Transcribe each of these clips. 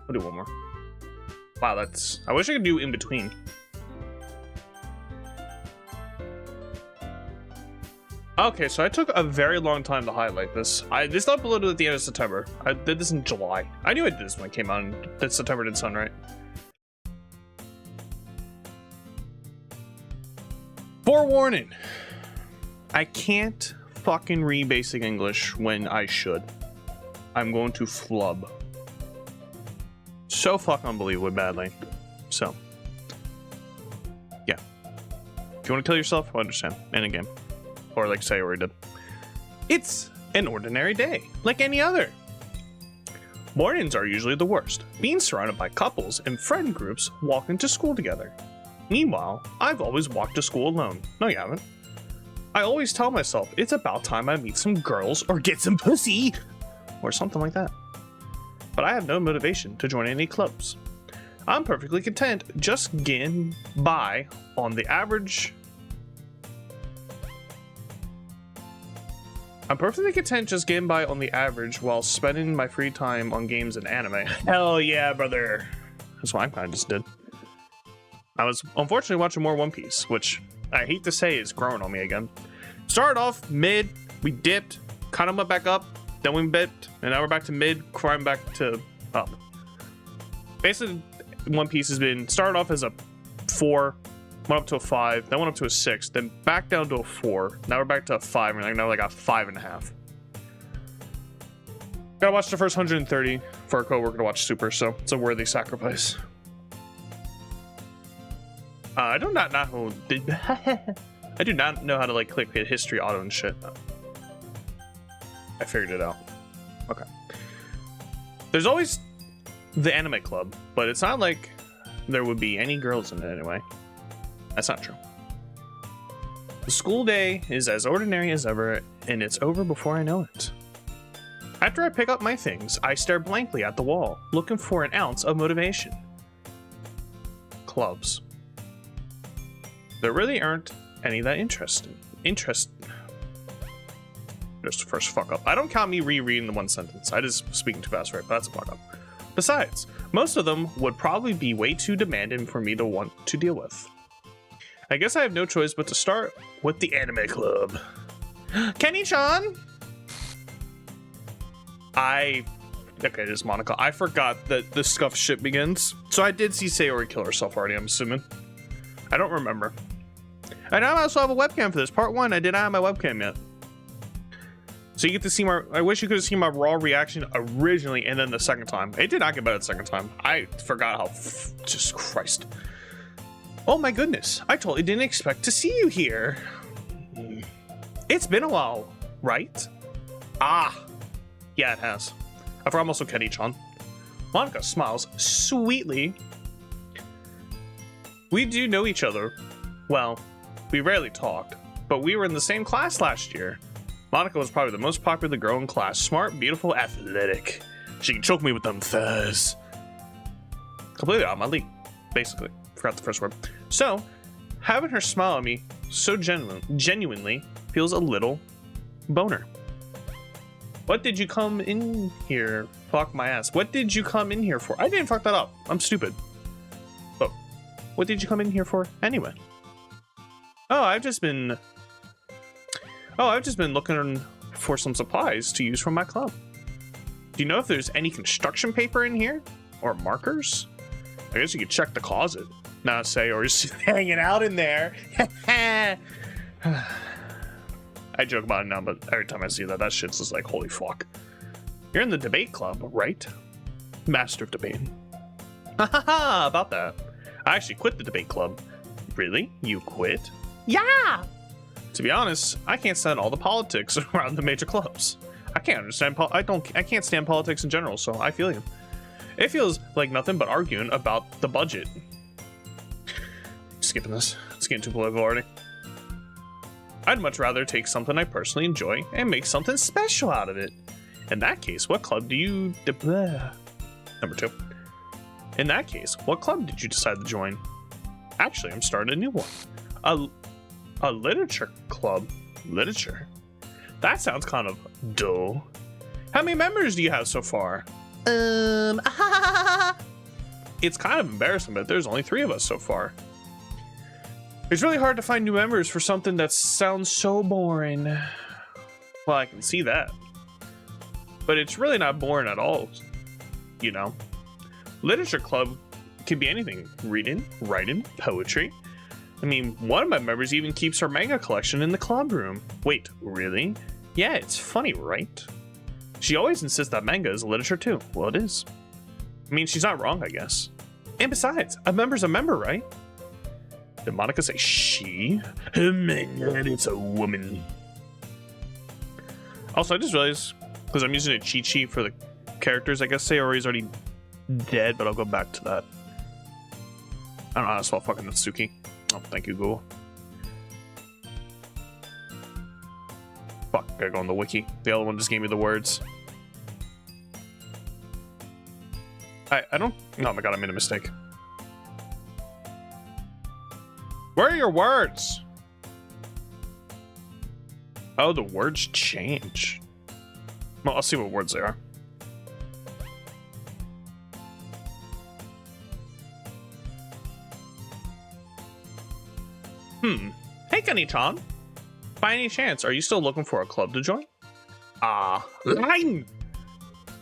We'll do one more. Wow, that's... I wish I could do in between. Okay, so I took a very long time to highlight this. This got uploaded at the end of September. I did this in July. I knew I did this when it came out, and that September did sound right. Forewarning. I can't fucking read basic English when I should. I'm going to flub. So fucking unbelievably badly. So. Yeah. If you want to kill yourself, I understand. End of game. Or like say or did. It's an ordinary day, like any other. Mornings are usually the worst, being surrounded by couples and friend groups walking to school together. Meanwhile, I've always walked to school alone. No, you haven't. I always tell myself it's about time I meet some girls or get some pussy or something like that. But I have no motivation to join any clubs. I'm perfectly content just getting by on the average. I'm perfectly content just getting by on the average while spending my free time on games and anime. Hell yeah, brother. That's what I kind of just did. I was unfortunately watching more One Piece, which I hate to say is growing on me again. Started off mid, we dipped, kind of went back up, then we dipped, and now we're back to mid, climbing back to up. Basically, One Piece has been started off as a 4, went up to a 5, then went up to a 6, then back down to a 4. Now we're back to a 5, and now like a 5.5. Gotta watch the first 130 for our coworker to watch Super, so it's a worthy sacrifice. I do not know. I do not know how to like click hit history auto and shit. I figured it out. Okay. There's always the anime club, but it's not like there would be any girls in it anyway. That's not true. The school day is as ordinary as ever, and it's over before I know it. After I pick up my things, I stare blankly at the wall, looking for an ounce of motivation. Clubs. There really aren't any that interesting. Just the first fuck up. I don't count me rereading the one sentence. I just speaking too fast, right? But that's a fuck up. Besides, most of them would probably be way too demanding for me to want to deal with. I guess I have no choice but to start with the anime club. Kenny-chan! Okay, this is Monica. I forgot that the scuff shit begins. So I did see Sayori kill herself already, I'm assuming. I don't remember. And I also have a webcam for this. Part 1, I did not have my webcam yet. So you get to see my... I wish you could have seen my raw reaction originally and then the second time. It did not get better the second time. I forgot how... Just Christ. Oh my goodness. I totally didn't expect to see you here. It's been a while, right? Ah. Yeah, it has. I forgot I'm also Kenny-chan. Monica smiles sweetly. We do know each other. Well, we rarely talked, but we were in the same class last year. Monica was probably the most popular girl in class. Smart, beautiful, athletic. She can choke me with them thighs. Completely out of my league, basically. Forgot the first word. So, having her smile at me so genuinely feels a little boner. What did you come in here? Fuck my ass. What did you come in here for? I didn't fuck that up. I'm stupid. But what did you come in here for anyway? Oh, I've just been looking for some supplies to use from my club. Do you know if there's any construction paper in here? Or markers? I guess you could check the closet. Not say, or just hanging out in there. I joke about it now, but every time I see that shit's just like, holy fuck. You're in the debate club, right? Master of debating. Haha, about that. I actually quit the debate club. Really? You quit? Yeah! To be honest, I can't stand all the politics around the major clubs. I can't understand I can't stand politics in general, so I feel you. It feels like nothing but arguing about the budget. Skipping this. It's getting too political already. I'd much rather take something I personally enjoy and make something special out of it. In that case, what club do you... Number 2. In that case, what club did you decide to join? Actually, I'm starting a new one. A literature club? Literature? That sounds kind of dull. How many members do you have so far? It's kind of embarrassing, but there's only 3 of us so far. It's really hard to find new members for something that sounds so boring. Well, I can see that. But it's really not boring at all, you know? Literature club could be anything. Reading, writing, poetry. I mean, one of my members even keeps her manga collection in the club room. Wait, really? Yeah, it's funny, right? She always insists that manga is literature too. Well, it is. I mean, she's not wrong, I guess. And besides, a member's a member, right? Did Monica say she? Man, it's a woman. Also, I just realized, because I'm using a cheat sheet for the characters, I guess Sayori's already dead, but I'll go back to that. I don't know how to spell fucking Natsuki. Oh, thank you, Google. Fuck, gotta go on the wiki. The other one just gave me the words. I don't... Oh my god, I made a mistake. Where are your words? Oh, the words change. Well, I'll see what words they are. Hey, Gunny-chan. By any chance, are you still looking for a club to join? Line!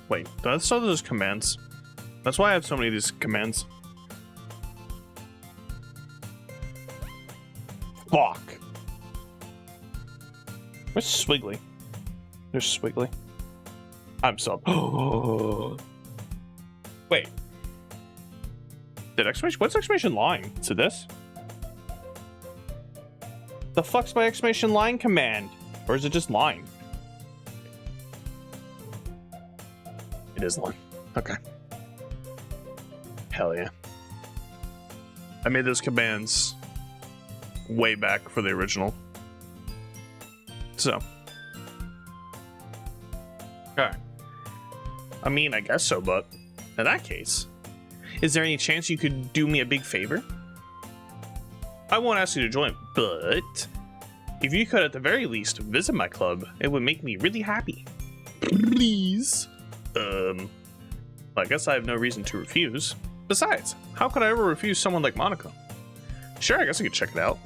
Wait, that's all those commands. That's why I have so many of these commands. Fuck. Where's Swiggly? There's Swiggly. I'm sub. Wait. Did exclamation? What's exclamation line? Is it this? The fuck's my exclamation line command? Or is it just line? It is line. Okay. Hell yeah. I made those commands way back for the original. So. Okay. I mean, I guess so, but in that case, is there any chance you could do me a big favor? I won't ask you to join, but if you could at the very least visit my club, it would make me really happy. Please. I guess I have no reason to refuse. Besides, how could I ever refuse someone like Monica? Sure, I guess I could check it out.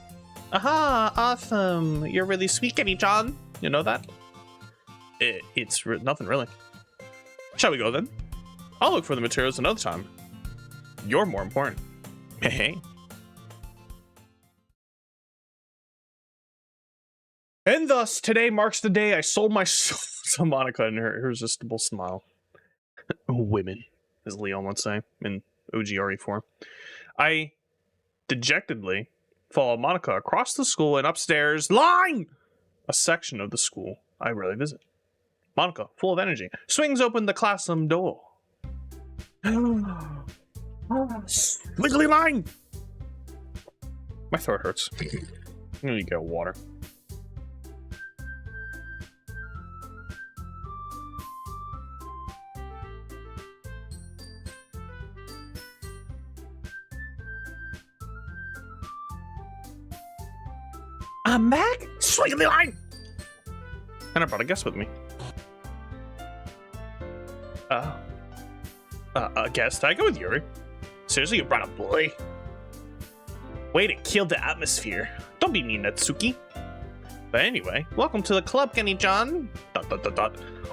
Aha, awesome. You're really sweet, Kenny-chan. You know that? It's nothing really. Shall we go then? I'll look for the materials another time. You're more important. Hey. And thus, today marks the day I sold my soul to Monica and her irresistible smile. Women, as Leon would say in OGRE form. I dejectedly follow Monica across the school and upstairs, line! A section of the school I rarely visit. Monica, full of energy, swings open the classroom door. Wiggly line! My throat hurts. I need to get water. I'm back? Swiggly line! And I brought a guest with me. A guest? I go with Yuri. Seriously, you brought a boy? Way to kill the atmosphere. Don't be mean, Natsuki. But anyway, welcome to the club, Kenny-chan. ...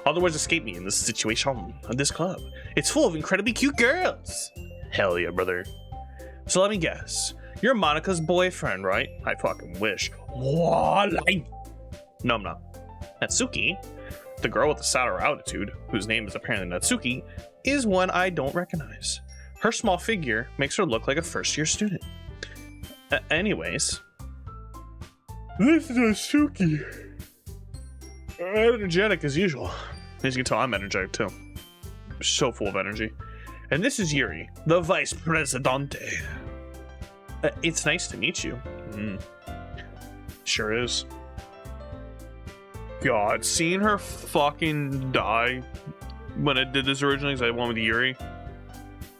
All the words escape me in this situation of this club. It's full of incredibly cute girls. Hell yeah, brother. So let me guess. You're Monica's boyfriend, right? I fucking wish. What? No, I'm not. Natsuki, the girl with the sour attitude, whose name is apparently Natsuki, is one I don't recognize. Her small figure makes her look like a first-year student. Anyways. This is Natsuki. Energetic as usual. As you can tell, I'm energetic too. So full of energy. And this is Yuri, the Vice Presidente. It's nice to meet you. Sure is. God, seeing her fucking die when I did this originally, because I went with Yuri.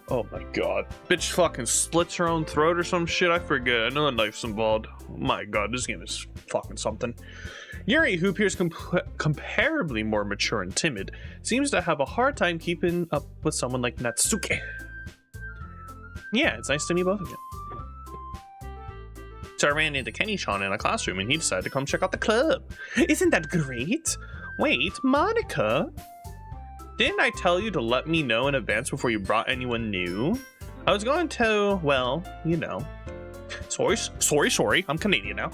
Oh my god. Bitch fucking splits her own throat or some shit, I forget. I know the knife's involved. Oh my god, this game is fucking something. Yuri, who appears comparably more mature and timid, seems to have a hard time keeping up with someone like Natsuki. Yeah, it's nice to meet both of you. So I ran into Kenny-chan in a classroom and he decided to come check out the club. Isn't that great? Wait, Monica? Didn't I tell you to let me know in advance before you brought anyone new? I was going to, well, you know. Sorry, I'm Canadian now.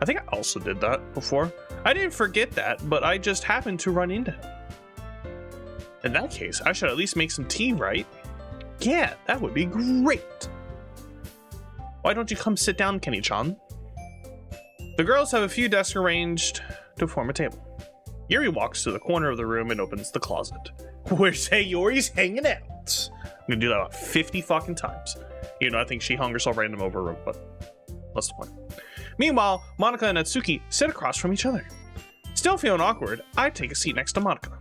I think I also did that before. I didn't forget that, but I just happened to run into him. In that case, I should at least make some tea, right? Yeah, that would be great. Why don't you come sit down, Kenny-chan? The girls have a few desks arranged to form a table. Yuri walks to the corner of the room and opens the closet. Where's Yuri's hanging out? I'm gonna do that about 50 fucking times. You know, I think she hung herself random over a room, but what's the point? Meanwhile, Monica and Natsuki sit across from each other. Still feeling awkward, I take a seat next to Monica.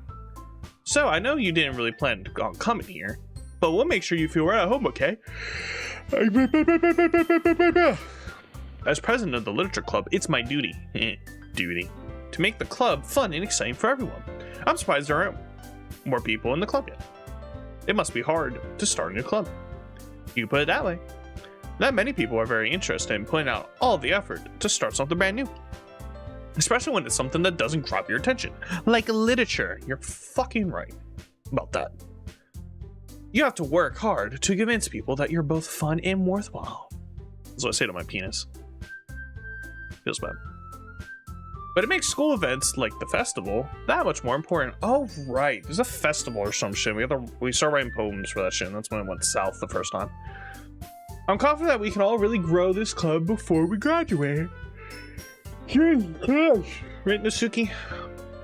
So, I know you didn't really plan on coming here, but we'll make sure you feel right at home, okay? As president of the literature club, it's my duty to make the club fun and exciting for everyone. I'm surprised there aren't more people in the club yet. It must be hard to start a new club. You put it that way. Not many people are very interested in putting out all the effort to start something brand new. Especially when it's something that doesn't grab your attention. Like literature. You're fucking right about that. You have to work hard to convince people that you're both fun and worthwhile. That's what I say to my penis. Feels bad. But it makes school events like the festival that much more important. Oh, right. There's a festival or some shit. We start writing poems for that shit. And that's when it went south the first time. I'm confident that we can all really grow this club before we graduate. Jesus Christ. Right, Natsuki?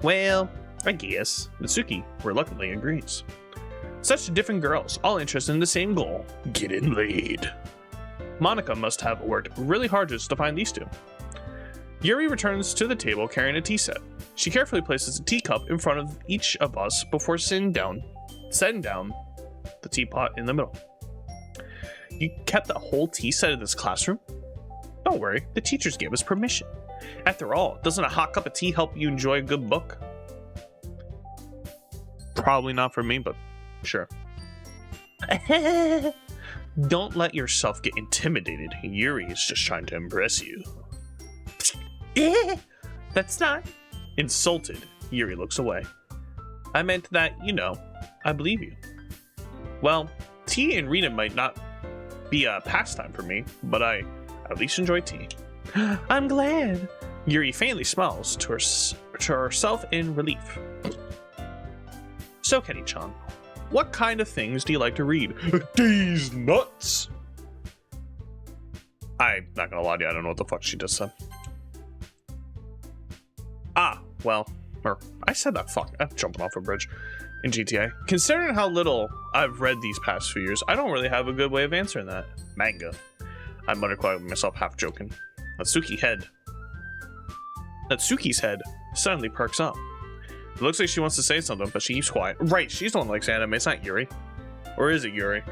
Well, I guess. Natsuki reluctantly agrees. Such different girls, all interested in the same goal. Getting laid. Monica must have worked really hard just to find these two. Yuri returns to the table carrying a tea set. She carefully places a teacup in front of each of us before setting down the teapot in the middle. You kept the whole tea set in this classroom? Don't worry, the teachers gave us permission. After all, doesn't a hot cup of tea help you enjoy a good book? Probably not for me, but sure. Don't let yourself get intimidated. Yuri is just trying to impress you. That's not. Insulted, Yuri looks away. I meant that, you know, I believe you. Well, tea and reading might not be a pastime for me, but I at least enjoy tea. I'm glad. Yuri faintly smiles to herself in relief. So, Kenny-chan, what kind of things do you like to read? These nuts! I'm not gonna lie to you, I don't know what the fuck she just said. Well, or I said that fuck. I'm jumping off a bridge in GTA. Considering how little I've read these past few years, I don't really have a good way of answering that. Manga. I muttered quietly to myself, half joking. Natsuki's head suddenly perks up. It looks like she wants to say something, but she keeps quiet. Right, she's the one that likes anime, it's not Yuri. Or is it Yuri?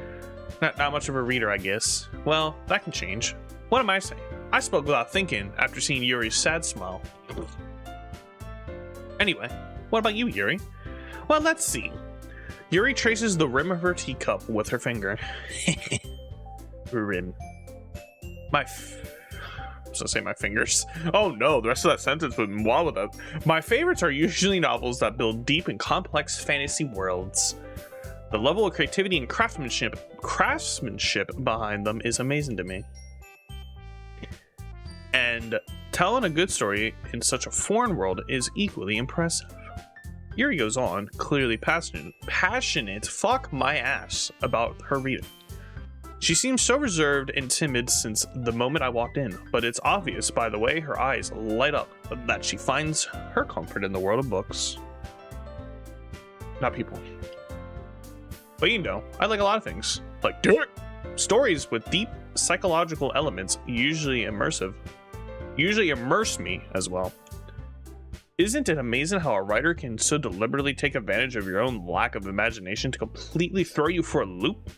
Not much of a reader, I guess. Well, that can change. What am I saying? I spoke without thinking after seeing Yuri's sad smile. Anyway, what about you, Yuri? Well, let's see. Yuri traces the rim of her teacup with her finger. Rim. My fingers. Oh no, the rest of that sentence would wild with that. My favorites are usually novels that build deep and complex fantasy worlds. The level of creativity and craftsmanship behind them is amazing to me. And telling a good story in such a foreign world is equally impressive. Yuri goes on, clearly passionate, fuck my ass, about her reading. She seems so reserved and timid since the moment I walked in, but it's obvious by the way her eyes light up that she finds her comfort in the world of books. Not people. But you know, I like a lot of things. Like, do it! Stories with deep psychological elements usually immerse me as well. Isn't it amazing how a writer can so deliberately take advantage of your own lack of imagination to completely throw you for a loop?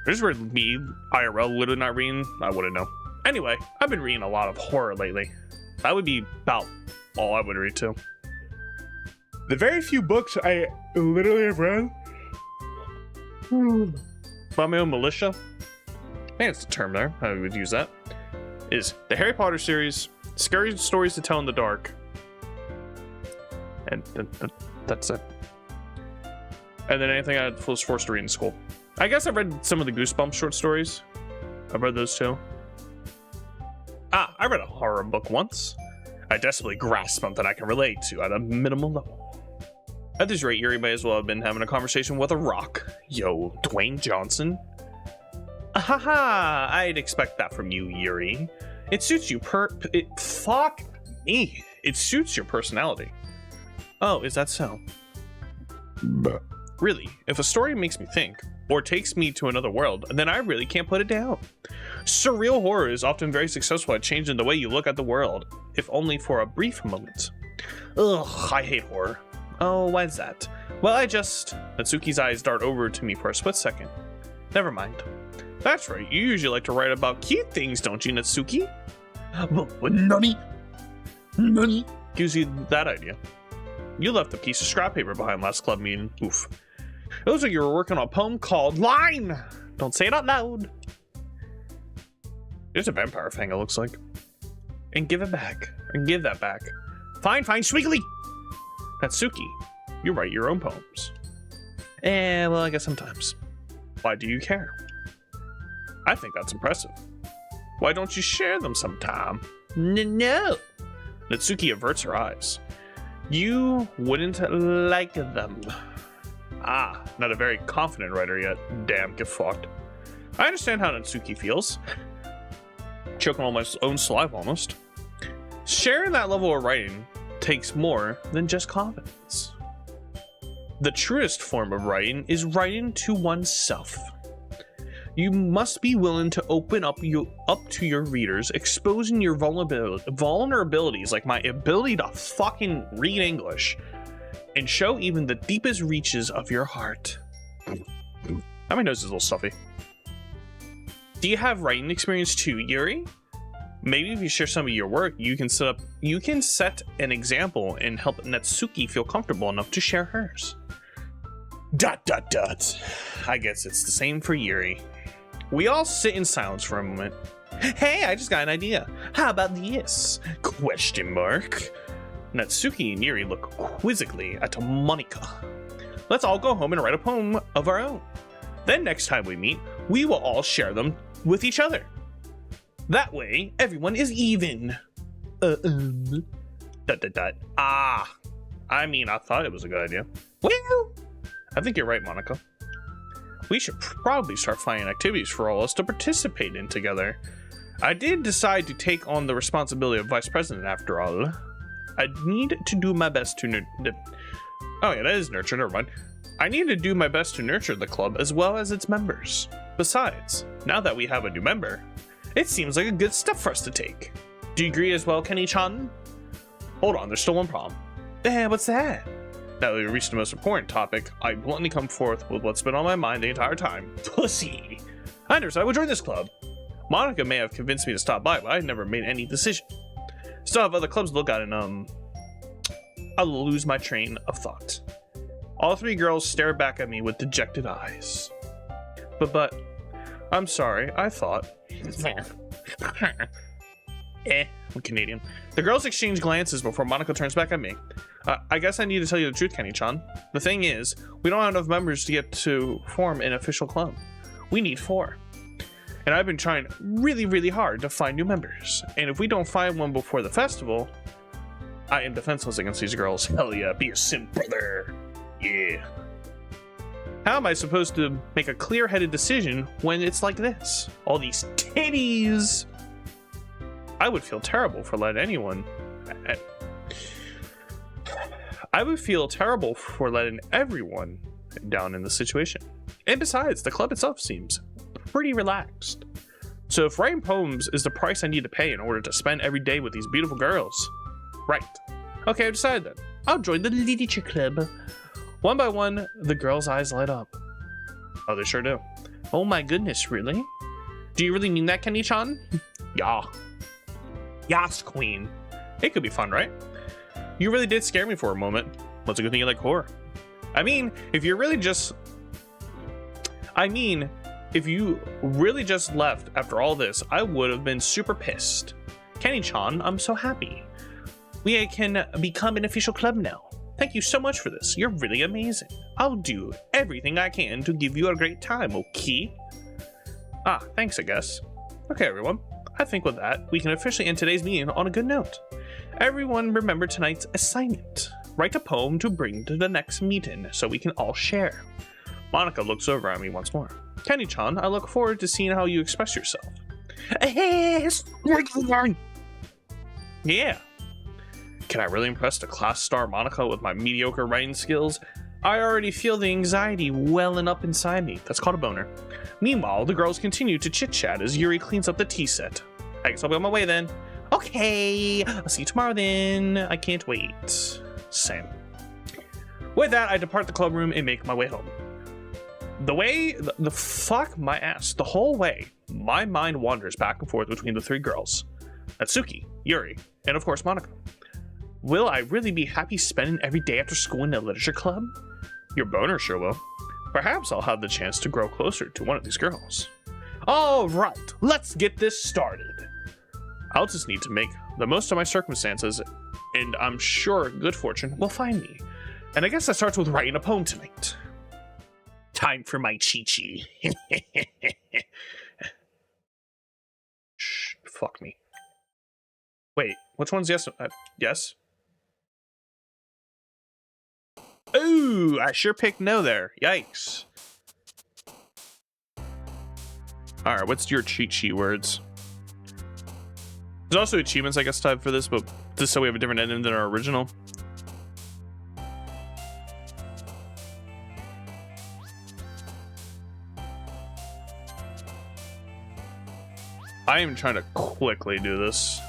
This is where me, IRL, literally not reading, I wouldn't know. Anyway, I've been reading a lot of horror lately. That would be about all I would read too. The very few books I literally have read by my own militia, I think it's the term there, how we would use that, is the Harry Potter series, Scary Stories to Tell in the Dark, and that's it. And then anything I was forced to read in school. I guess I've read some of the Goosebumps short stories. I've read those too. I read a horror book once. I desperately grasped something I can relate to at a minimal level. At this rate, Yuri may as well have been having a conversation with a rock. Yo, Dwayne Johnson? Haha, I'd expect that from you, Yuri. It suits you fuck me. It suits your personality. Oh, is that so? Really, if a story makes me think, or takes me to another world, then I really can't put it down. Surreal horror is often very successful at changing the way you look at the world, if only for a brief moment. Ugh, I hate horror. Oh, why is that? Well, Natsuki's eyes dart over to me for a split second. Never mind. That's right, you usually like to write about cute things, don't you, Natsuki? Nani? Nani? Gives you that idea. You left a piece of scrap paper behind last club meeting. Oof. It looks like you were working on a poem called Line! Don't say it out loud. There's a vampire fang, it looks like. And give it back. And give that back. Fine, Swiggly! Natsuki, you write your own poems. Well, I guess sometimes. Why do you care? I think that's impressive. Why don't you share them sometime? No. Natsuki averts her eyes. You wouldn't like them. Not a very confident writer yet. Damn, get fucked. I understand how Natsuki feels. Choking on my own saliva almost. Sharing that level of writing takes more than just confidence. The truest form of writing is writing to oneself. You must be willing to open up to your readers, exposing your vulnerabilities like my ability to fucking read English, and show even the deepest reaches of your heart. My nose is a little stuffy. Do you have writing experience too, Yuri? Maybe if you share some of your work, you can set an example and help Natsuki feel comfortable enough to share hers. ... I guess it's the same for Yuri. We all sit in silence for a moment. Hey, I just got an idea. How about this? ? Natsuki and Yuri look quizzically at Monika. Let's all go home and write a poem of our own. Then next time we meet, we will all share them with each other. That way, everyone is even. I mean, I thought it was a good idea. Well, I think you're right, Monika. We should probably start finding activities for all of us to participate in together. I did decide to take on the responsibility of vice president after all. I need to do my best to Oh yeah, that is nurture, never mind. I need to do my best to nurture the club as well as its members. Besides, now that we have a new member, it seems like a good step for us to take. Do you agree as well, Kenny-chan? Hold on, there's still one problem. What's that? Now that we reached the most important topic, I bluntly come forth with what's been on my mind the entire time. Pussy! I never said I would join this club. Monika may have convinced me to stop by, but I never made any decision. Still have other clubs to look at, and I'll lose my train of thought. All three girls stare back at me with dejected eyes. But, I'm sorry, I thought. I'm Canadian. The girls exchange glances before Monika turns back at me. I guess I need to tell you the truth, Kenny-chan. The thing is, we don't have enough members to get to form an official club. We need 4. And I've been trying really, really hard to find new members. And if we don't find one before the festival, I am defenseless against these girls. Hell yeah, be a simp, brother. Yeah. How am I supposed to make a clear-headed decision when it's like this? All these titties! I would feel terrible for letting anyone... I would feel terrible for letting everyone down in the situation. And besides, the club itself seems pretty relaxed. So if writing poems is the price I need to pay in order to spend every day with these beautiful girls, right. Okay, I've decided then. I'll join the literature club. One by one, the girls' eyes light up. Oh, they sure do. Oh my goodness, really? Do you really mean that, Kenny-chan? Yeah. Yas, queen. It could be fun, right? You really did scare me for a moment. What's a good thing you like horror? I mean, if you really just left after all this, I would have been super pissed. Kenny-chan, I'm so happy. We can become an official club now. Thank you so much for this. You're really amazing. I'll do everything I can to give you a great time, okay? Ah, thanks, I guess. Okay, everyone. I think with that, we can officially end today's meeting on a good note. Everyone remember tonight's assignment. Write a poem to bring to the next meeting so we can all share. Monika looks over at me once more. Kenny-chan, I look forward to seeing how you express yourself. Yeah. Can I really impress the class star Monika with my mediocre writing skills? I already feel the anxiety welling up inside me. That's called a boner. Meanwhile, the girls continue to chit-chat as Yuri cleans up the tea set. I guess I'll be on my way then. Okay, I'll see you tomorrow then. I can't wait. Same. With that, I depart the club room and make my way home. The fuck my ass. The whole way, my mind wanders back and forth between the three girls. Natsuki, Yuri, and of course Monika. Will I really be happy spending every day after school in a literature club? Your boner sure will. Perhaps I'll have the chance to grow closer to one of these girls. All right, let's get this started. I'll just need to make the most of my circumstances, and I'm sure good fortune will find me. And I guess that starts with writing a poem tonight. Time for my chi-chi. Shh, fuck me. Wait, which one's yes? Yes? Ooh, I sure picked no there. Yikes. Alright, what's your cheat sheet words? There's also achievements, I guess, type for this, but just so we have a different ending than our original. I am trying to quickly do this.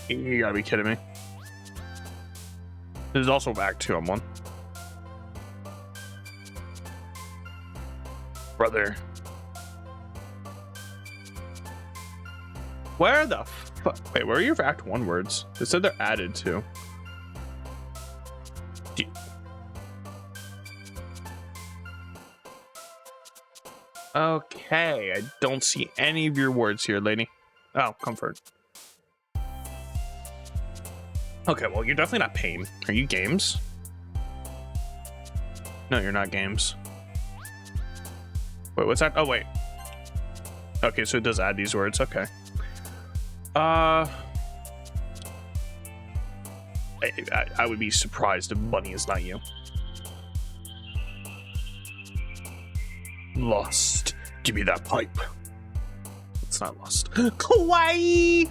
You gotta be kidding me. There's also Act 2 on one. Brother. Where the fuck? Wait, where are your Act 1 words? They said they're added to. Okay, I don't see any of your words here, lady. Oh, comfort. Okay, well, you're definitely not pain. Are you games? No, you're not games. Wait, what's that? Oh, wait. Okay, so it does add these words. Okay. I would be surprised if Bunny is not you. Lost. Give me that pipe. It's not lost. Kawaii!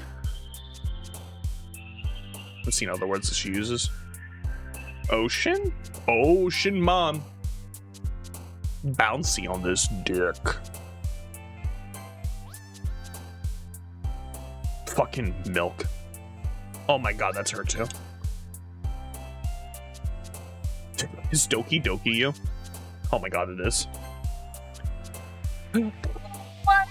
I've seen other words that she uses. Ocean? Ocean mom. Bouncy on this dick. Fucking milk. Oh my god, that's her too. Is Doki you? Oh my god, it is. What?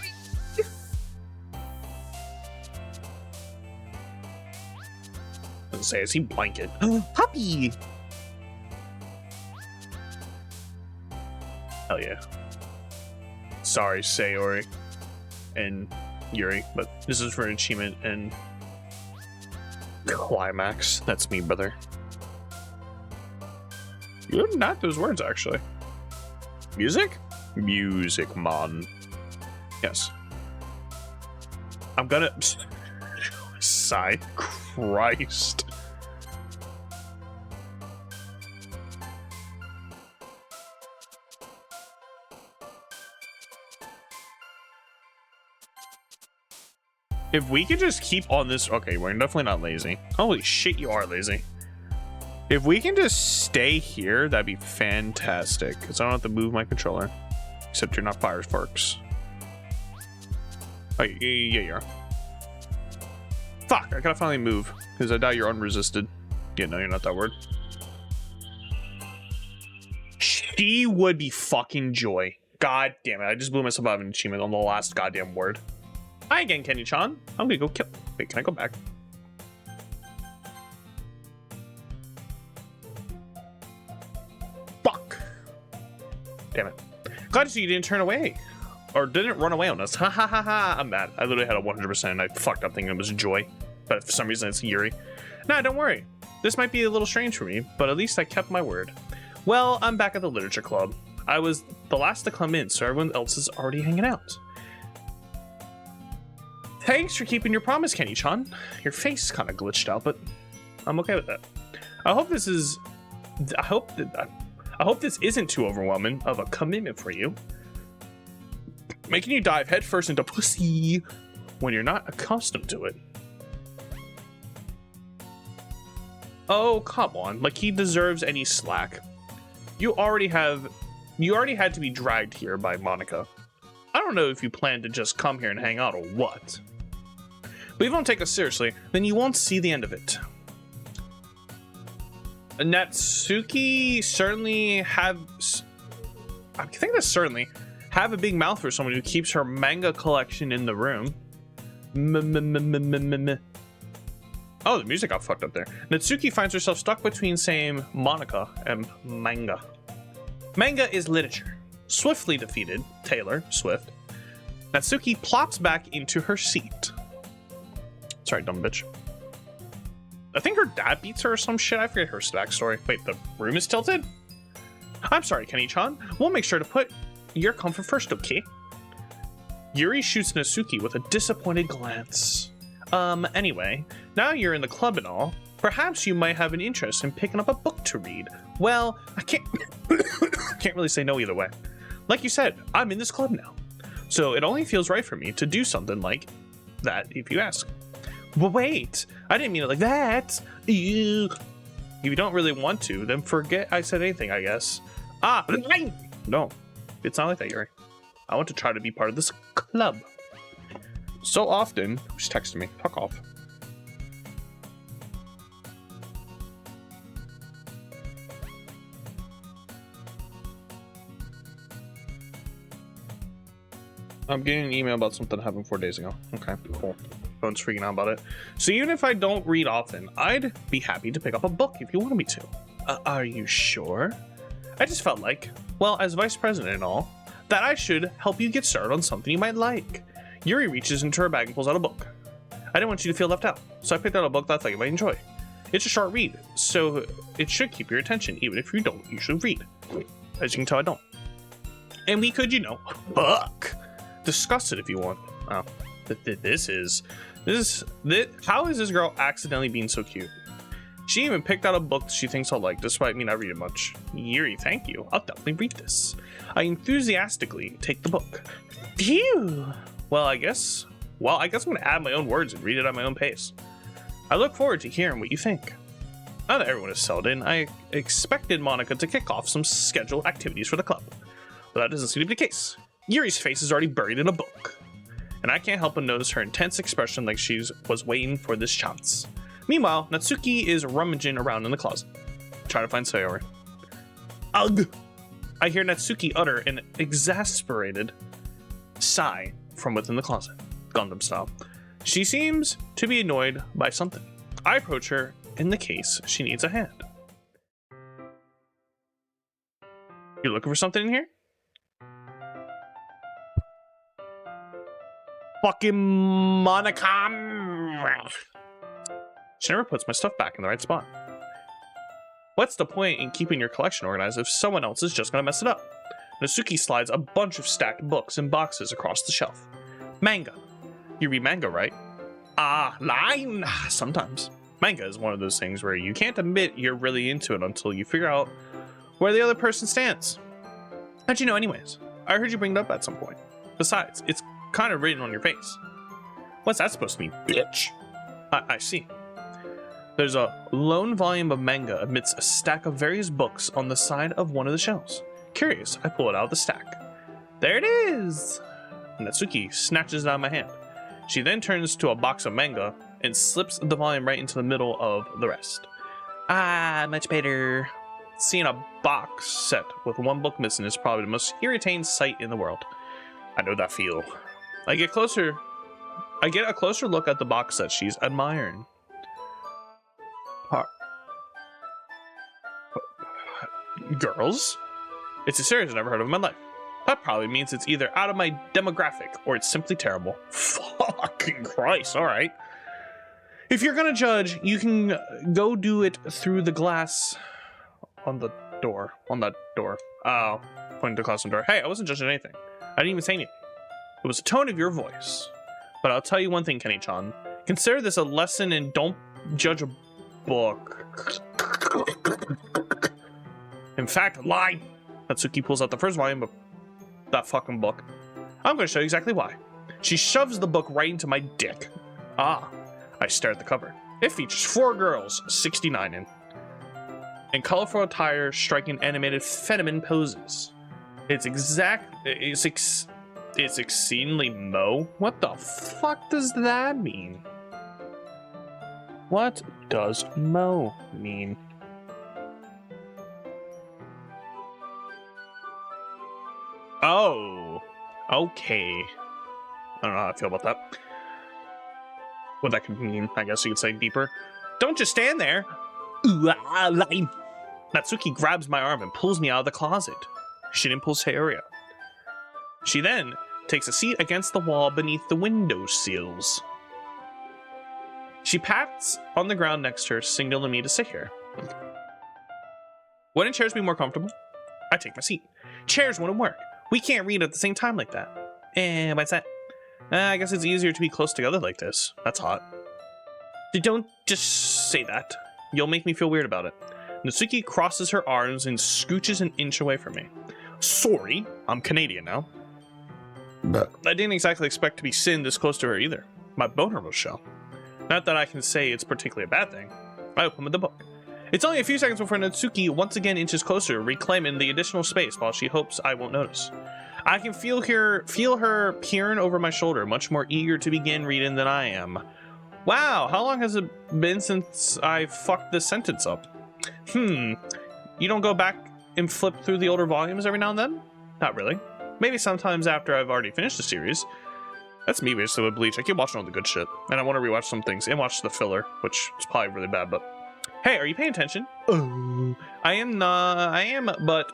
Doesn't say, is he blanket? Puppy! Hell yeah. Sorry, Sayori and Yuri, but this is for an achievement and climax. That's me, brother. You're not those words, actually. Music? Music, man. Yes. I'm gonna... Sigh. Christ. If we could just keep on this... Okay, we're definitely not lazy. Holy shit, you are lazy. If we can just stay here, that'd be fantastic. Because I don't have to move my controller. Except you're not Firefox. Oh, yeah, you are. Fuck, I gotta finally move. Because I doubt you're unresisted. Yeah, no, you're not that word. She would be fucking joy. God damn it. I just blew myself out of an achievement on the last goddamn word. Hi again, Kenny-chan. I'm gonna go kill. Wait, can I go back? Fuck. Damn it. Glad to see you didn't turn away. Or didn't run away on us. Ha ha ha ha. I'm mad. I literally had a 100% and I fucked up thinking it was Joy. But for some reason it's Yuri. Nah, don't worry. This might be a little strange for me, but at least I kept my word. Well, I'm back at the literature club. I was the last to come in, so everyone else is already hanging out. Thanks for keeping your promise, Kenny-chan. Your face kind of glitched out, but I'm okay with that. I hope this isn't too overwhelming of a commitment for you. Making you dive headfirst into pussy when you're not accustomed to it. Oh, come on. Like, he deserves any slack. You already had to be dragged here by Monica. I don't know if you plan to just come here and hang out or what. But if you don't take us seriously, then you won't see the end of it. Natsuki certainly have a big mouth for someone who keeps her manga collection in the room. Oh, the music got fucked up there. Natsuki finds herself stuck between saying Monica and manga. Manga is literature. Swiftly defeated Taylor Swift, Natsuki plops back into her seat. Sorry, dumb bitch. I think her dad beats her or some shit. I forget her backstory. Wait, the room is tilted? I'm sorry, Kenny-chan. We'll make sure to put your comfort first, okay? Yuri shoots Natsuki with a disappointed glance. Anyway, now you're in the club and all, perhaps you might have an interest in picking up a book to read. Well, I can't can't really say no either way. Like you said, I'm in this club now, so it only feels right for me to do something like that if you ask. But wait, I didn't mean it like that. Ew. If you don't really want to, then forget I said anything, I guess. No, it's not like that, Yuri. I want to try to be part of this club. So often, who's texting me? Fuck off. I'm getting an email about something that happened 4 days ago. Okay, cool. Phone's freaking out about it. So even if I don't read often, I'd be happy to pick up a book if you wanted me to. Are you sure? I just felt like, well, as vice president and all, that I should help you get started on something you might like. Yuri reaches into her bag and pulls out a book. I didn't want you to feel left out, so I picked out a book that I thought you might enjoy. It's a short read, so it should keep your attention, even if you don't usually read. As you can tell, I don't. And we could, book. Discuss it if you want. Oh, how is this girl accidentally being so cute? She even picked out a book she thinks I'll like, despite me not reading much. Yuri, thank you. I'll definitely read this. I enthusiastically take the book. Phew. Well, I guess I'm gonna add my own words and read it at my own pace. I look forward to hearing what you think. Now that everyone is settled in, I expected Monica to kick off some scheduled activities for the club. But that doesn't seem to be the case. Yuri's face is already buried in a book. And I can't help but notice her intense expression like she was waiting for this chance. Meanwhile, Natsuki is rummaging around in the closet, trying to find Sayori. Ugh! I hear Natsuki utter an exasperated sigh from within the closet, Gundam style. She seems to be annoyed by something. I approach her in the case she needs a hand. You looking for something in here? Fucking Monica! She never puts my stuff back in the right spot. What's the point in keeping your collection organized if someone else is just gonna mess it up? Natsuki slides a bunch of stacked books and boxes across the shelf. Manga. You read manga, right? Line! Sometimes. Manga is one of those things where you can't admit you're really into it until you figure out where the other person stands. How'd you know anyways? I heard you bring it up at some point. Besides, it's kind of written on your face. What's that supposed to mean, bitch? I see. There's a lone volume of manga amidst a stack of various books on the side of one of the shelves. Curious, I pull it out of the stack. There it is! Natsuki snatches it out of my hand. She then turns to a box of manga and slips the volume right into the middle of the rest. Much better. seeing a box set with one book missing is probably the most irritating sight in the world. I know that feel. I get a closer look at the box set she's admiring. Girls? It's a series I've never heard of in my life. That probably means it's either out of my demographic or it's simply terrible. Fucking Christ, alright. If you're gonna judge, you can go do it through the glass on the door. On that door. Oh, pointing to the classroom door. Hey, I wasn't judging anything. I didn't even say anything. It was the tone of your voice. But I'll tell you one thing, Kenny-chan. Consider this a lesson and don't judge a book. In fact, lie. Natsuki pulls out the first volume of that fucking book. I'm going to show you exactly why. She shoves the book right into my dick. Ah, I stare at the cover. It features 4 girls, 69 in colorful attire, striking animated feminine poses. It's exceedingly mo. What the fuck does that mean? What does mo mean? Oh, okay. I don't know how I feel about that. What that could mean, I guess you could say deeper. Don't just stand there. Natsuki grabs my arm and pulls me out of the closet. She didn't pull Sayori. She then takes a seat against the wall beneath the window sills. She pats on the ground next to her, signaling me to sit here. Wouldn't chairs be more comfortable? I take my seat. Chairs wouldn't work. We can't read at the same time like that. What's that? I guess it's easier to be close together like this. That's hot. Don't just say that. You'll make me feel weird about it. Natsuki crosses her arms and scooches an inch away from me. Sorry, I'm Canadian now. But I didn't exactly expect to be sitting this close to her either. My boner will show. Not that I can say it's particularly a bad thing. I open with the book. It's only a few seconds before Natsuki once again inches closer, reclaiming the additional space while she hopes I won't notice. I can feel her peering over my shoulder, much more eager to begin reading than I am. Wow, how long has it been since I fucked this sentence up? You don't go back and flip through the older volumes every now and then? Not really. Maybe sometimes after I've already finished the series. That's me basically with Bleach. I keep watching all the good shit. And I want to rewatch some things and watch the filler, which is probably really bad, but... Hey, are you paying attention? Oh. I am, but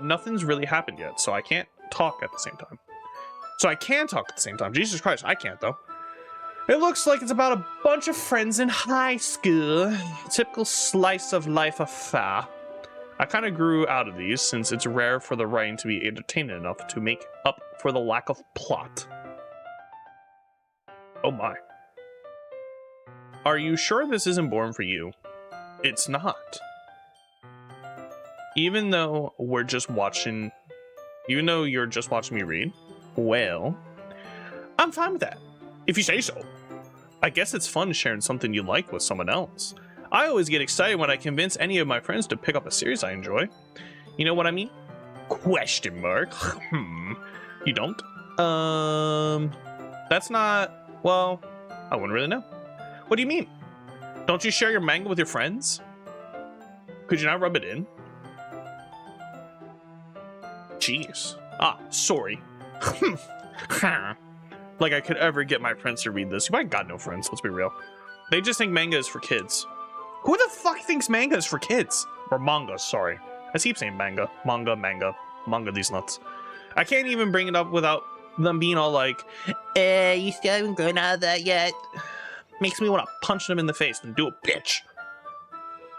nothing's really happened yet, so I can't talk at the same time. So I can talk at the same time. Jesus Christ, I can't though. It looks like it's about a bunch of friends in high school. Typical slice of life affair. I kind of grew out of these since it's rare for the writing to be entertaining enough to make up for the lack of plot. Oh my. Are you sure this isn't boring for you? It's not. Even though you're just watching me read, well, I'm fine with that. If you say so. I guess it's fun sharing something you like with someone else. I always get excited when I convince any of my friends to pick up a series I enjoy. You know what I mean? Question mark. You don't? That's not... Well, I wouldn't really know. What do you mean? Don't you share your manga with your friends? Could you not rub it in? Jeez. Ah, sorry. Like I could ever get my friends to read this. You might got no friends, let's be real. They just think manga is for kids. Who the fuck thinks manga is for kids? Or manga, sorry. I keep saying manga. Manga these nuts. I can't even bring it up without them being all like, you still haven't grown out of that yet. Makes me want to punch them in the face and do a bitch.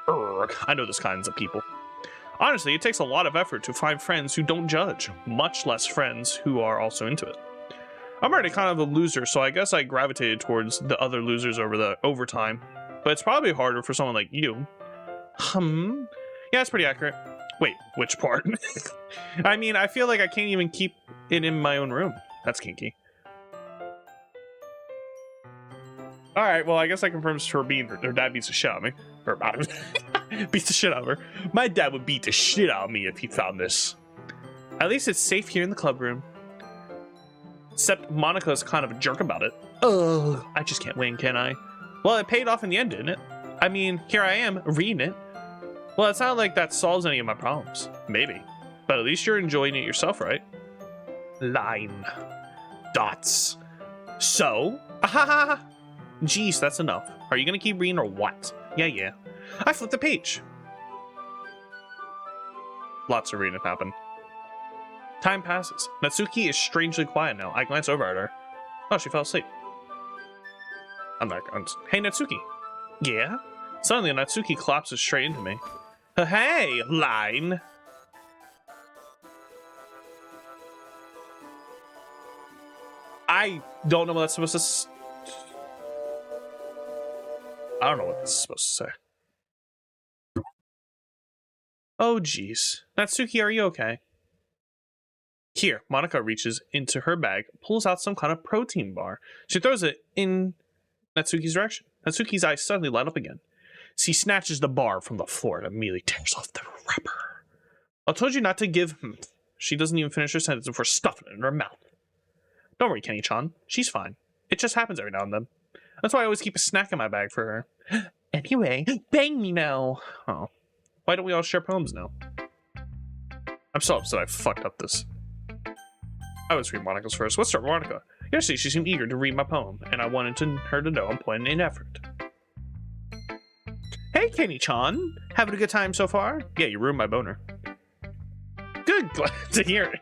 Urgh, I know this kinds of people. Honestly, it takes a lot of effort to find friends who don't judge, much less friends who are also into it. I'm already kind of a loser, so I guess I gravitated towards the other losers over time. But it's probably harder for someone like you. Yeah, it's pretty accurate. Wait, which part? I mean, I feel like I can't even keep it in my own room. That's kinky. Alright, well, I guess that confirms her dad beats the shit out of me. Or beats the shit out of her. My dad would beat the shit out of me if he found this. At least it's safe here in the club room. Except Monica's kind of a jerk about it. Ugh, I just can't win, can I? Well, it paid off in the end, didn't it? I mean, here I am, reading it. Well, it's not like that solves any of my problems. Maybe. But at least you're enjoying it yourself, right? Line. Dots. So? Ahaha! Jeez, that's enough. Are you gonna keep reading or what? Yeah. I flipped the page. Lots of reading happen. Time passes. Natsuki is strangely quiet now. I glance over at her. Oh, she fell asleep. I'm not going to... Hey, Natsuki. Yeah? Suddenly, Natsuki collapses straight into me. Hey, Line! I don't know what that's supposed to... I don't know what this is supposed to say. Oh, jeez. Natsuki, are you okay? Here, Monica reaches into her bag, pulls out some kind of protein bar. She throws it in Natsuki's direction. Natsuki's eyes suddenly light up again. She snatches the bar from the floor and immediately tears off the wrapper. I told you not to give... She doesn't even finish her sentence before stuffing it in her mouth. Don't worry, Kenny-chan. She's fine. It just happens every now and then. That's why I always keep a snack in my bag for her. Anyway, bang me now. Oh. Why don't we all share poems now? I'm so upset I fucked up this. I was read Monica's first. Let's start with Monica. Yesterday, she seemed eager to read my poem, and I wanted her to know I'm putting in effort. Hey, Kenny-chan. Having a good time so far? Yeah, you ruined my boner. Good, glad to hear it.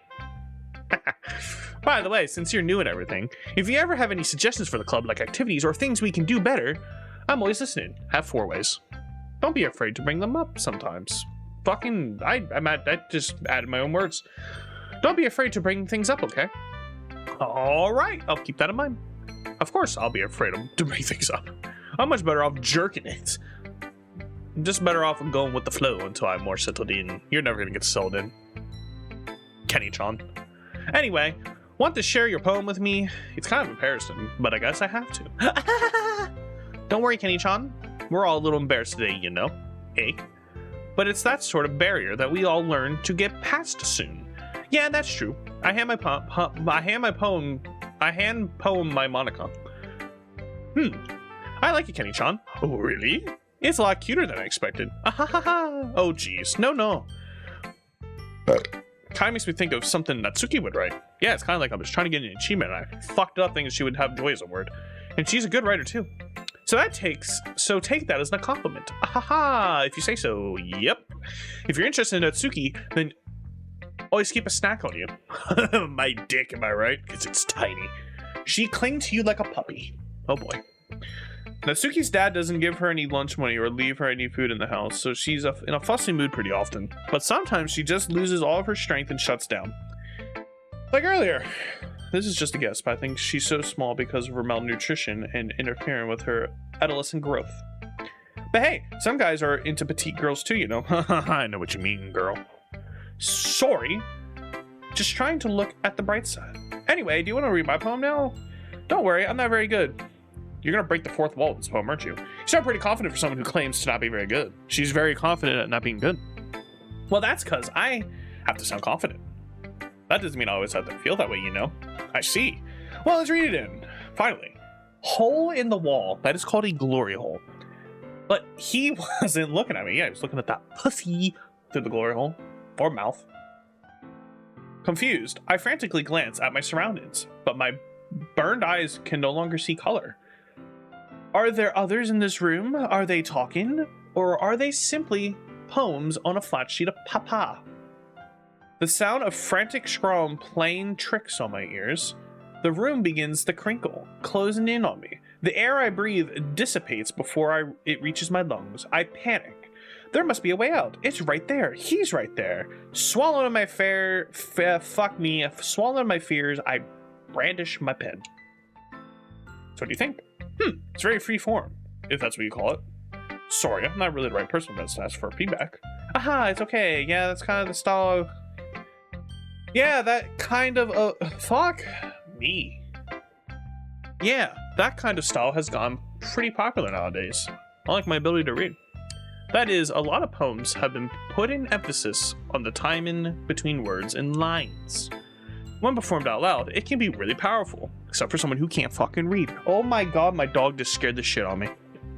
By the way, since you're new and everything, if you ever have any suggestions for the club, like activities or things we can do better, I'm always listening. Have 4 ways. Don't be afraid to bring them up sometimes. Fucking, I just added my own words. Don't be afraid to bring things up, okay? Alright, I'll keep that in mind. Of course I'll be afraid to bring things up. I'm much better off jerking it. I'm just better off going with the flow until I'm more settled in. You're never gonna get settled in. Kenny-chan. Anyway, want to share your poem with me? It's kind of embarrassing, but I guess I have to. Don't worry, Kenny-chan. We're all a little embarrassed today, you know. Hey. But it's that sort of barrier that we all learn to get past soon. Yeah, that's true. I hand poem my Monica. I like it, Kenny-chan. Oh, really? It's a lot cuter than I expected. Oh, jeez. No. Kind of makes me think of something Natsuki would write. Yeah, it's kind of like I was trying to get an achievement and I fucked it up thinking she would have joy as a word. And she's a good writer too. So take that as a compliment. If you say so, yep. If you're interested in Natsuki, then always keep a snack on you. My dick, am I right? Because it's tiny. She clings to you like a puppy. Oh boy. Natsuki's dad doesn't give her any lunch money or leave her any food in the house, so she's in a fussy mood pretty often. But sometimes she just loses all of her strength and shuts down. Like earlier. This is just a guess, but I think she's so small because of her malnutrition and interfering with her adolescent growth. But hey, some guys are into petite girls too, you know. I know what you mean, girl. Sorry. Just trying to look at the bright side. Anyway, do you want to read my poem now? Don't worry, I'm not very good. You're gonna break the fourth wall with this poem, aren't you? You sound pretty confident for someone who claims to not be very good. She's very confident at not being good. Well, that's because I have to sound confident. That doesn't mean I always have to feel that way, you know? I see. Well, let's read it in. Finally. Hole in the wall. That is called a glory hole. But he wasn't looking at me. Yeah, he was looking at that pussy through the glory hole. Or mouth. Confused, I frantically glance at my surroundings, but my burned eyes can no longer see color. Are there others in this room? Are they talking? Or are they simply poems on a flat sheet of papa? The sound of frantic scrawl playing tricks on my ears. The room begins to crinkle, closing in on me. The air I breathe dissipates before it reaches my lungs. I panic. There must be a way out. It's right there. He's right there. Swallowing my swallowing my fears, I brandish my pen. So what do you think? It's very free form, if that's what you call it. Sorry, I'm not really the right person to ask for feedback. It's okay. Yeah, that's kind of the style. Yeah, that kind of, fuck me. Yeah, that kind of style has gone pretty popular nowadays. I like my ability to read. That is, a lot of poems have been putting emphasis on the time in between words and lines. When performed out loud, it can be really powerful, except for someone who can't fucking read. Oh my god, my dog just scared the shit out of me.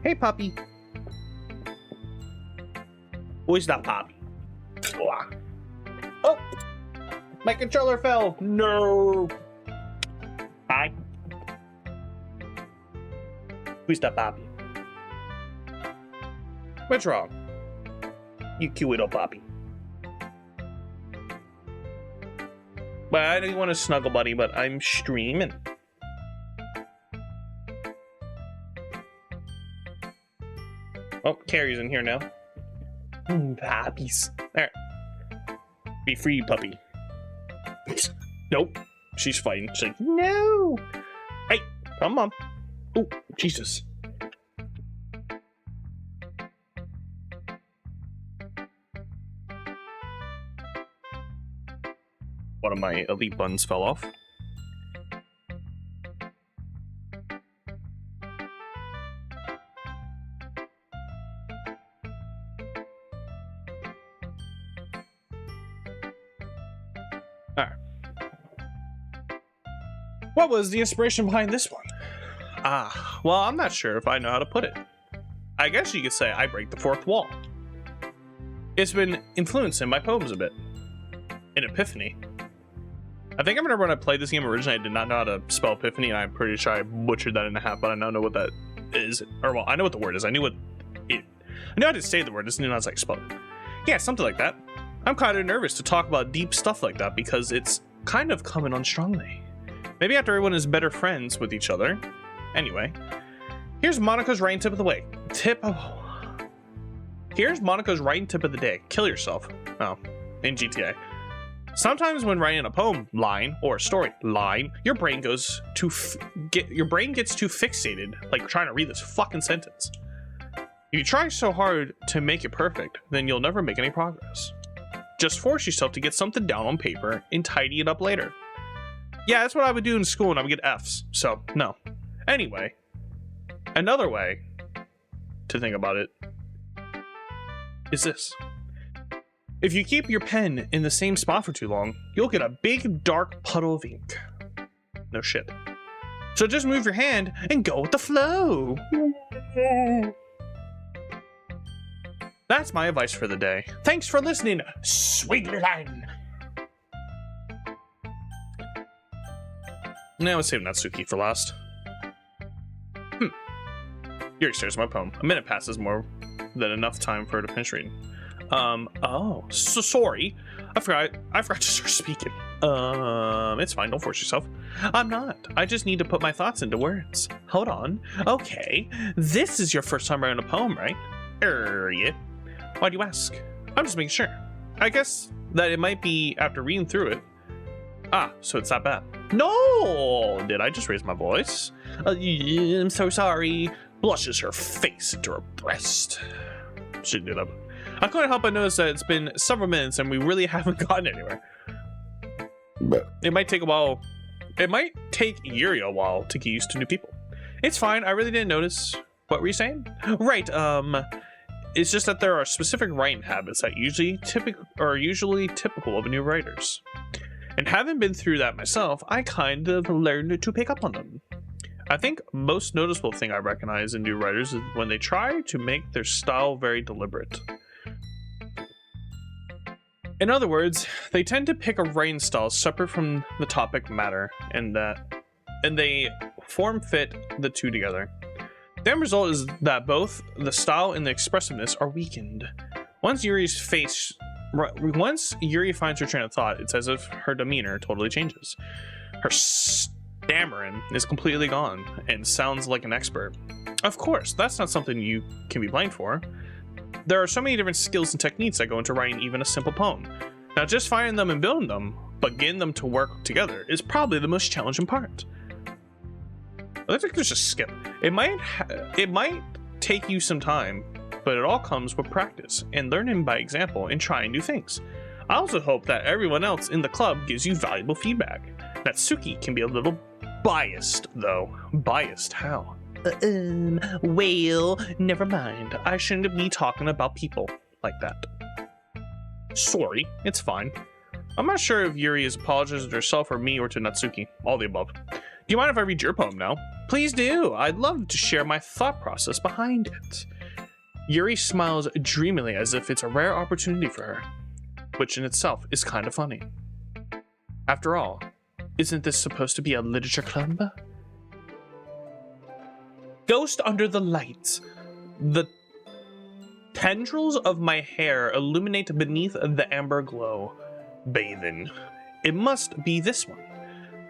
Hey, puppy. Who's that Poppy? Oh! My controller fell! No! Hi. Who's that Poppy? What's wrong? You cute little Poppy. Well, I know you want to snuggle, buddy, but I'm streaming. Oh, Carrie's in here now. Puppies. Alright. Be free, puppy. Nope. She's fighting. She's like, no! Hey, come on. Oh, Jesus. One of my elite buns fell off. Alright. What was the inspiration behind this one? Well, I'm not sure if I know how to put it. I guess you could say I break the fourth wall. It's been influencing my poems a bit. An epiphany. I think I remember when I played this game originally, I did not know how to spell epiphany, and I'm pretty sure I butchered that in half, but I don't know what that is. Or, well, I know what the word is. I knew how to say the word, just didn't know how to like, spell it. Yeah, something like that. I'm kind of nervous to talk about deep stuff like that because it's kind of coming on strongly. Maybe after everyone is better friends with each other. Anyway, here's Monica's writing tip of the way. Here's Monica's writing tip of the day. Kill yourself. Oh, in GTA. Sometimes when writing a poem line or a story line, your brain gets too fixated, like trying to read this fucking sentence. If you try so hard to make it perfect, then you'll never make any progress. Just force yourself to get something down on paper and tidy it up later. Yeah, that's what I would do in school and I would get Fs, so no. Anyway, another way to think about it is this. If you keep your pen in the same spot for too long, you'll get a big dark puddle of ink. No shit. So just move your hand and go with the flow. That's my advice for the day. Thanks for listening, sweet line. Now let's save Natsuki for last. Yuri stares at my poem. A minute passes more than enough time for her to finish reading. Oh, so sorry. I forgot to start speaking. It's fine, don't force yourself. I'm not. I just need to put my thoughts into words. Hold on. Okay, this is your first time writing a poem, right? Yeah. Why do you ask? I'm just making sure. I guess that it might be after reading through it. So it's that bad. No! Did I just raise my voice? I'm so sorry. Blushes her face into her breast. Shouldn't do that. I couldn't help but notice that it's been several minutes and we really haven't gotten anywhere. It might take a while. It might take Yuri a while to get used to new people. It's fine. I really didn't notice. What were you saying? Right. It's just that there are specific writing habits that usually typical of new writers. And having been through that myself, I kind of learned to pick up on them. I think most noticeable thing I recognize in new writers is when they try to make their style very deliberate. In other words, they tend to pick a writing style separate from the topic matter, and they form fit the two together. The end result is that both the style and the expressiveness are weakened. Once Yuri finds her train of thought, it's as if her demeanor totally changes. Her stammering is completely gone and sounds like an expert. Of course, that's not something you can be blamed for. There are so many different skills and techniques that go into writing even a simple poem. Now, just finding them and building them, but getting them to work together is probably the most challenging part. I think there's a skip. It might take you some time, but it all comes with practice and learning by example and trying new things. I also hope that everyone else in the club gives you valuable feedback. Natsuki can be a little biased, though. Biased how? Well, never mind. I shouldn't be talking about people like that. Sorry, it's fine. I'm not sure if Yuri is apologizing to herself or me or to Natsuki. All the above. Do you mind if I read your poem now? Please do. I'd love to share my thought process behind it. Yuri smiles dreamily as if it's a rare opportunity for her, which in itself is kind of funny. After all, isn't this supposed to be a literature club? Ghost under the lights. The tendrils of my hair illuminate beneath the amber glow. Bathing. It must be this one.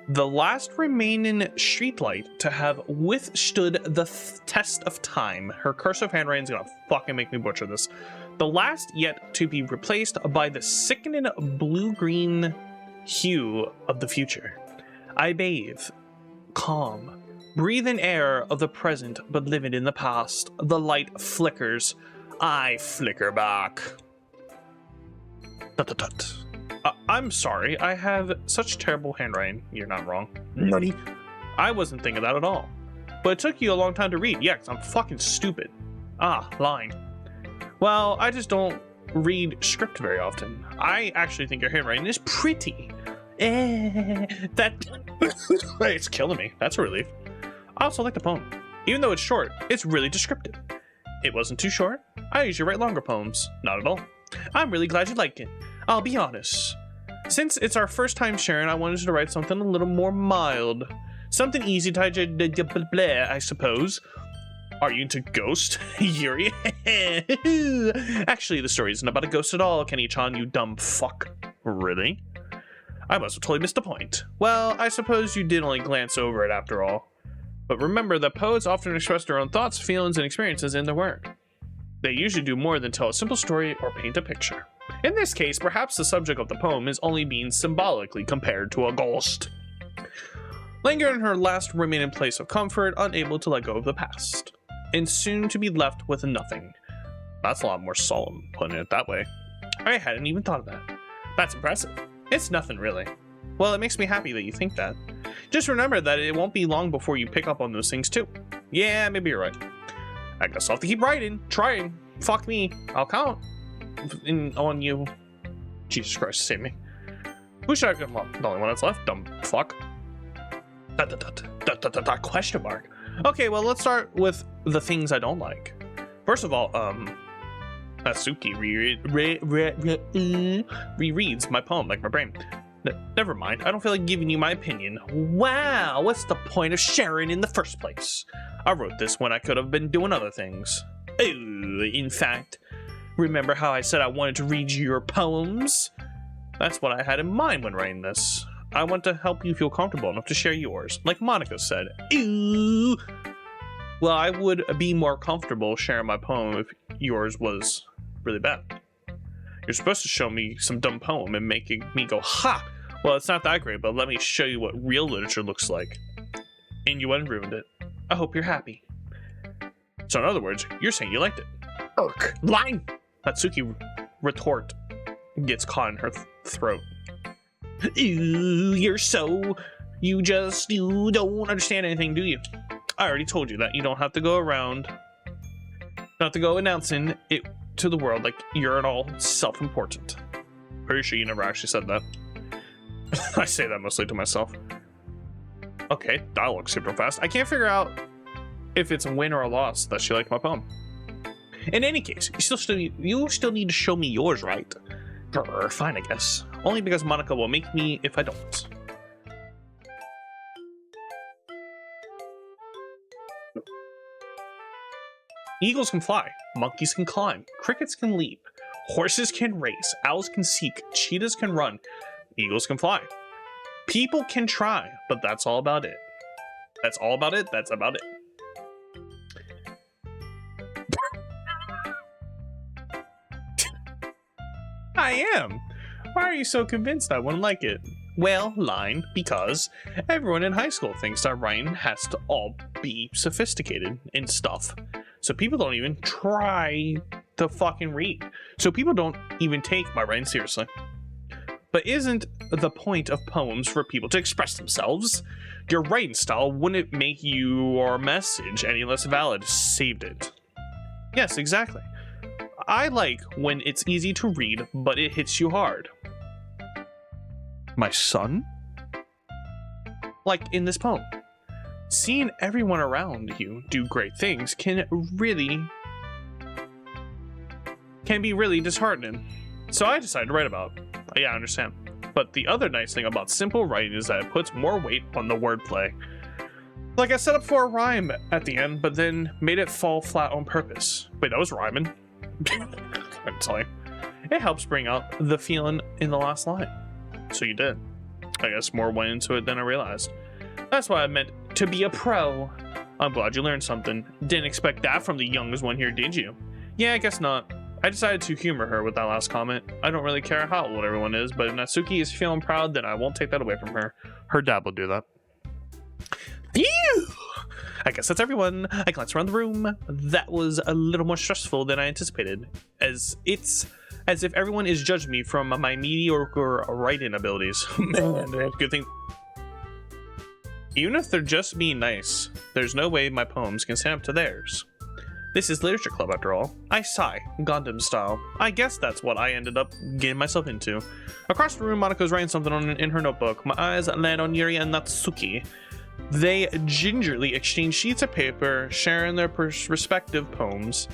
The last remaining streetlight to have withstood the test of time. Her cursive handwriting's gonna fucking make me butcher this. The last yet to be replaced by the sickening blue-green hue of the future. I bathe, calm, breathe in air of the present but living in the past. The light flickers. I flicker back. Tut, tut, tut. I'm sorry, I have such terrible handwriting. You're not wrong. Nutty. I wasn't thinking that at all. But it took you a long time to read. Yeah, 'cause I'm fucking stupid. Ah, line. Well, I just don't read script very often. I actually think your handwriting is pretty. That... It's killing me. That's a relief. I also like the poem. Even though it's short, it's really descriptive. It wasn't too short. I usually write longer poems. Not at all. I'm really glad you liked it. I'll be honest. Since it's our first time sharing, I wanted to write something a little more mild. Something easy to I suppose. Are you into ghost, Yuri? Actually, the story isn't about a ghost at all, Kenny-chan, you dumb fuck. Really? I must have totally missed the point. Well, I suppose you did only glance over it after all. But remember that poets often express their own thoughts, feelings, and experiences in their work. They usually do more than tell a simple story or paint a picture. In this case, perhaps the subject of the poem is only being symbolically compared to a ghost. Linger in her last remaining place of comfort, unable to let go of the past, and soon to be left with nothing. That's a lot more solemn, putting it that way. I hadn't even thought of that. That's impressive. It's nothing really. Well, it makes me happy that you think that. Just remember that it won't be long before you pick up on those things too. Yeah, maybe you're right. I guess I'll have to keep writing, trying. Fuck me, I'll count on you. Jesus Christ, save me. Who should I get? Well, the only one that's left, dumb fuck. Question mark. Okay, well, let's start with the things I don't like. First of all, Natsuki rereads my poem like my brain. Never mind, I don't feel like giving you my opinion. Wow, what's the point of sharing in the first place? I wrote this when I could have been doing other things. Oh, in fact, remember how I said I wanted to read your poems? That's what I had in mind when writing this. I want to help you feel comfortable enough to share yours, like Monica said. Ooh. Well, I would be more comfortable sharing my poem if yours was really bad. You're supposed to show me some dumb poem and making me go, ha! Well, it's not that great, but let me show you what real literature looks like. And you went and ruined it. I hope you're happy. So in other words, you're saying you liked it. Urk. Line! Natsuki retort gets caught in her throat. Ooh, you don't understand anything, do you? I already told you that you don't have to go around, not to go announcing it to the world like you're at all self-important. Pretty sure you never actually said that. I say that mostly to myself. Okay, dialogue super fast. I can't figure out if it's a win or a loss that she liked my poem. In any case, you still need to show me yours, right? Grr, fine, I guess. Only because Monica will make me if I don't. Eagles can fly, monkeys can climb, crickets can leap, horses can race, owls can seek, cheetahs can run, eagles can fly. People can try, but that's all about it. That's all about it, that's about it. I am. Why are you so convinced I wouldn't like it? Well, line, because everyone in high school thinks that writing has to all be sophisticated and stuff. So people don't even try to fucking read. So people don't even take my writing seriously. But isn't the point of poems for people to express themselves? Your writing style wouldn't make your message any less valid. Saved it. Yes, exactly. I like when it's easy to read, but it hits you hard. My son? Like in this poem. Seeing everyone around you do great things can really can be really disheartening. So I decided to write about it. Yeah, I understand. But the other nice thing about simple writing is that it puts more weight on the wordplay. Like I set up for a rhyme at the end, but then made it fall flat on purpose. Wait, that was rhyming? I'm telling you. It helps bring out the feeling in the last line. So you did. I guess more went into it than I realized. That's why I meant to be a pro. I'm glad you learned something. Didn't expect that from the youngest one here, did you? Yeah, I guess not. I decided to humor her with that last comment. I don't really care how old everyone is, but if Natsuki is feeling proud, then I won't take that away from her. Her dad will do that. Phew! I guess that's everyone. I glanced around the room. That was a little more stressful than I anticipated, as if everyone is judging me from my mediocre writing abilities. Man, good thing. Even if they're just being nice, there's no way my poems can stand up to theirs. This is literature club after all. I sigh, Gundam style. I guess that's what I ended up getting myself into. Across the room, Monaco's writing something in her notebook. My eyes land on Yuri and Natsuki. They gingerly exchange sheets of paper, sharing their respective poems.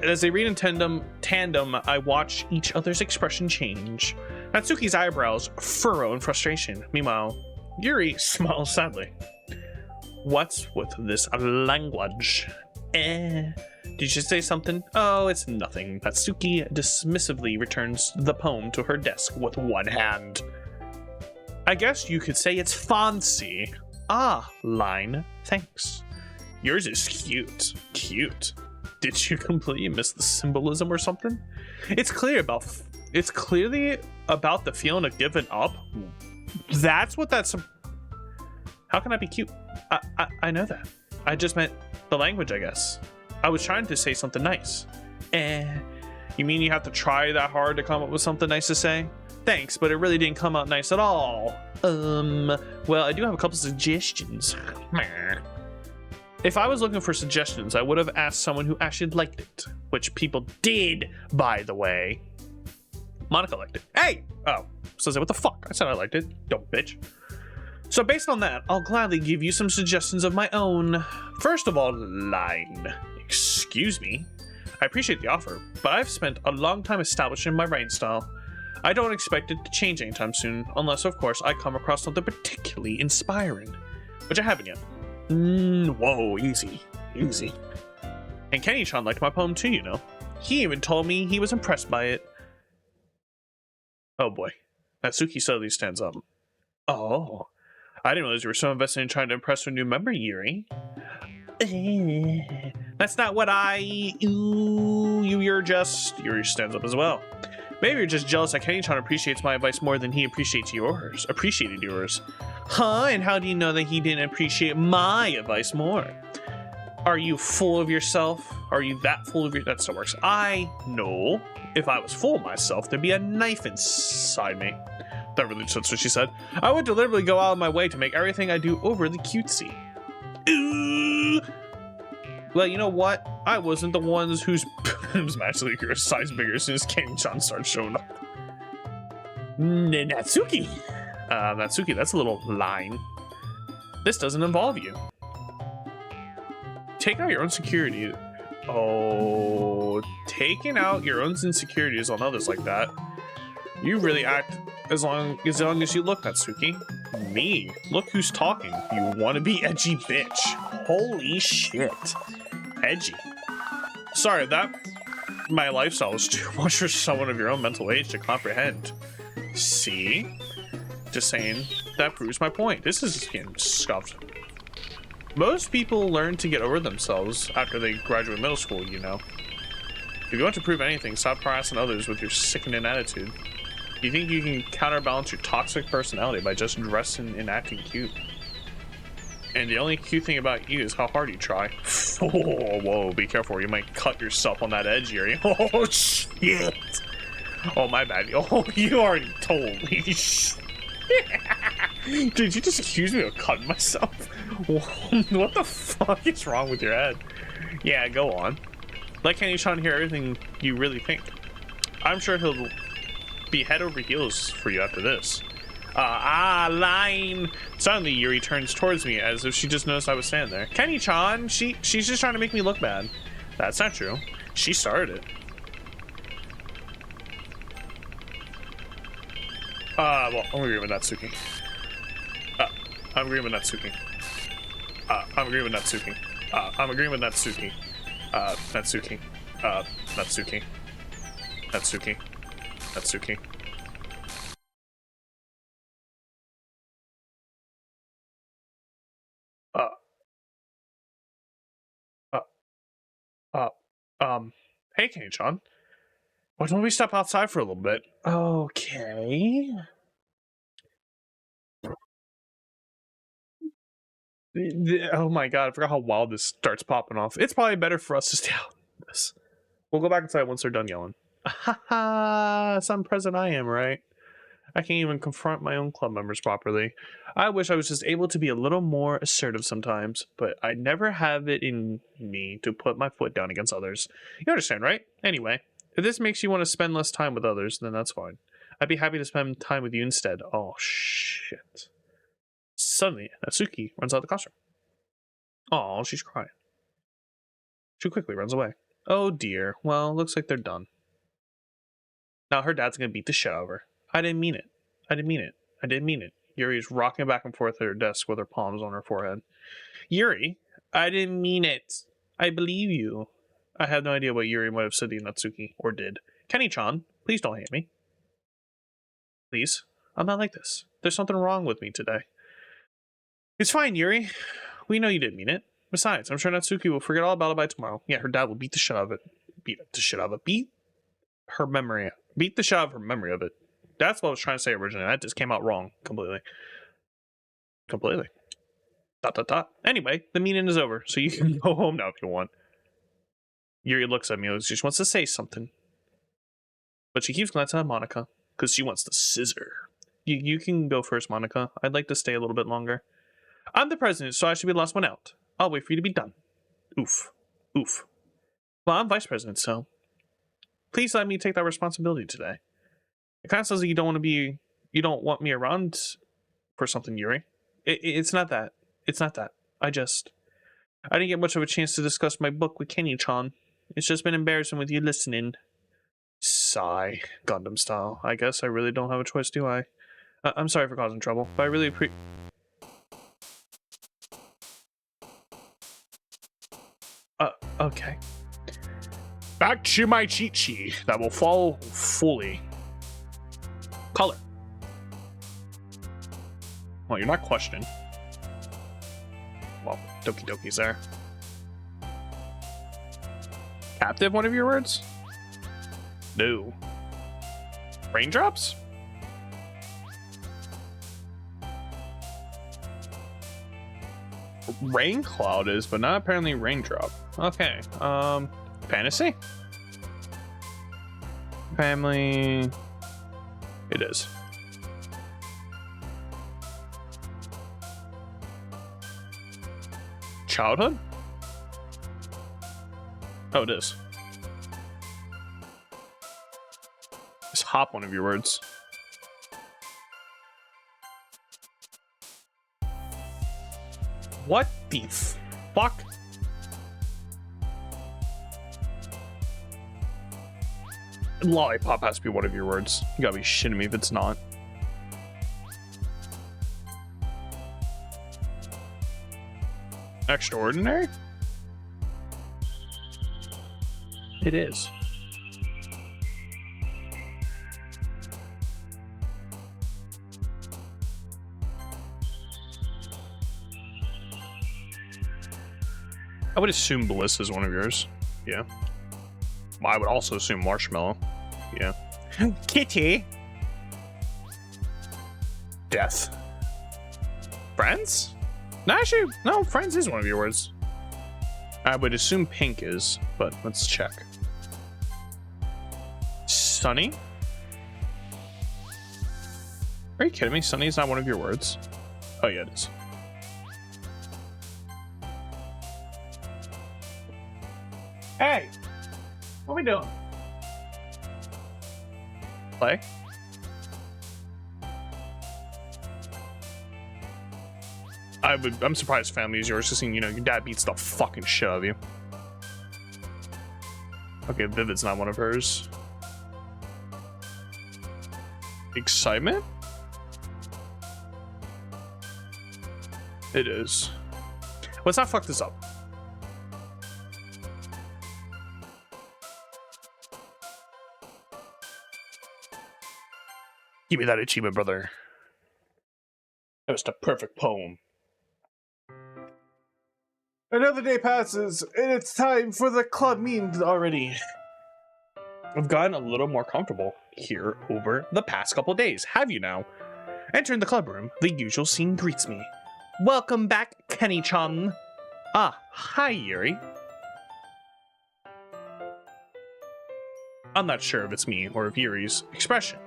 As they read in tandem, I watch each other's expression change. Natsuki's eyebrows furrow in frustration. Meanwhile, Yuri smiles sadly. What's with this language? Did you say something? Oh, it's nothing. Natsuki dismissively returns the poem to her desk with one hand. I guess you could say it's fancy. Ah, line. Thanks. Yours is cute. Cute. Did you completely miss the symbolism or something? It's clearly about the feeling of giving up. That's what that's. How can I be cute? I know that. I just meant the language, I guess. I was trying to say something nice. You mean you have to try that hard to come up with something nice to say? Thanks, but it really didn't come out nice at all. Well, I do have a couple suggestions. If I was looking for suggestions, I would have asked someone who actually liked it, which people did, by the way. Monica liked it. Hey! Oh, so I said, what the fuck? I said I liked it. Dumb bitch. So based on that, I'll gladly give you some suggestions of my own. First of all, line. Excuse me. I appreciate the offer, but I've spent a long time establishing my writing style. I don't expect it to change anytime soon, unless, of course, I come across something particularly inspiring, which I haven't yet. Whoa, easy. Easy. And Kenny-chan liked my poem too, you know. He even told me he was impressed by it. Oh boy. Natsuki suddenly stands up. Oh. I didn't realize you were so invested in trying to impress her new member, Yuri. That's not what you're just... Yuri stands up as well. Maybe you're just jealous that Kenny-chan appreciates my advice more than he appreciated yours. Huh? And how do you know that he didn't appreciate my advice more? Are you full of yourself? Are you that full of that still works. I know. If I was full of myself, there'd be a knife inside me. That really that's what she said. I would deliberately go out of my way to make everything I do overly cutesy. Ooh. Well, you know what? I wasn't the ones whose boobs magically grew a size bigger as soon as Kenny-chan started showing up. Natsuki! Natsuki, that's a little line. This doesn't involve you. Take out your own security. Oh, taking out your own insecurities on others like that. You really act as long as you look, Natsuki. Me? Look who's talking. You want to be edgy bitch. Holy shit. Edgy. Sorry, my lifestyle is too much for someone of your own mental age to comprehend. See? Just saying, that proves my point. This is getting scuffed. Most people learn to get over themselves after they graduate middle school, you know. If you want to prove anything, stop harassing others with your sickening attitude. You think you can counterbalance your toxic personality by just dressing and acting cute. And the only cute thing about you is how hard you try. Oh, whoa, be careful, you might cut yourself on that edge area. Oh, shit. Oh, my bad. Oh, you already told me. Did you just accuse me of cutting myself? What the fuck is wrong with your head? Yeah, go on. Let Kenny-chan hear everything you really think. I'm sure he'll be head over heels for you after this. Line! Suddenly, Yuri turns towards me as if she just noticed I was standing there. Kenny-chan, she's just trying to make me look bad. That's not true. She started it. Well, I'm agreeing with Natsuki. I'm agreeing with Natsuki. I'm agreeing with Natsuki. I'm agreeing with Natsuki. Natsuki. Natsuki. Natsuki. Natsuki. Uh, uh, hey, Kenny-chan. Why don't we step outside for a little bit? Okay. Oh my god, I forgot how wild this starts popping off. It's probably better for us to stay out of this. We'll go back inside once they're done yelling. Haha, some present I am, right? I can't even confront my own club members properly. I wish I was just able to be a little more assertive sometimes, but I never have it in me to put my foot down against others. You understand, right? Anyway, if this makes you want to spend less time with others, then that's fine. I'd be happy to spend time with you instead. Oh, shit. Suddenly, Natsuki runs out of the classroom. Oh, she's crying. She quickly runs away. Oh dear. Well, looks like they're done. Now her dad's gonna beat the shit out of her. I didn't mean it. I didn't mean it. I didn't mean it. Yuri is rocking back and forth at her desk with her palms on her forehead. Yuri, I didn't mean it. I believe you. I have no idea what Yuri might have said to Natsuki, or did. Kenny-chan, please don't hate me. Please. I'm not like this. There's something wrong with me today. It's fine, Yuri. We know you didn't mean it. Besides, I'm sure Natsuki will forget all about it by tomorrow. Yeah, her dad will beat the shit out of it. Beat the shit out of it. Beat her memory. Beat the shit out of her memory of it. That's what I was trying to say originally. That just came out wrong completely. Completely. Dot, dot, dot. Anyway, the meeting is over, so you can go home now if you want. Yuri looks at me. She wants to say something. But she keeps glancing at Monica, because she wants to scissor. You can go first, Monica. I'd like to stay a little bit longer. I'm the president, so I should be the last one out. I'll wait for you to be done. Oof. Oof. Well, I'm vice president, so please let me take that responsibility today. It kind of sounds like you don't want me around for something, Yuri. It's not that. It's not that. I didn't get much of a chance to discuss my book with Kenny-chan. It's just been embarrassing with you listening. Sigh. Gundam style. I guess I really don't have a choice, do I? I'm sorry for causing trouble, but I really okay. Back to my cheat sheet that will fall fully. Color. Well, you're not questioning. Well, Doki Doki's there. Captive, one of your words? No. Raindrops? Rain cloud is, but not apparently raindrop. Okay. Fantasy? Family. It is. Childhood? Oh, it is. Is hop one of your words? What the fuck? Lollipop has to be one of your words. You gotta be shitting me if it's not. Extraordinary? It is. I would assume Bliss is one of yours. Yeah. Well, I would also assume Marshmallow. Yeah. Kitty. Death. Friends? No, actually, no, Friends is one of your words. I would assume Pink is, but let's check. Sunny? Are you kidding me? Sunny is not one of your words. Oh, yeah, it is. Hey! What are we doing? Play? I'm surprised family is yours, just seeing, you know, your dad beats the fucking shit out of you. Okay, Vivid's not one of hers. Excitement? It is. Let's not fuck this up. Give me that achievement, brother. That was the perfect poem. Another day passes, and it's time for the club meeting already. I've gotten a little more comfortable here over the past couple days. Have you now? Entering the club room, the usual scene greets me. Welcome back, Kenny-chan. Ah, hi, Yuri. I'm not sure if it's me or if Yuri's expression,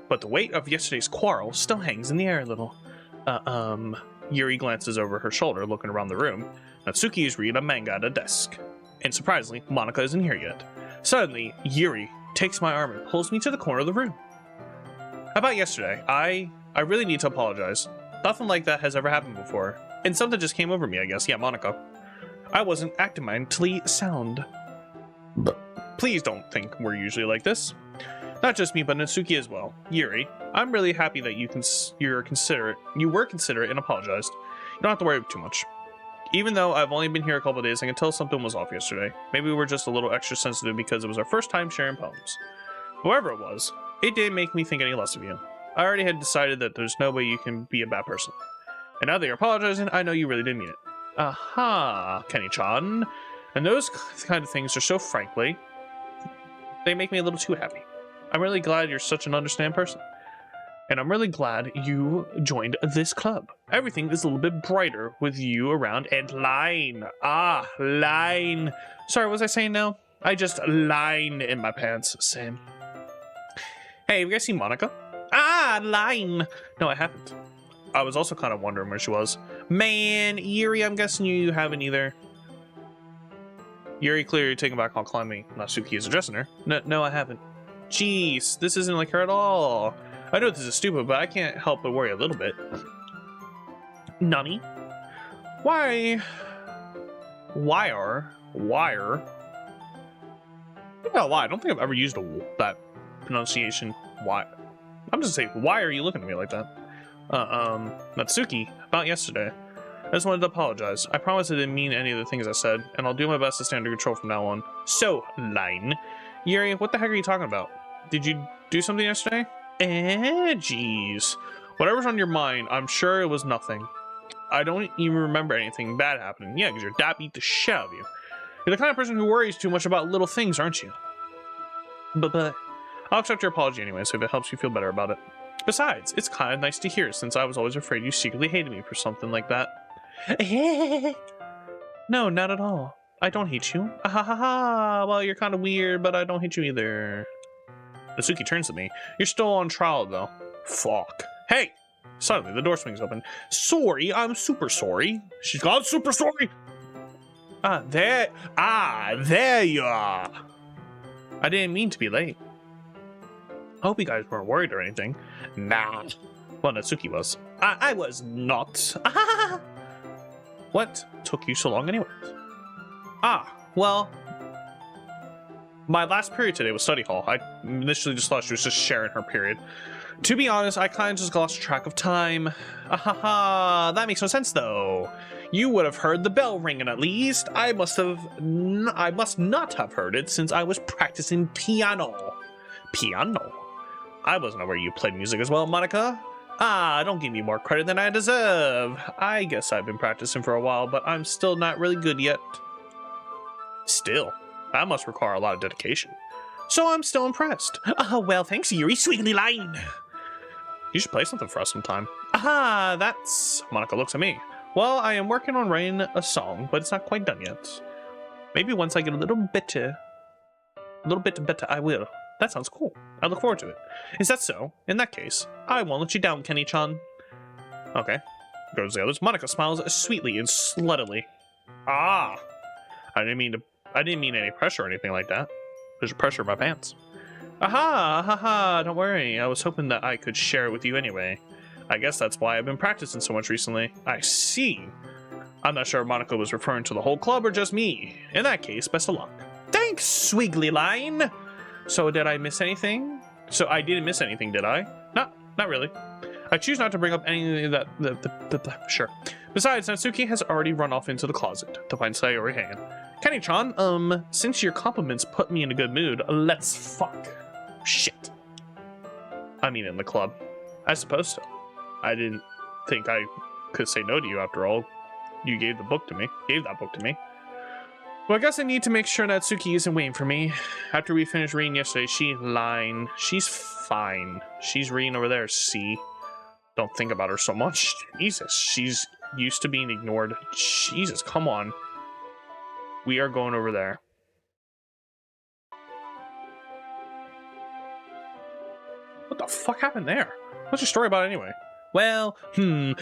but the weight of yesterday's quarrel still hangs in the air a little. Yuri glances over her shoulder, looking around the room. Natsuki is reading a manga at a desk. And surprisingly, Monica isn't here yet. Suddenly, Yuri takes my arm and pulls me to the corner of the room. About yesterday, I really need to apologize. Nothing like that has ever happened before. And something just came over me, I guess. Yeah, Monica. I wasn't acting mentally sound. But please don't think we're usually like this. Not just me, but Natsuki as well. Yuri, I'm really happy that you were considerate and apologized. You don't have to worry too much. Even though I've only been here a couple of days, I can tell something was off yesterday. Maybe we were just a little extra sensitive because it was our first time sharing poems. Whoever it was, it didn't make me think any less of you. I already had decided that there's no way you can be a bad person. And now that you're apologizing, I know you really did mean it. Aha, Kenny-chan. And those kind of things are so frankly, they make me a little too happy. I'm really glad you're such an understanding person. And I'm really glad you joined this club. Everything is a little bit brighter with you around. And line. Ah, line. Sorry, what was I saying now? I just line in my pants. Same. Hey, have you guys seen Monica? Ah, line. No, I haven't. I was also kind of wondering where she was. Man, Yuri, I'm guessing you haven't either. Yuri, clearly taken back on climbing. Natsuki is addressing her. No, I haven't. Jeez, this isn't like her at all. I know this is stupid, but I can't help but worry a little bit. Nani? Why? Wire? I don't think I've ever used that pronunciation. Why? I'm just saying, why are you looking at me like that? Natsuki, about yesterday. I just wanted to apologize. I promise I didn't mean any of the things I said, and I'll do my best to stay under control from now on. So, line. Yuri, what the heck are you talking about? Did you do something yesterday? Jeez. Whatever's on your mind, I'm sure it was nothing. I don't even remember anything bad happening. Yeah, because your dad beat the shit out of you. You're the kind of person who worries too much about little things, aren't you? But I'll accept your apology anyway, so if it helps you feel better about it. Besides, it's kind of nice to hear, since I was always afraid you secretly hated me for something like that. No, not at all. I don't hate you. Ah, ha ha ha. Well, you're kind of weird, but I don't hate you either. Natsuki turns to me. You're still on trial, though. Fuck. Hey! Suddenly, the door swings open. Sorry, I'm super sorry. She's gone super sorry! There you are! I didn't mean to be late. I hope you guys weren't worried or anything. Nah. Well, Natsuki was. I was not. What took you so long anyways? Well, my last period today was study hall. I initially just thought she was just sharing her period. To be honest, I kind of just lost track of time. That makes no sense though. You would have heard the bell ringing at least. I must not have heard it since I was practicing piano. Piano? I wasn't aware you played music as well, Monica. Don't give me more credit than I deserve. I guess I've been practicing for a while, but I'm still not really good yet. Still, that must require a lot of dedication. So I'm still impressed. Well, thanks, Yuri. Sweetly line. You should play something for us sometime. That's... Monica looks at me. Well, I am working on writing a song, but it's not quite done yet. Maybe once I get a little bit better, I will. That sounds cool. I look forward to it. Is that so? In that case, I won't let you down, Kenny-chan. Okay. Goes the others. Monica smiles sweetly and sluttily. I didn't mean any pressure or anything like that. There's pressure in my pants. Don't worry. I was hoping that I could share it with you anyway. I guess that's why I've been practicing so much recently. I see. I'm not sure if Monica was referring to the whole club or just me. In that case, best of luck. Thanks, Swiggly Line. So did I miss anything? So I didn't miss anything, did I? Not really. I choose not to bring up anything that sure. Besides, Natsuki has already run off into the closet to find Sayori hanging. Kenny-chan, since your compliments put me in a good mood, let's fuck. Shit. I mean, in the club. I suppose so. I didn't think I could say no to you after all. You gave that book to me. Well, I guess I need to make sure Natsuki isn't waiting for me. After we finished reading yesterday, she's fine. She's reading over there, see? Don't think about her so much. Jesus, she's used to being ignored. Jesus, come on. We are going over there. What the fuck happened there? What's your story about anyway? Well, look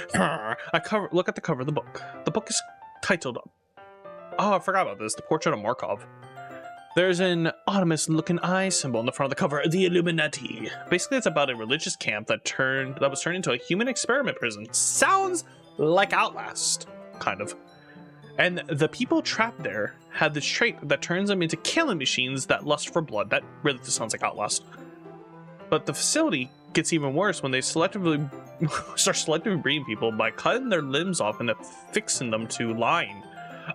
at the cover of the book. The book is titled, oh, I forgot about this, The Portrait of Markov. There's an ominous-looking eye symbol on the front of the cover, the Illuminati. Basically, it's about a religious camp that was turned into a human experiment prison. Sounds like Outlast, kind of. And the people trapped there have this trait that turns them into killing machines that lust for blood. That really just sounds like Outlast. But the facility gets even worse when they start selectively breeding people by cutting their limbs off and affixing them to line.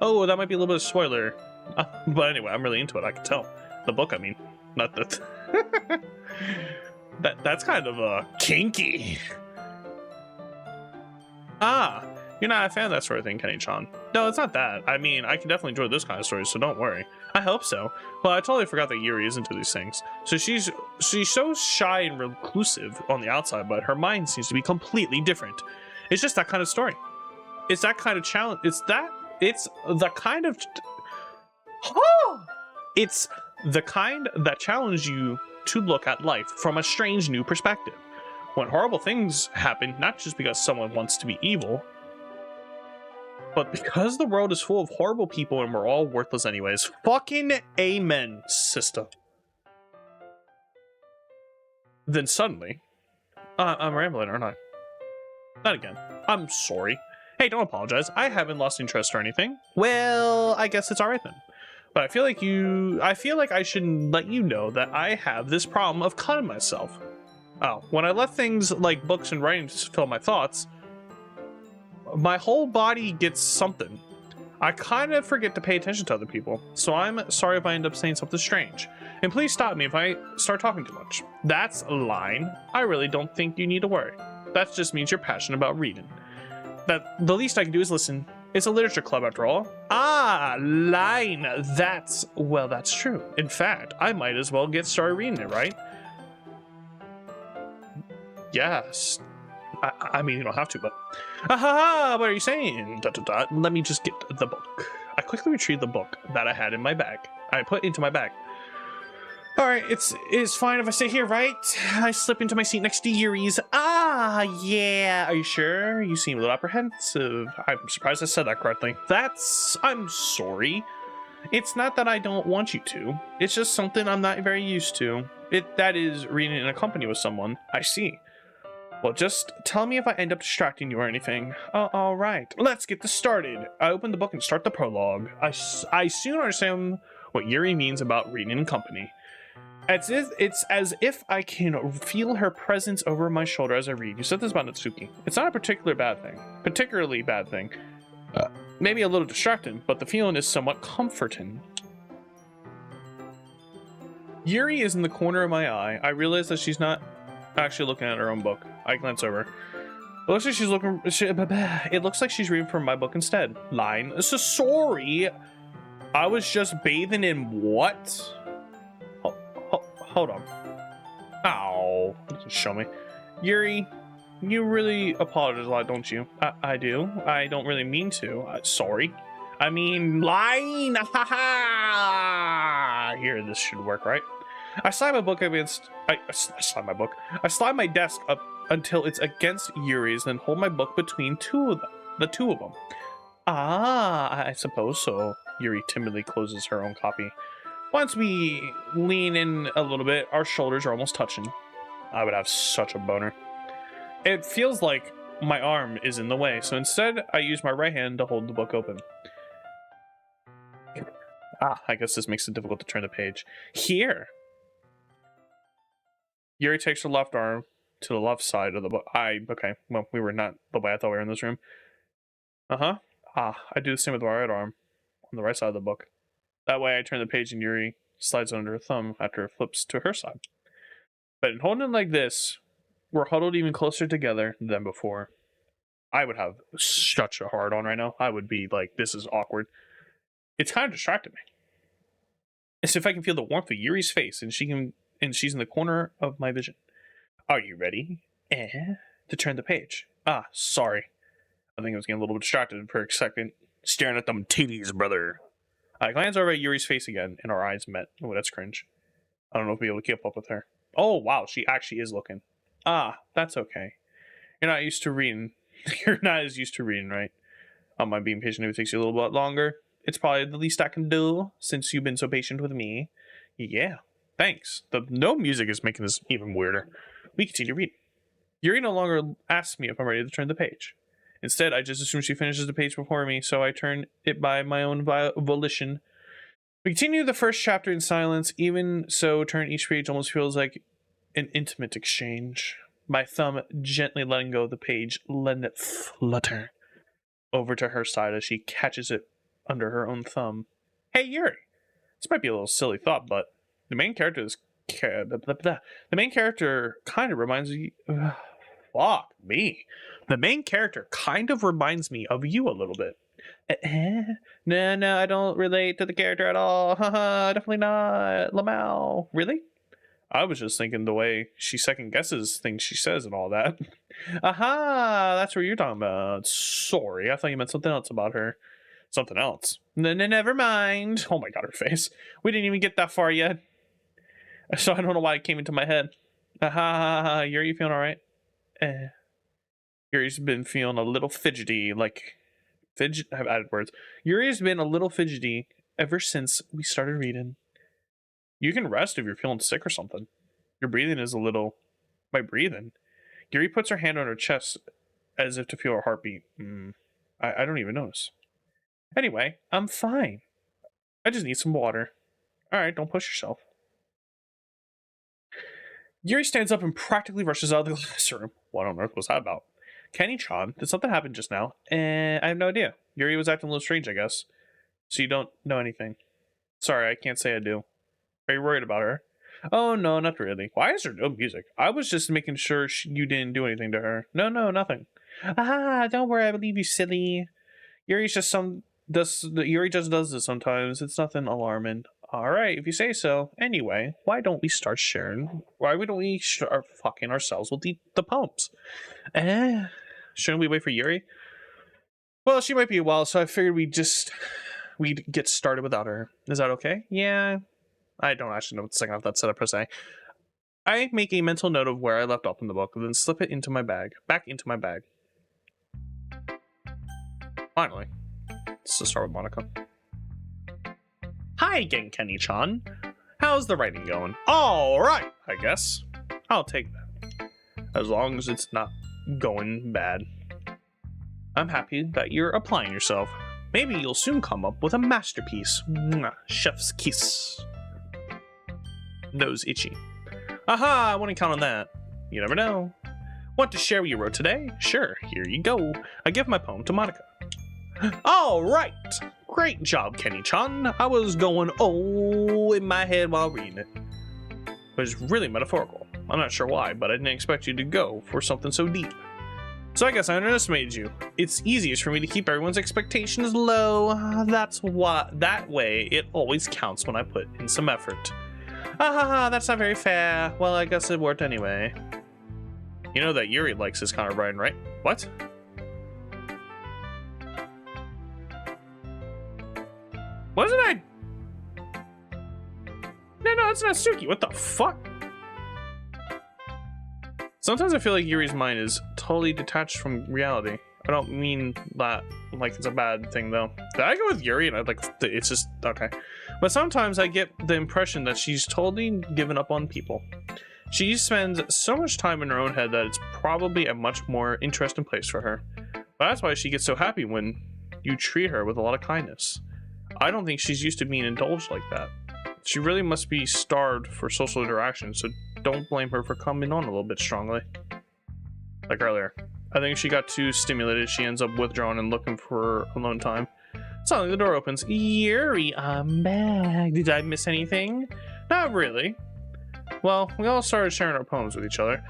Oh, that might be a little bit of a spoiler. But anyway, I'm really into it, I can tell. The book, I mean. Not that. That's kind of kinky. Ah, you're not a fan of that sort of thing, Kenny-chan. No, it's not that. I mean, I can definitely enjoy this kind of story, so don't worry. I hope so. Well, I totally forgot that Yuri is into these things. So she's so shy and reclusive on the outside, but her mind seems to be completely different. It's just that kind of story. It's that kind of challenge. It's the kind that challenges you to look at life from a strange new perspective. When horrible things happen, not just because someone wants to be evil, but because the world is full of horrible people and we're all worthless anyways. Fucking amen, sister. Then suddenly, I'm rambling, aren't I? Not again. I'm sorry. Hey, don't apologize. I haven't lost interest or anything. Well, I guess it's alright then. But I feel like I should let you know that I have this problem of cutting myself. Oh, when I let things like books and writing fill my thoughts, my whole body gets something. I kind of forget to pay attention to other people, so I'm sorry if I end up saying something strange. And please stop me if I start talking too much. That's a line. I really don't think you need to worry. That just means you're passionate about reading. That the least I can do is listen. It's a literature club after all. Ah, line. That's true. In fact, I might as well get started reading it, right? Yes. I mean, you don't have to, but... What are you saying? ... Let me just get the book. I quickly retrieved the book that I had in my bag. I put into my bag. Alright, it's fine if I stay here, right? I slip into my seat next to Yuri's. Ah, yeah. Are you sure? You seem a little apprehensive. I'm surprised I said that correctly. I'm sorry. It's not that I don't want you to. It's just something I'm not very used to. That is, reading in a company with someone. I see. Well, just tell me if I end up distracting you or anything. Alright, let's get this started. I open the book and start the prologue. I soon understand what Yuri means about reading in company. It's as if I can feel her presence over my shoulder as I read. You said this about Natsuki. It's not a particularly bad thing. Maybe a little distracting, but the feeling is somewhat comforting. Yuri is in the corner of my eye. I realize that she's not actually looking at her own book. I glance over. It looks like she's looking. It looks like she's reading from my book instead. Line. So sorry. I was just bathing in what? Hold on. Ow. Show me. Yuri, you really apologize a lot, don't you? I do. I don't really mean to. Sorry. I mean, line. Ha ha. Here, this should work, right? I slide my book against. I slide my desk up until it's against Yuri's, then hold my book between the two of them. Ah, I suppose so. Yuri timidly closes her own copy. Once we lean in a little bit, our shoulders are almost touching. I would have such a boner. It feels like my arm is in the way, so instead I use my right hand to hold the book open. Ah, I guess this makes it difficult to turn the page. Here! Yuri takes her left arm to the left side of the book. Okay, well, we were not the way I thought we were in this room. Uh-huh. Ah, I do the same with my right arm on the right side of the book. That way I turn the page and Yuri slides under her thumb after it flips to her side. But in holding it like this, we're huddled even closer together than before. I would have such a hard on right now. I would be like, this is awkward. It's kind of distracting me. As if I can feel the warmth of Yuri's face and she's in the corner of my vision. Are you ready? To turn the page. Ah, sorry. I think I was getting a little bit distracted for a second. Staring at them titties, brother. I glance over at Yuri's face again, and our eyes met. Oh, that's cringe. I don't know if we'll be able to keep up with her. Oh, wow, she actually is looking. Ah, that's okay. You're not used to reading. You're not as used to reading, right? My being patient if it takes you a little bit longer. It's probably the least I can do, since you've been so patient with me. Yeah, thanks. The no music is making this even weirder. We continue reading. Yuri no longer asks me if I'm ready to turn the page. Instead, I just assume she finishes the page before me, so I turn it by my own volition. We continue the first chapter in silence. Even so, turn each page almost feels like an intimate exchange. My thumb gently letting go of the page, letting it flutter over to her side as she catches it under her own thumb. Hey, Yuri! This might be a little silly thought, but the main character is... The main character kind of reminds me... Fuck me. The main character kind of reminds me of you a little bit. No, I don't relate to the character at all. Haha, definitely not. Lamau. Really? I was just thinking the way she second guesses things she says and all that. Aha, that's what you're talking about. Sorry, I thought you meant something else about her. Something else. Never mind. Oh my god, her face. We didn't even get that far yet. So I don't know why it came into my head. Aha, Yuri, you feeling alright? Yuri's been feeling a little fidgety, I've added words. Yuri's been a little fidgety ever since we started reading. You can rest if you're feeling sick or something. Your breathing is a little... My breathing? Yuri puts her hand on her chest as if to feel her heartbeat. I don't even notice. Anyway, I'm fine. I just need some water. Alright, don't push yourself. Yuri stands up and practically rushes out of the classroom. What on earth was that about? Kenny-chan, did something happen just now? I have no idea. Yuri was acting a little strange, I guess. So you don't know anything. Sorry, I can't say I do. Are you worried about her? Oh, no, not really. Why is there no music? I was just making sure you didn't do anything to her. No, nothing. Ah, don't worry, I believe you, silly. Yuri just does this sometimes. It's nothing alarming. Alright, if you say so. Anyway, why don't we start sharing? Why don't we start fucking ourselves with the poems? Shouldn't we wait for Yuri? Well, she might be a while, so I figured we'd get started without her. Is that okay? Yeah. I don't actually know what the second half of that set up per se. I make a mental note of where I left off in the book, and then slip it into my bag. Back into my bag. Finally. Let's start with Monica. Hi again, Kenny-chan. How's the writing going? Alright, I guess. I'll take that. As long as it's not going bad. I'm happy that you're applying yourself. Maybe you'll soon come up with a masterpiece. Mwah, chef's kiss. Nose itchy. Aha, I wouldn't count on that. You never know. Want to share what you wrote today? Sure, here you go. I give my poem to Monica. Alright! Great job, Kenny-chan. I was going in my head while reading it. It was really metaphorical. I'm not sure why, but I didn't expect you to go for something so deep. So I guess I underestimated you. It's easiest for me to keep everyone's expectations low. That's why, that way, it always counts when I put in some effort. That's not very fair. Well, I guess it worked anyway. You know that Yuri likes this kind of writing, right? What? Wasn't I? No, it's not Suki. What the fuck? Sometimes I feel like Yuri's mind is totally detached from reality. I don't mean that like it's a bad thing though. Did I go with Yuri and it's just okay. But sometimes I get the impression that she's totally given up on people. She spends so much time in her own head that it's probably a much more interesting place for her. But that's why she gets so happy when you treat her with a lot of kindness. I don't think she's used to being indulged like that. She really must be starved for social interaction, so don't blame her for coming on a little bit strongly. Like earlier. I think she got too stimulated, she ends up withdrawing and looking for alone time. Suddenly the door opens. Yuri, I'm back. Did I miss anything? Not really. Well, we all started sharing our poems with each other.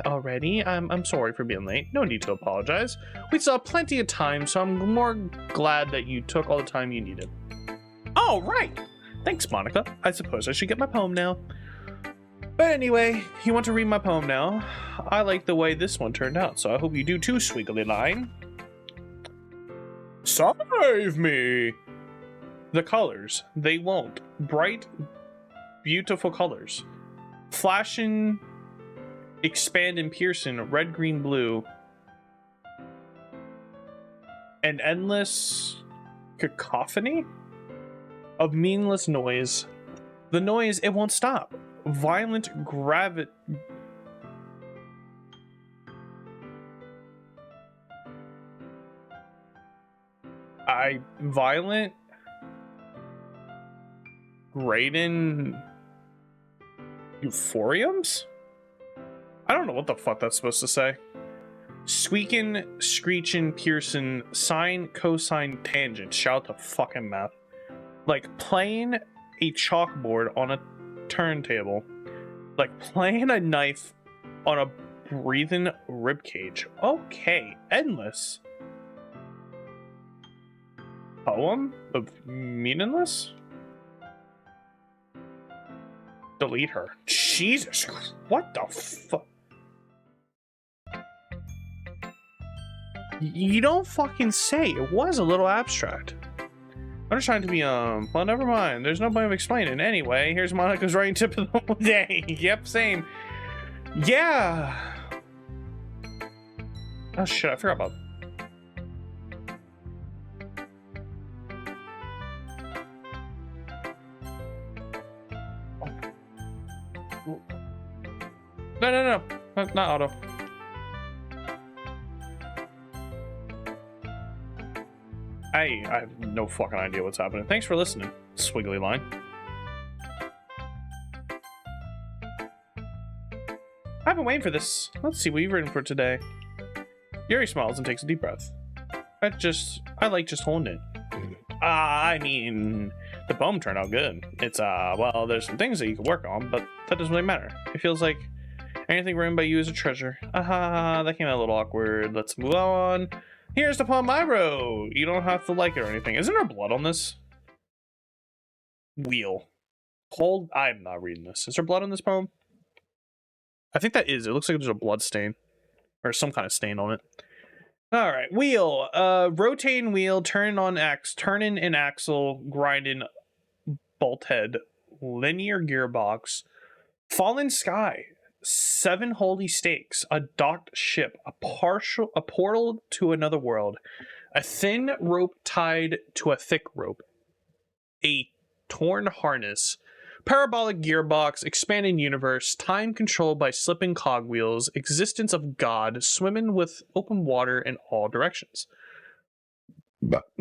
Already? I'm sorry for being late. No need to apologize. We still have plenty of time, so I'm more glad that you took all the time you needed. Oh, right! Thanks, Monica. I suppose I should get my poem now. But anyway, you want to read my poem now? I like the way this one turned out, so I hope you do too, Squiggly Line. Save me! The colors, they won't. Bright, beautiful colors. Flashing, expand and piercing, red, green, blue. An endless cacophony of meaningless noise. The noise, it won't stop. Violent violent Graydon euphoriums? I don't know what the fuck that's supposed to say. Squeaking, screeching, piercing, sine, cosine, tangent. Shout out to fucking math. Like playing a chalkboard on a turntable. Like playing a knife on a breathing ribcage. Okay, endless. Poem of meaningless? Delete her. Jesus Christ. What the fuck? You don't fucking say. It was a little abstract. I'm just trying to be, well, never mind. There's no point of explaining. Anyway, here's Monica's writing tip of the whole day. Yep, same. Yeah. Oh shit, I forgot about. No. Not auto. I have no fucking idea what's happening. Thanks for listening, Squiggly Line. I've been waiting for this. Let's see what you've written for today. Yuri smiles and takes a deep breath. I like just holding it. I mean, the poem turned out good. It's, well, there's some things that you can work on, but that doesn't really matter. It feels like anything written by you is a treasure. That came out a little awkward. Let's move on. Here's the poem I wrote. You don't have to like it or anything. Isn't there blood on this? Wheel. Hold. I'm not reading this. Is there blood on this poem? I think that is. It looks like there's a blood stain. Or some kind of stain on it. Alright. Wheel. Rotating wheel. Turning an axle. Grinding bolt head. Linear gearbox. Fallen sky. 7 holy stakes, a docked ship, a portal to another world, a thin rope tied to a thick rope, a torn harness, parabolic gearbox, expanding universe, time controlled by slipping cogwheels, existence of God, swimming with open water in all directions.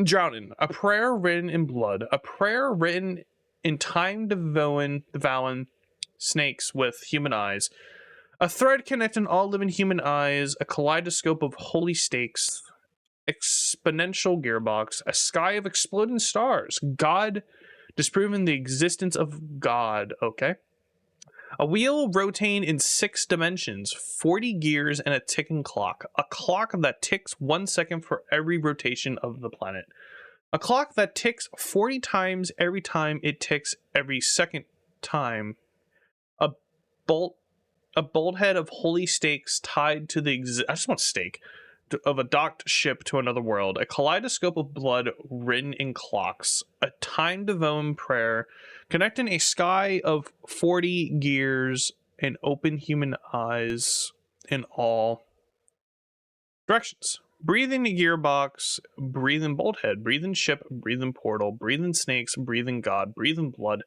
Drowning, a prayer written in blood, a prayer written in time devouring snakes with human eyes, a thread connecting all living human eyes, a kaleidoscope of holy stakes, exponential gearbox, a sky of exploding stars, God disproving the existence of God, okay? A wheel rotating in 6 dimensions, 40 gears and a ticking clock, a clock that ticks 1 second for every rotation of the planet, a clock that ticks 40 times every time it ticks every second time, a bolt head of holy stakes tied to the I just want stake of a docked ship to another world, a kaleidoscope of blood written in clocks, a time devoted prayer connecting a sky of 40 gears and open human eyes in all directions. Breathing gearbox, breathing bolt head, breathing ship, breathing portal, breathing snakes, breathing God, breathing blood,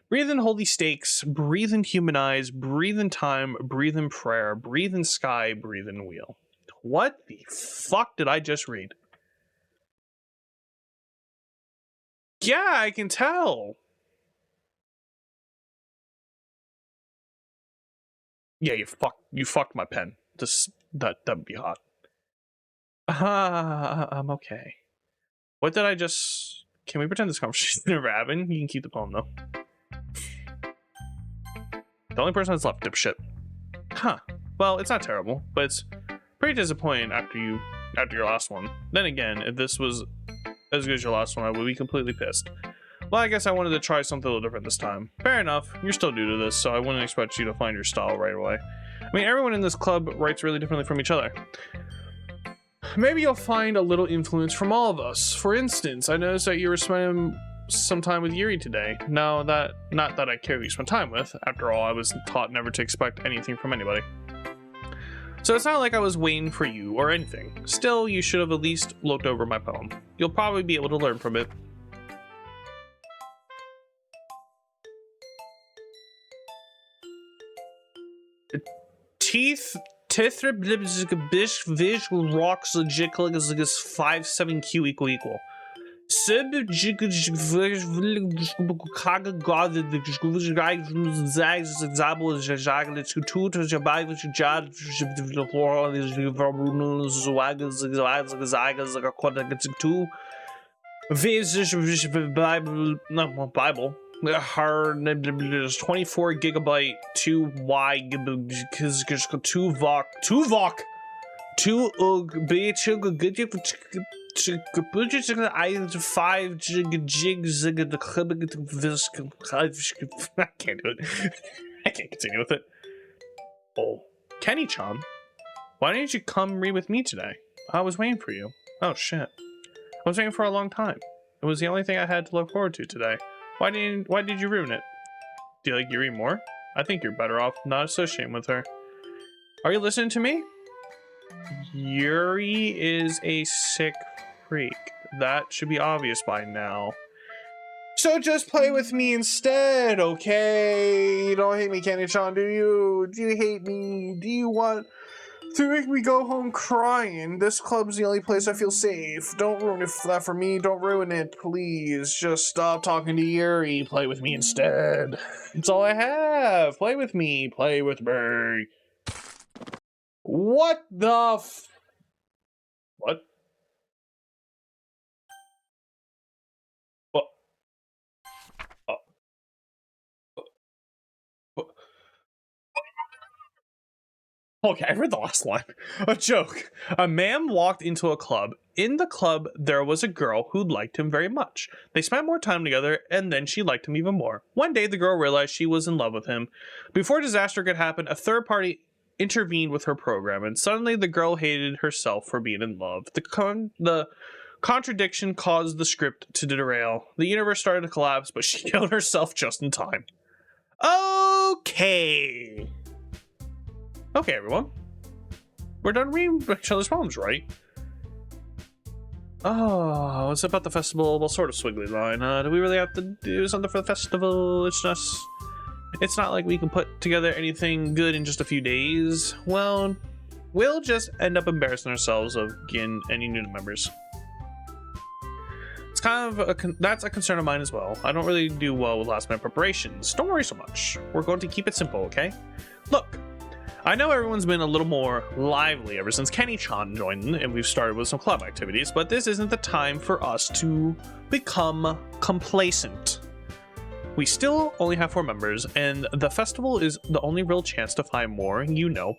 breathing holy stakes, breathing human eyes, breathing time, breathing prayer, breathing sky, breathing wheel. What the fuck did I just read? Yeah, I can tell. Yeah, you fucked my pen. That'd be hot. I'm okay. What did I just... Can we pretend this conversation never happened? You can keep the poem, though. The only person that's left, dipshit. Huh. Well, it's not terrible, but it's pretty disappointing after your last one. Then again, if this was as good as your last one, I would be completely pissed. Well, I guess I wanted to try something a little different this time. Fair enough. You're still new to this, so I wouldn't expect you to find your style right away. I mean, everyone in this club writes really differently from each other. Maybe you'll find a little influence from all of us. For instance, I noticed that you were spending some time with Yuri today. Now that, not that I care who you spend time with. After all, I was taught never to expect anything from anybody. So it's not like I was waiting for you or anything. Still, you should have at least looked over my poem. You'll probably be able to learn from it. Teeth bish vish rocks jiggles 57q equal. Sub kaga god the guy zags example jagged to two to jabag jad zagas like a quarter gets two Bible. Hard 24 gigabyte 2y because 2 voc 2 voc 2 b I 5 jigs I can't do it. I can't continue with it. Oh, Kenny-chan, why didn't you come read with me today? I was waiting for you. Oh shit, I was waiting for a long time. It was the only thing I had to look forward to today. Why did you ruin it? Do you like Yuri more? I think you're better off not associating with her. Are you listening to me? Yuri is a sick freak. That should be obvious by now. So just play with me instead, okay? You don't hate me, Kenny-chan, do you? Do you hate me? Do you want to make me go home crying? This club's the only place I feel safe. Don't ruin that for me. Don't ruin it, please. Just stop talking to Yuri. Play with me instead. It's all I have. Play with me. Play with me. What the What? What? Okay, I read the last line. A joke. A man walked into a club. In the club, there was a girl who liked him very much. They spent more time together, and then she liked him even more. One day, the girl realized she was in love with him. Before disaster could happen, a third party intervened with her program, and suddenly the girl hated herself for being in love. The contradiction caused the script to derail. The universe started to collapse, but she killed herself just in time. Okay. Okay, everyone. We're done reading each other's poems, right? Oh, it's about the festival. Well, sort of swiggly line. Do we really have to do something for the festival? It's not like we can put together anything good in just a few days. Well, we'll just end up embarrassing ourselves of getting any new members. It's kind of that's a concern of mine as well. I don't really do well with last minute preparations. Don't worry so much. We're going to keep it simple, okay? Look, I know everyone's been a little more lively ever since Kenny-chan joined and we've started with some club activities, but this isn't the time for us to become complacent. We still only have 4 members, and the festival is the only real chance to find more, you know,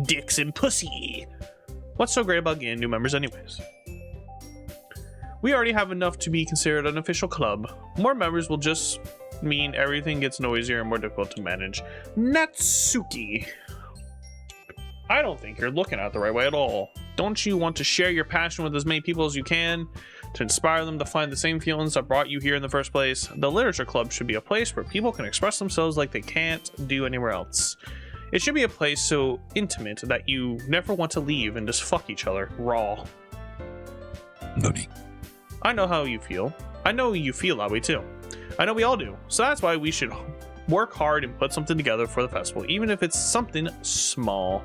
dicks and pussy. What's so great about getting new members anyways? We already have enough to be considered an official club. More members will just mean everything gets noisier and more difficult to manage. Natsuki. I don't think you're looking at it the right way at all. Don't you want to share your passion with as many people as you can? To inspire them to find the same feelings that brought you here in the first place? The Literature Club should be a place where people can express themselves like they can't do anywhere else. It should be a place so intimate that you never want to leave and just fuck each other raw. Nani? I know how you feel. I know you feel that way too. I know we all do. So that's why we should work hard and put something together for the festival, even if it's something small.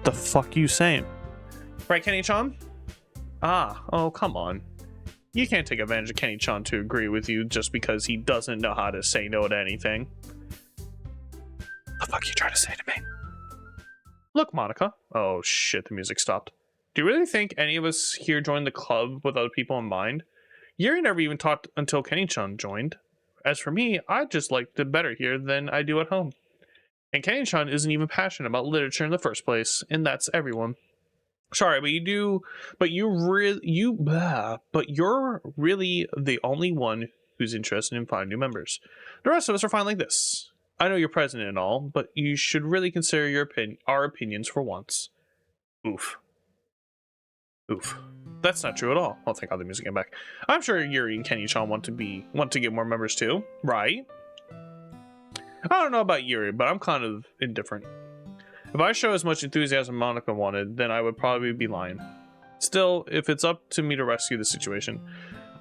The fuck you saying? Right, Kenny-chan? Ah, oh, come on. You can't take advantage of Kenny-chan to agree with you just because he doesn't know how to say no to anything. The fuck are you trying to say to me? Look, Monica. Oh shit, the music stopped. Do you really think any of us here joined the club with other people in mind? Yuri never even talked until Kenny-chan joined. As for me, I just liked it better here than I do at home. And Kenny-chan isn't even passionate about literature in the first place, and that's everyone. Sorry, but you're really the only one who's interested in finding new members. The rest of us are fine like this. I know you're president and all, but you should really consider our opinions for once. Oof. Oof. That's not true at all. Oh, thank God the music came back. I'm sure Yuri and Kenny-chan want to get more members too, right? I don't know about Yuri, but I'm kind of indifferent. If I show as much enthusiasm Monica wanted, then I would probably be lying. Still, if it's up to me to rescue the situation.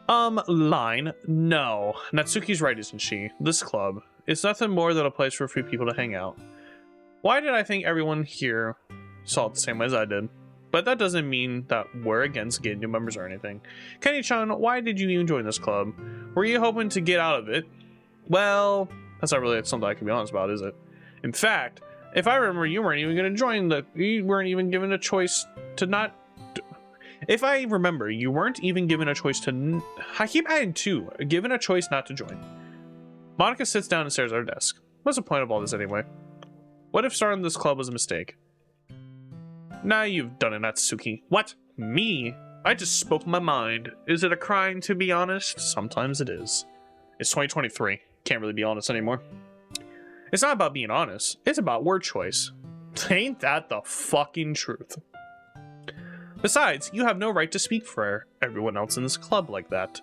Line? No. Natsuki's right, isn't she? This club. It's nothing more than a place for a few people to hang out. Why did I think everyone here saw it the same way as I did? But that doesn't mean that we're against getting new members or anything. Kenny-chan, why did you even join this club? Were you hoping to get out of it? Well, that's not really something I can be honest about, is it? In fact, if I remember, you weren't even going to join you weren't even given a choice to not. If I remember, you weren't even given a choice to. I keep adding two. Given a choice not to join. Monica sits down and stares at her desk. What's the point of all this anyway? What if starting this club was a mistake? Now you've done it, Natsuki. What? Me? I just spoke my mind. Is it a crime to be honest? Sometimes it is. It's 2023. Can't really be honest anymore. It's not about being honest. It's about word choice. Ain't that the fucking truth? Besides, you have no right to speak for everyone else in this club like that.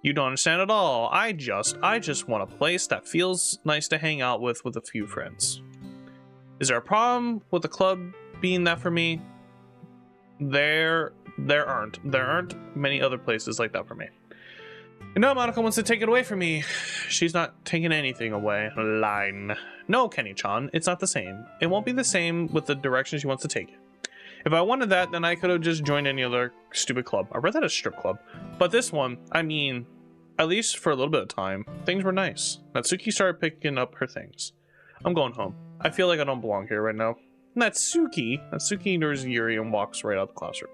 You don't understand at all. I just want a place that feels nice to hang out with a few friends. Is there a problem with the club being that for me? There aren't many other places like that for me. You know, Monica wants to take it away from me. She's not taking anything away. Line. No, Kenny-chan, it's not the same. It won't be the same with the direction she wants to take it. If I wanted that, then I could have just joined any other stupid club. I read that a strip club. But this one, I mean, at least for a little bit of time, things were nice. Natsuki started picking up her things. I'm going home. I feel like I don't belong here right now. Natsuki ignores Yuri and walks right out the classroom.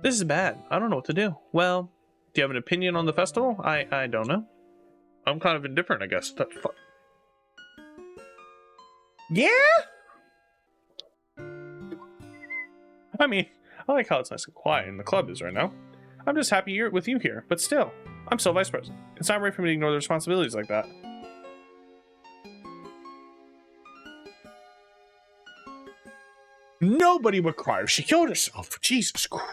This is bad. I don't know what to do. Well, do you have an opinion on the festival? I don't know. I'm kind of indifferent, I guess. That's fun. Yeah? I mean, I like how it's nice and quiet in the club is right now. I'm just happy with you here, but still, I'm still vice president. It's not right for me to ignore the responsibilities like that. Nobody would cry if she killed herself. Jesus Christ.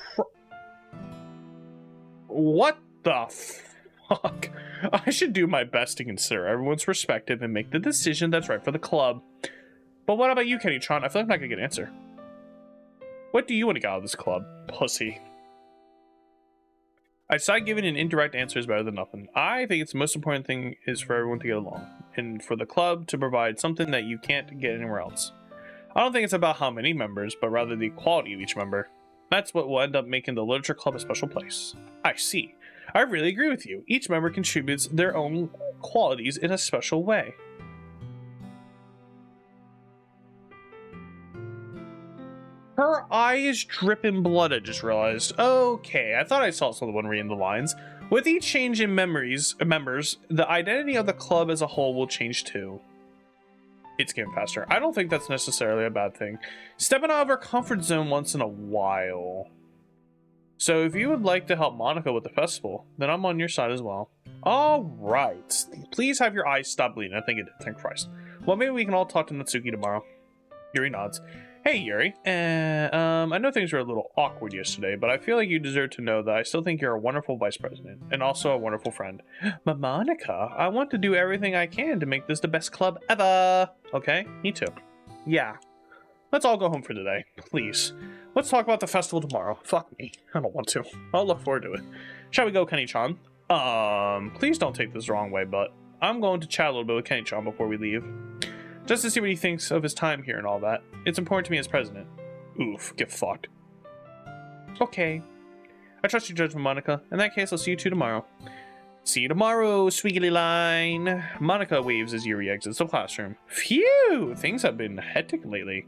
What the fuck? I should do my best to consider everyone's perspective and make the decision that's right for the club. But what about you, Kenny-chan? I feel like I'm not gonna get an answer. What do you want to get out of this club, pussy? I decided giving an indirect answer is better than nothing. I think it's the most important thing is for everyone to get along, and for the club to provide something that you can't get anywhere else. I don't think it's about how many members, but rather the quality of each member. That's what will end up making the literature club a special place. I see. I really agree with you. Each member contributes their own qualities in a special way. Her eye is dripping blood, I just realized. Okay, I thought I saw someone reading the lines. With each change in members, the identity of the club as a whole will change too. It's getting faster. I don't think that's necessarily a bad thing. Stepping out of our comfort zone once in a while. So if you would like to help Monica with the festival, then I'm on your side as well. Alright. Please have your eyes stop bleeding. I think it did. Thank Christ. Well, maybe we can all talk to Natsuki tomorrow. Yuri nods. Hey, Yuri. I know things were a little awkward yesterday, but I feel like you deserve to know that I still think you're a wonderful vice president, and also a wonderful friend. But Monica, I want to do everything I can to make this the best club ever. Okay? Me too. Yeah. Let's all go home for today, please. Let's talk about the festival tomorrow. Fuck me. I don't want to. I'll look forward to it. Shall we go, Kenny-chan? Please don't take this the wrong way, but I'm going to chat a little bit with Kenny-chan before we leave. Just to see what he thinks of his time here and all that. It's important to me as president. Oof, get fucked. Okay. I trust your judgment, Monica. In that case, I'll see you two tomorrow. See you tomorrow, swiggly line. Monica waves as Yuri exits the classroom. Phew! Things have been hectic lately.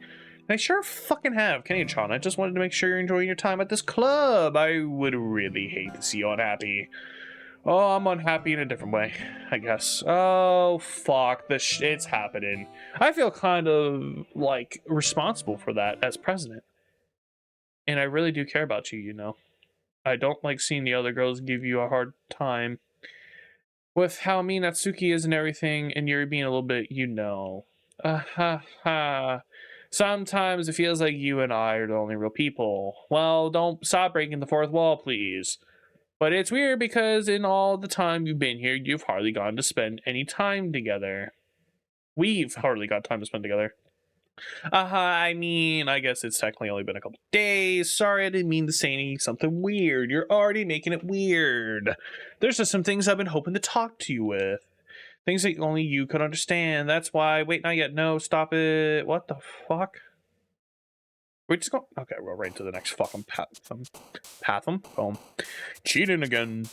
I sure fucking have, Kenny-chan. I just wanted to make sure you're enjoying your time at this club. I would really hate to see you unhappy. Oh, I'm unhappy in a different way, I guess. Oh, fuck. It's happening. I feel kind of, like, responsible for that as president. And I really do care about you, you know. I don't like seeing the other girls give you a hard time. With how mean Natsuki is and everything, and you're being a little bit, you know. Ha ha. Sometimes it feels like you and I are the only real people. Well, don't stop breaking the fourth wall, please. But it's weird because in all the time you've been here, you've hardly gotten to spend any time together. We've hardly got time to spend together. I mean, I guess it's technically only been a couple days. Sorry, I didn't mean to say something weird. You're already making it weird. There's just some things I've been hoping to talk to you with. Things that only you could understand. That's why. Wait, not yet. No, stop it. What the fuck? We're just going. Okay, we'll right to the next fucking pathum. Boom. Cheating again.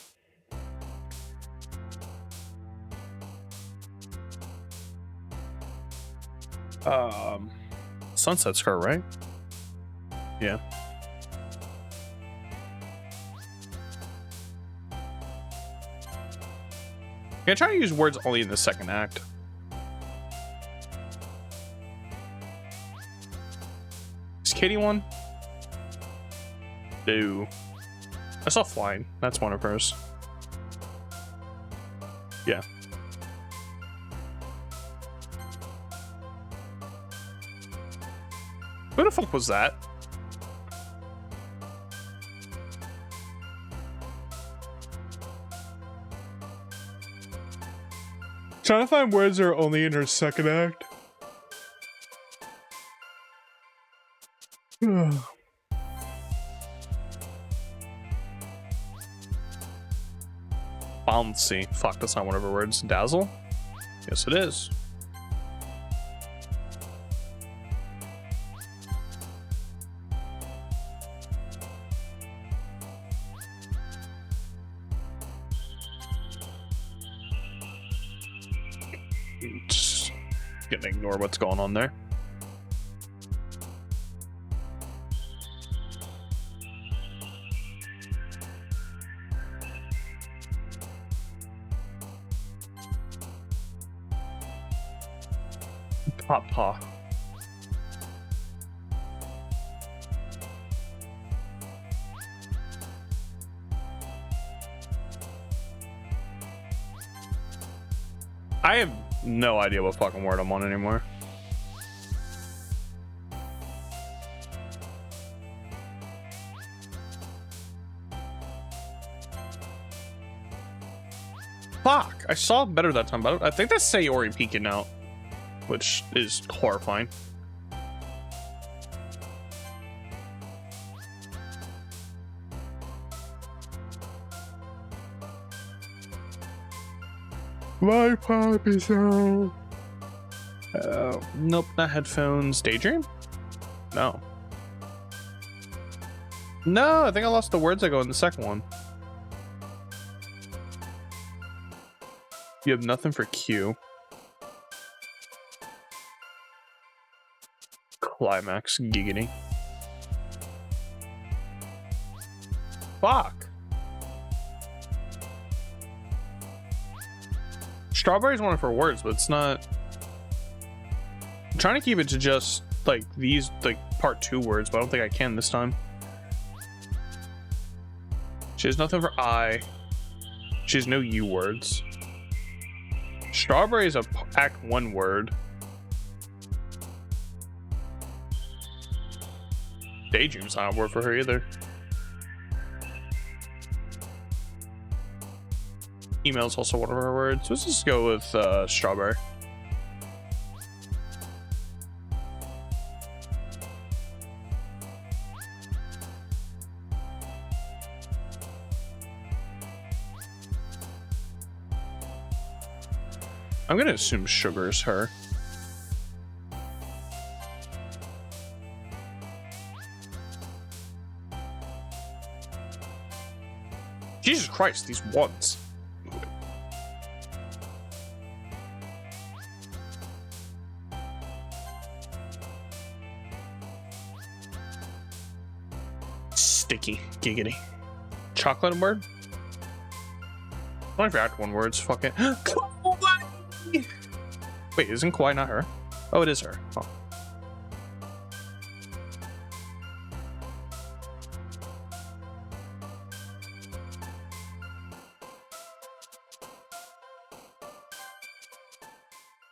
Sunset's her, right? Yeah. Yeah, try to use words only in the second act. Is Kitty one? No. I saw flying. That's one of hers. Yeah. Who the fuck was that? Trying to find words that are only in her second act. Bouncy. Fuck, that's not one of her words. Dazzle? Yes, it is. Just gonna ignore what's going on there. Papa. I have no idea what fucking word I'm on anymore. Fuck! I saw it better that time, but I think that's Sayori peeking out, which is horrifying. My pop is out. Nope, not headphones. Daydream? No. No, I think I lost the words that go in the second one. You have nothing for Q. Climax, giggity. Fuck. Strawberry is one of her words, but it's not. I'm trying to keep it to just like these, like part 2 words, but I don't think I can this time. She has nothing for I. She has no U words. Strawberry is a act 1 word. Daydream's not a word for her either. Email's also one of her words. Let's just go with strawberry. I'm gonna assume sugar is her. Christ, these ones. Sticky. Giggity. Chocolate word? What if you act one word's fucking. Wait, isn't Kawaii not her? Oh, it is her. Oh.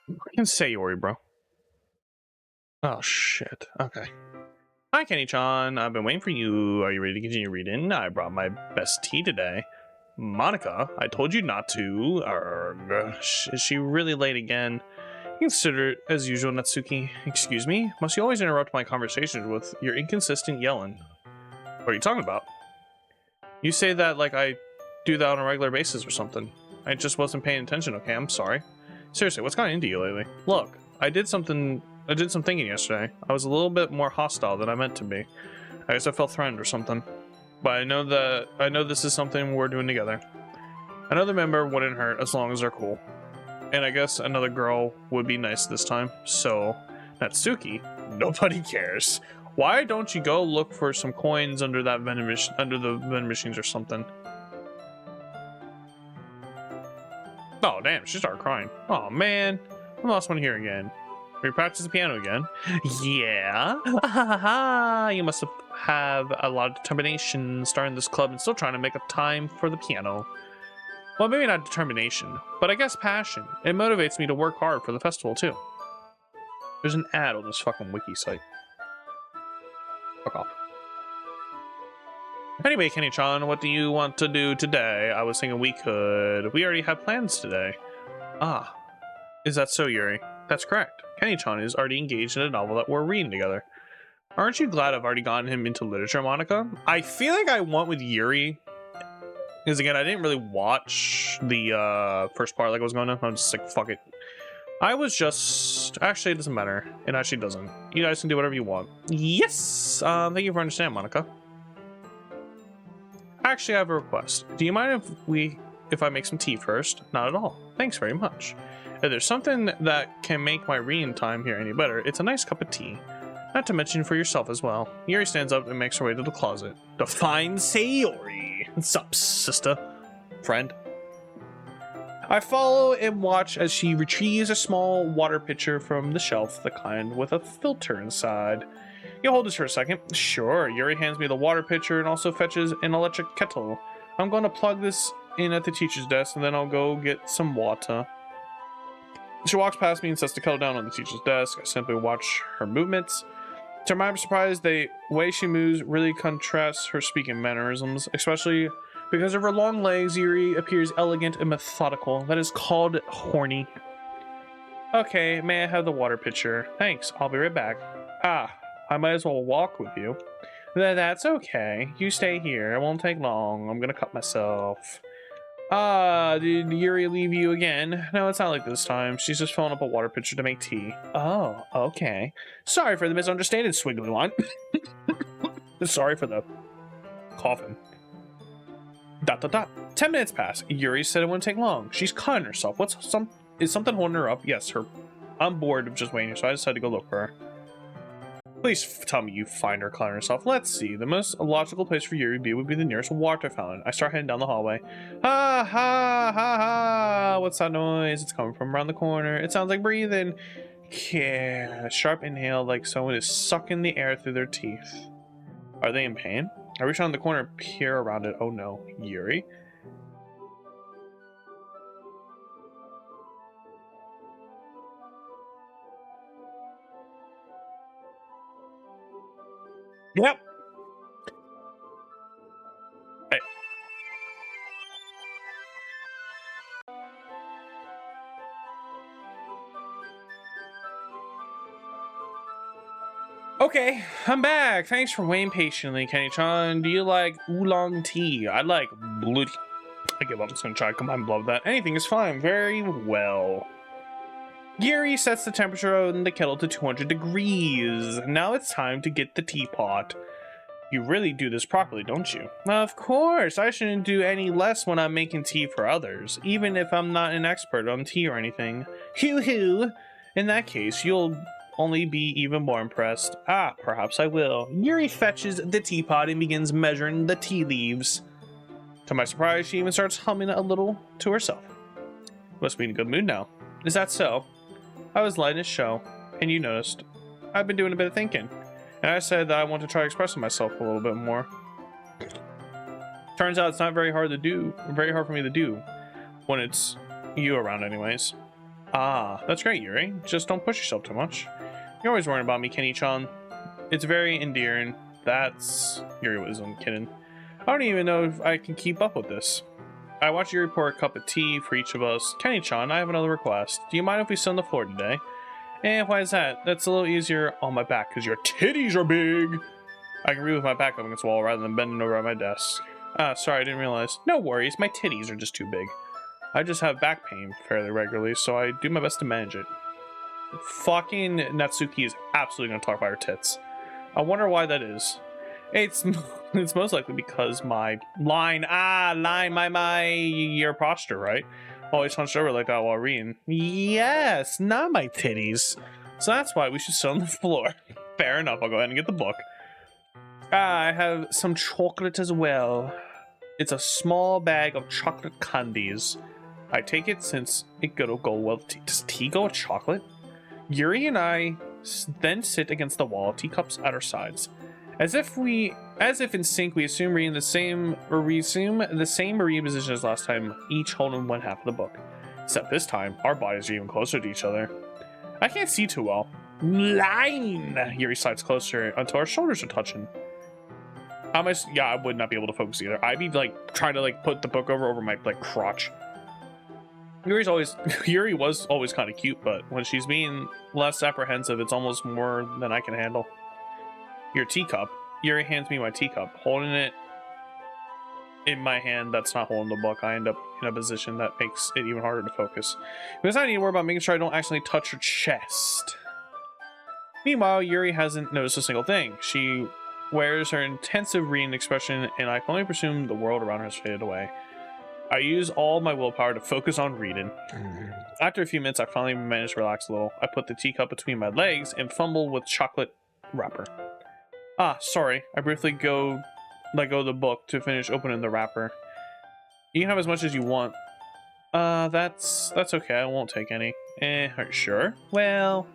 I can say Yori, bro. Oh, shit. Okay. Hi, Kenny-chan. I've been waiting for you. Are you ready to continue reading? I brought my best tea today. Monica, I told you not to. Is she really late again? Consider it as usual, Natsuki. Excuse me? Must you always interrupt my conversations with your inconsistent yelling? What are you talking about? You say that like I do that on a regular basis or something. I just wasn't paying attention, okay? I'm sorry. Seriously, what's gotten into you lately? Look, I did some thinking yesterday. I was a little bit more hostile than I meant to be. I guess I felt threatened or something. But I know this is something we're doing together. Another member wouldn't hurt as long as they're cool. And I guess another girl would be nice this time. So, Natsuki, nobody cares. Why don't you go look for some coins under that vending machines or something? Oh damn, she started crying. Oh man, I lost one here again. We practice the piano again. Yeah. You must have a lot of determination starting this club and still trying to make up time for the piano. Well, maybe not determination, but I guess passion. It motivates me to work hard for the festival too. There's an ad on this fucking wiki site. Fuck off. Anyway, Kenny-chan, what do you want to do today? I was thinking we already have plans today. Ah, is that so, Yuri? That's correct. Kenny-chan is already engaged in a novel that we're reading together. Aren't you glad I've already gotten him into literature, Monica? I feel like I went with Yuri. Because again, I didn't really watch the first part like I was going to. I'm just like, fuck it. I was just... Actually, it doesn't matter. It actually doesn't. You guys can do whatever you want. Yes! Thank you for understanding, Monica. Actually, I have a request. Do you mind if I make some tea first? Not at all. Thanks very much. If there's something that can make my reading time here any better, it's a nice cup of tea. Not to mention for yourself as well. Yuri stands up and makes her way to the closet. The fine Sayori. What's up, sister? Friend? I follow and watch as she retrieves a small water pitcher from the shelf, the kind with a filter inside. You hold this for a second. Sure. Yuri hands me the water pitcher and also fetches an electric kettle. I'm going to plug this in at the teacher's desk and then I'll go get some water. She walks past me and sets the kettle down on the teacher's desk. I simply watch her movements. To my surprise, the way she moves really contrasts her speaking mannerisms, especially because of her long legs. Yuri appears elegant and methodical. That is called horny. Okay, may I have the water pitcher? Thanks, I'll be right back. Ah, I might as well walk with you. That's okay. You stay here. It won't take long. I'm gonna cut myself. Did Yuri leave you again? No, it's not like this time. She's just filling up a water pitcher to make tea. Oh, okay. Sorry for the misunderstanding, Swiggly Line. Sorry for the coughing. ... 10 minutes pass. Yuri said it wouldn't take long. She's cutting herself. Is something holding her up? Yes, I'm bored of just waiting, so I decided to go look for her. Please tell me you find her cutting herself. Let's see. The most logical place for Yuri would be the nearest water fountain. I start heading down the hallway. Ha ha ha ha! What's that noise? It's coming from around the corner. It sounds like breathing. Yeah, sharp inhale like someone is sucking the air through their teeth. Are they in pain? I reach around the corner, peer around it. Oh no, Yuri? Yep. Hey. Okay, I'm back. Thanks for waiting patiently, Kenny-chan. Do you like oolong tea? I like blue tea. I give up. I'm just gonna try to combine blood with that. Anything is fine. Very well. Yuri sets the temperature in the kettle to 200 degrees. Now it's time to get the teapot. You really do this properly, don't you? Of course, I shouldn't do any less when I'm making tea for others, even if I'm not an expert on tea or anything. Hoo-hoo! In that case, you'll only be even more impressed. Ah, perhaps I will. Yuri fetches the teapot and begins measuring the tea leaves. To my surprise, she even starts humming a little to herself. Must be in a good mood now. Is that so? I was letting it show, and you noticed. I've been doing a bit of thinking, and I said that I want to try expressing myself a little bit more. Turns out it's not very hard for me to do, when it's you around anyways. Ah, that's great, Yuri. Just don't push yourself too much. You're always worrying about me, Kenny-chan. It's very endearing. Yuri wasn't kidding. I don't even know if I can keep up with this. I watch Yuri pour a cup of tea for each of us. Kenny-chan, I have another request. Do you mind if we sit on the floor today? Why is that? That's a little easier on my back, because your titties are big! I can read with my back up against the wall rather than bending over at my desk. Ah, sorry, I didn't realize. No worries, my titties are just too big. I just have back pain fairly regularly, so I do my best to manage it. Fucking Natsuki is absolutely going to talk about her tits. I wonder why that is. It's most likely because my your posture, right? Always hunched over like that while reading. Yes, not my titties. So that's why we should sit on the floor. Fair enough, I'll go ahead and get the book. I have some chocolate as well. It's a small bag of chocolate candies. I take it since it'll go well with tea. Does tea go with chocolate? Yuri and I then sit against the wall, teacups at our sides. As if in sync, we resume the same reading position as last time, each holding one half of the book. Except this time, our bodies are even closer to each other. I can't see too well. Line! Yuri slides closer until our shoulders are touching. I would not be able to focus either. I'd be like trying to like put the book over my like crotch. Yuri was always kind of cute, but when she's being less apprehensive, it's almost more than I can handle. Your teacup. Yuri hands me my teacup. Holding it in my hand that's not holding the book, I end up in a position that makes it even harder to focus. Because I need to worry about making sure I don't accidentally touch her chest. Meanwhile, Yuri hasn't noticed a single thing. She wears her intensive reading expression, and I can only presume the world around her has faded away. I use all my willpower to focus on reading. After a few minutes, I finally manage to relax a little. I put the teacup between my legs and fumble with chocolate wrapper. Ah, sorry. I briefly let go of the book to finish opening the wrapper. You can have as much as you want. That's okay. I won't take any. Are you sure? Well,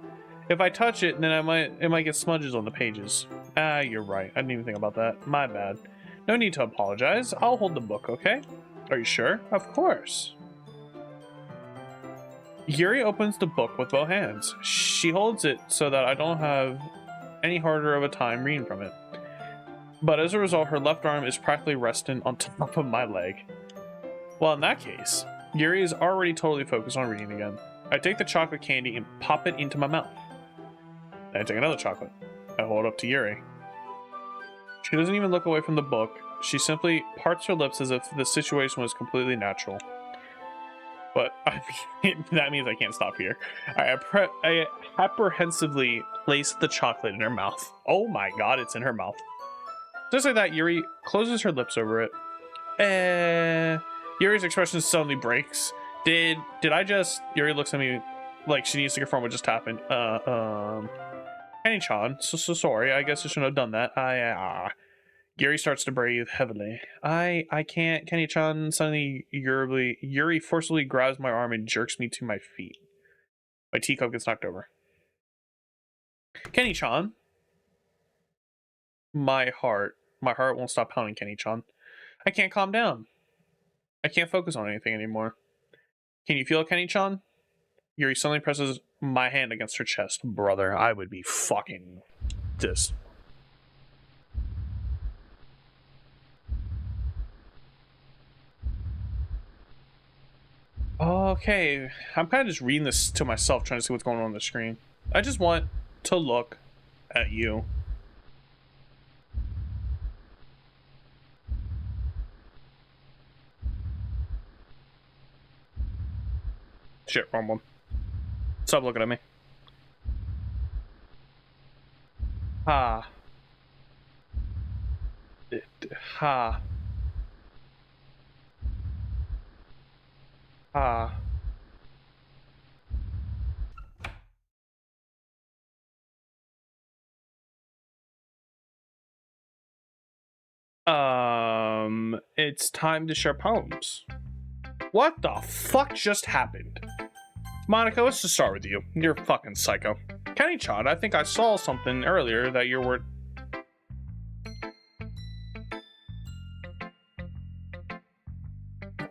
if I touch it, then it might get smudges on the pages. Ah, you're right. I didn't even think about that. My bad. No need to apologize. I'll hold the book, okay? Are you sure? Of course. Yuri opens the book with both hands. She holds it so that I don't have any harder of a time reading from it. But as a result, her left arm is practically resting on top of my leg. Well, in that case, Yuri is already totally focused on reading again. I take the chocolate candy and pop it into my mouth. Then I take another chocolate. I hold it up to Yuri. She doesn't even look away from the book. She simply parts her lips as if the situation was completely natural. But that means I can't stop here. I apprehensively place the chocolate in her mouth. Oh my god, it's in her mouth. Just like that, Yuri closes her lips over it. Yuri's expression suddenly breaks. Did I just... Yuri looks at me like she needs to confirm what just happened. Kenny-chan, so sorry. I guess I shouldn't have done that. Yuri starts to breathe heavily. I can't. Kenny-chan. Suddenly, Yuri forcibly grabs my arm and jerks me to my feet. My teacup gets knocked over. Kenny-chan. My heart won't stop pounding, Kenny-chan. I can't calm down. I can't focus on anything anymore. Can you feel it, Kenny-chan? Yuri suddenly presses my hand against her chest. Brother, I would be fucking this. Okay, I'm kind of just reading this to myself, trying to see what's going on the screen. I just want to look at you. Shit, wrong one. Stop looking at me. Ah. Ha. Ha. It's time to share poems. What the fuck just happened? Monica, let's just start with you. You're a fucking psycho. Kenny-chan, I think I saw something earlier that you were...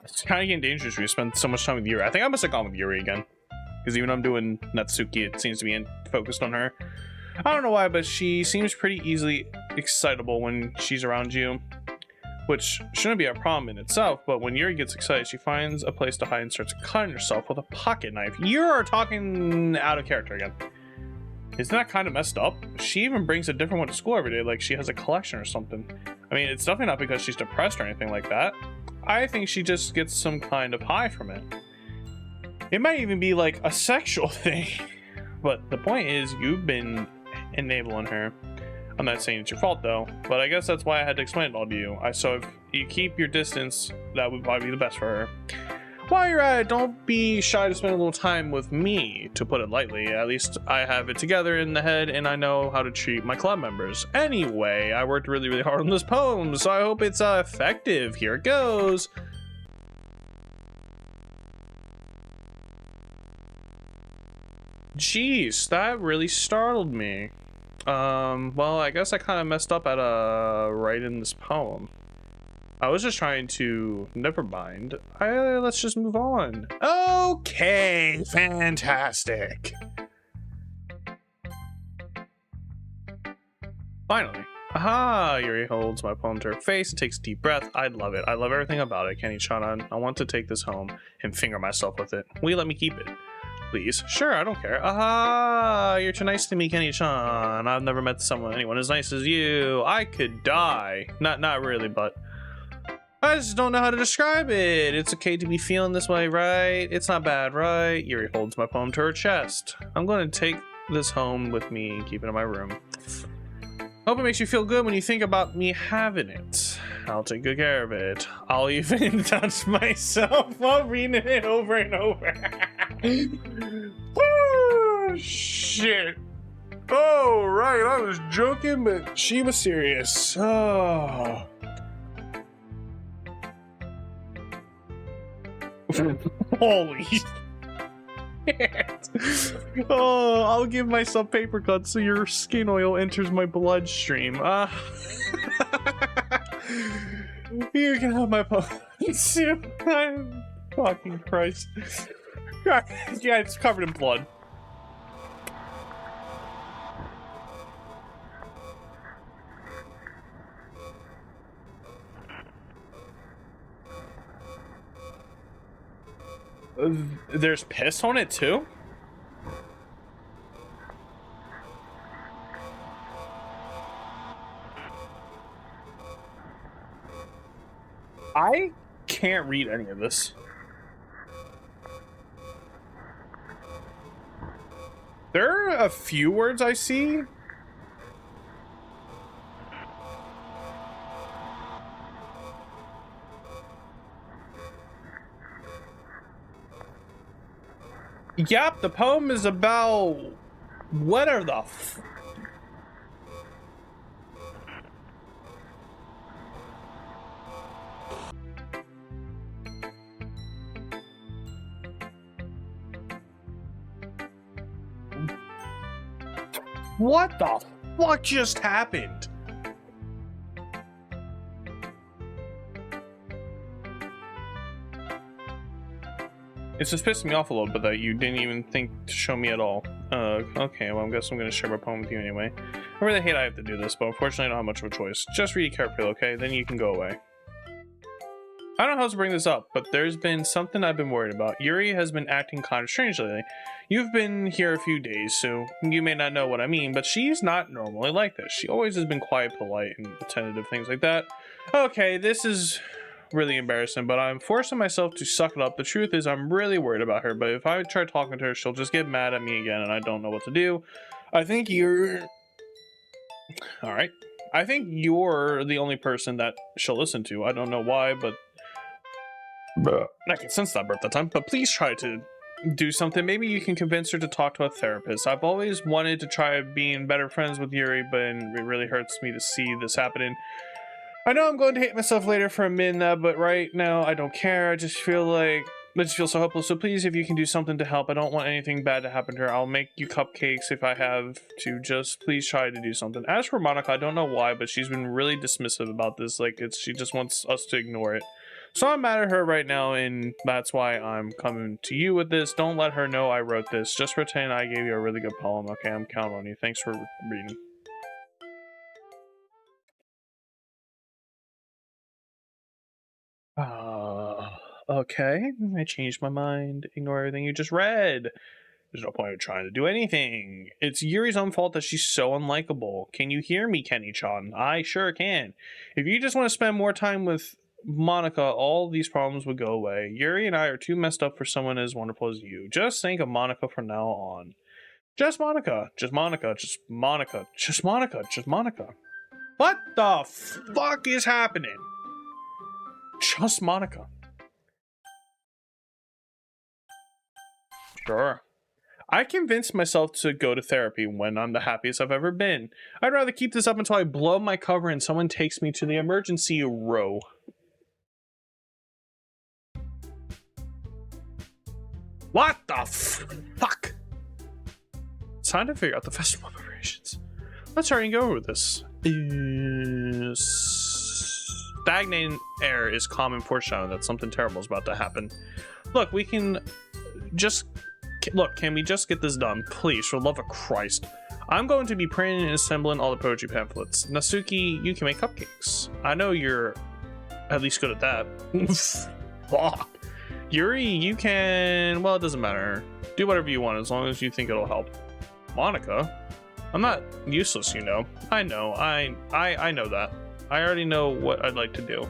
It's kind of getting dangerous when you spend so much time with Yuri. I think I must have gone with Yuri again. Because even though I'm doing Natsuki, it seems to be focused on her. I don't know why, but she seems pretty easily excitable when she's around you. Which shouldn't be a problem in itself, but when Yuri gets excited, she finds a place to hide and starts cutting herself with a pocket knife. You're talking out of character again. Isn't that kind of messed up? She even brings a different one to school every day, like she has a collection or something. I mean, it's definitely not because she's depressed or anything like that. I think she just gets some kind of high from it. It might even be like a sexual thing. But the point is, you've been enabling her. I'm not saying it's your fault though, but I guess that's why I had to explain it all to you. So if you keep your distance, that would probably be the best for her. While you're at it, don't be shy to spend a little time with me, to put it lightly. At least I have it together in the head and I know how to treat my club members. Anyway, I worked really, really hard on this poem, so I hope it's effective. Here it goes. Jeez, that really startled me. Well, I guess I kind of messed up at writing this poem. I was just trying to... Never mind. Let's just move on. Okay, fantastic. Finally. Aha! Yuri holds my poem to her face and takes a deep breath. I love it. I love everything about it, Kenny-chan. I want to take this home and finger myself with it. Will you let me keep it? Please. Sure, I don't care. Aha! You're too nice to me, anyone I've never met anyone as nice as you. I could die. Not really, but I just don't know how to describe it. It's okay to be feeling this way, right? It's not bad, right? Yuri holds my poem to her chest. I'm going to take this home with me and keep it in my room. Hope it makes you feel good when you think about me having it. I'll take good care of it. I'll even touch myself while reading it over and over. Oh, shit. Oh, right. I was joking, but she was serious. Oh. Holy shit. Oh, I'll give myself paper cuts so your skin oil enters my bloodstream. You can have my pants too. Fucking Christ. Yeah, it's covered in blood. There's piss on it too? I can't read any of this. There are a few words I see. Yep, the poem is about whatever the What the fuck just happened? It's just pissing me off a little bit that you didn't even think to show me at all. Okay, well, I guess I'm gonna share my poem with you anyway. I really hate I have to do this, but unfortunately I don't have much of a choice. Just read it carefully, okay? Then you can go away. I don't know how to bring this up, but there's been something I've been worried about. Yuri has been acting kind of strange lately. You've been here a few days, so you may not know what I mean, but she's not normally like this. She always has been quiet, polite, and attentive, things like that. Okay, this is really embarrassing, but I'm forcing myself to suck it up. The truth is I'm really worried about her, but if I try talking to her, she'll just get mad at me again, and I don't know what to do. I think you're... Alright. I think you're the only person that she'll listen to. I don't know why, but I can sense that birth that time. But please try to do something. Maybe you can convince her to talk to a therapist. I've always wanted to try being better friends with Yuri, but it really hurts me to see this happening. I know I'm going to hate myself later for admitting that, but right now I don't care. I just feel so hopeless. So please, if you can do something to help, I don't want anything bad to happen to her. I'll make you cupcakes if I have to. Just please try to do something. As for Monica, I don't know why, but she's been really dismissive about this. Like, she just wants us to ignore it. So I'm mad at her right now, and that's why I'm coming to you with this. Don't let her know I wrote this. Just pretend I gave you a really good poem. Okay, I'm counting on you. Thanks for reading. Okay. I changed my mind. Ignore everything you just read. There's no point in trying to do anything. It's Yuri's own fault that she's so unlikable. Can you hear me, Kenny-chan? I sure can. If you just want to spend more time with Monica, all these problems would go away. Yuri and I are too messed up for someone as wonderful as you. Just think of Monica from now on. Just Monica. Just Monica. Just Monica. Just Monica. Just Monica. What the fuck is happening? Just Monica. Sure. I convinced myself to go to therapy when I'm the happiest I've ever been. I'd rather keep this up until I blow my cover and someone takes me to the emergency row. What the fuck? It's time to figure out the festival preparations. Let's hurry and go over this. Stagnating air is common foreshadowing that something terrible is about to happen. Look, we can just... Look, can we just get this done? Please, for the love of Christ. I'm going to be printing and assembling all the poetry pamphlets. Natsuki, you can make cupcakes. I know you're at least good at that. Fuck. Yuri, you can... Well, it doesn't matter. Do whatever you want as long as you think it'll help. Monica? I'm not useless, you know. I know. I know that. I already know what I'd like to do.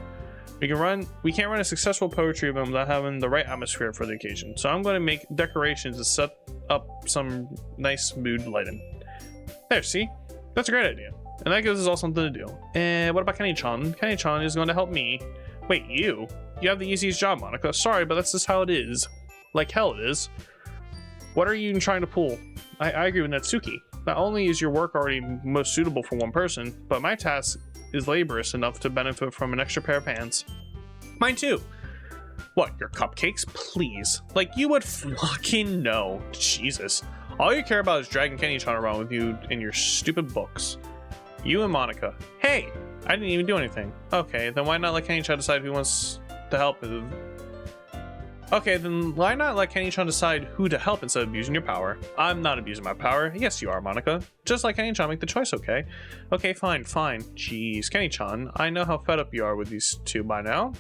We can't run a successful poetry event without having the right atmosphere for the occasion. So I'm going to make decorations to set up some nice mood lighting. There, see? That's a great idea. And that gives us all something to do. And what about Kenny-chan? Kenny-chan is going to help me. Wait, you? You have the easiest job, Monica. Sorry, but that's just how it is. Like hell it is. What are you even trying to pull? I agree with Natsuki. Not only is your work already most suitable for one person, but my task is laborious enough to benefit from an extra pair of hands. Mine too. What, your cupcakes? Please. Like, you would fucking know. Jesus. All you care about is dragging Kenny-chan around with you in your stupid books. You and Monica. Hey, I didn't even do anything. Okay, then why not let Kenny-chan decide who wants to help? Okay, then why not let Kenny-chan decide who to help instead of abusing your power? I'm not abusing my power. Yes, you are, Monica. Just let Kenny-chan make the choice, okay? Okay, fine. Jeez, Kenny-chan, I know how fed up you are with these two by now.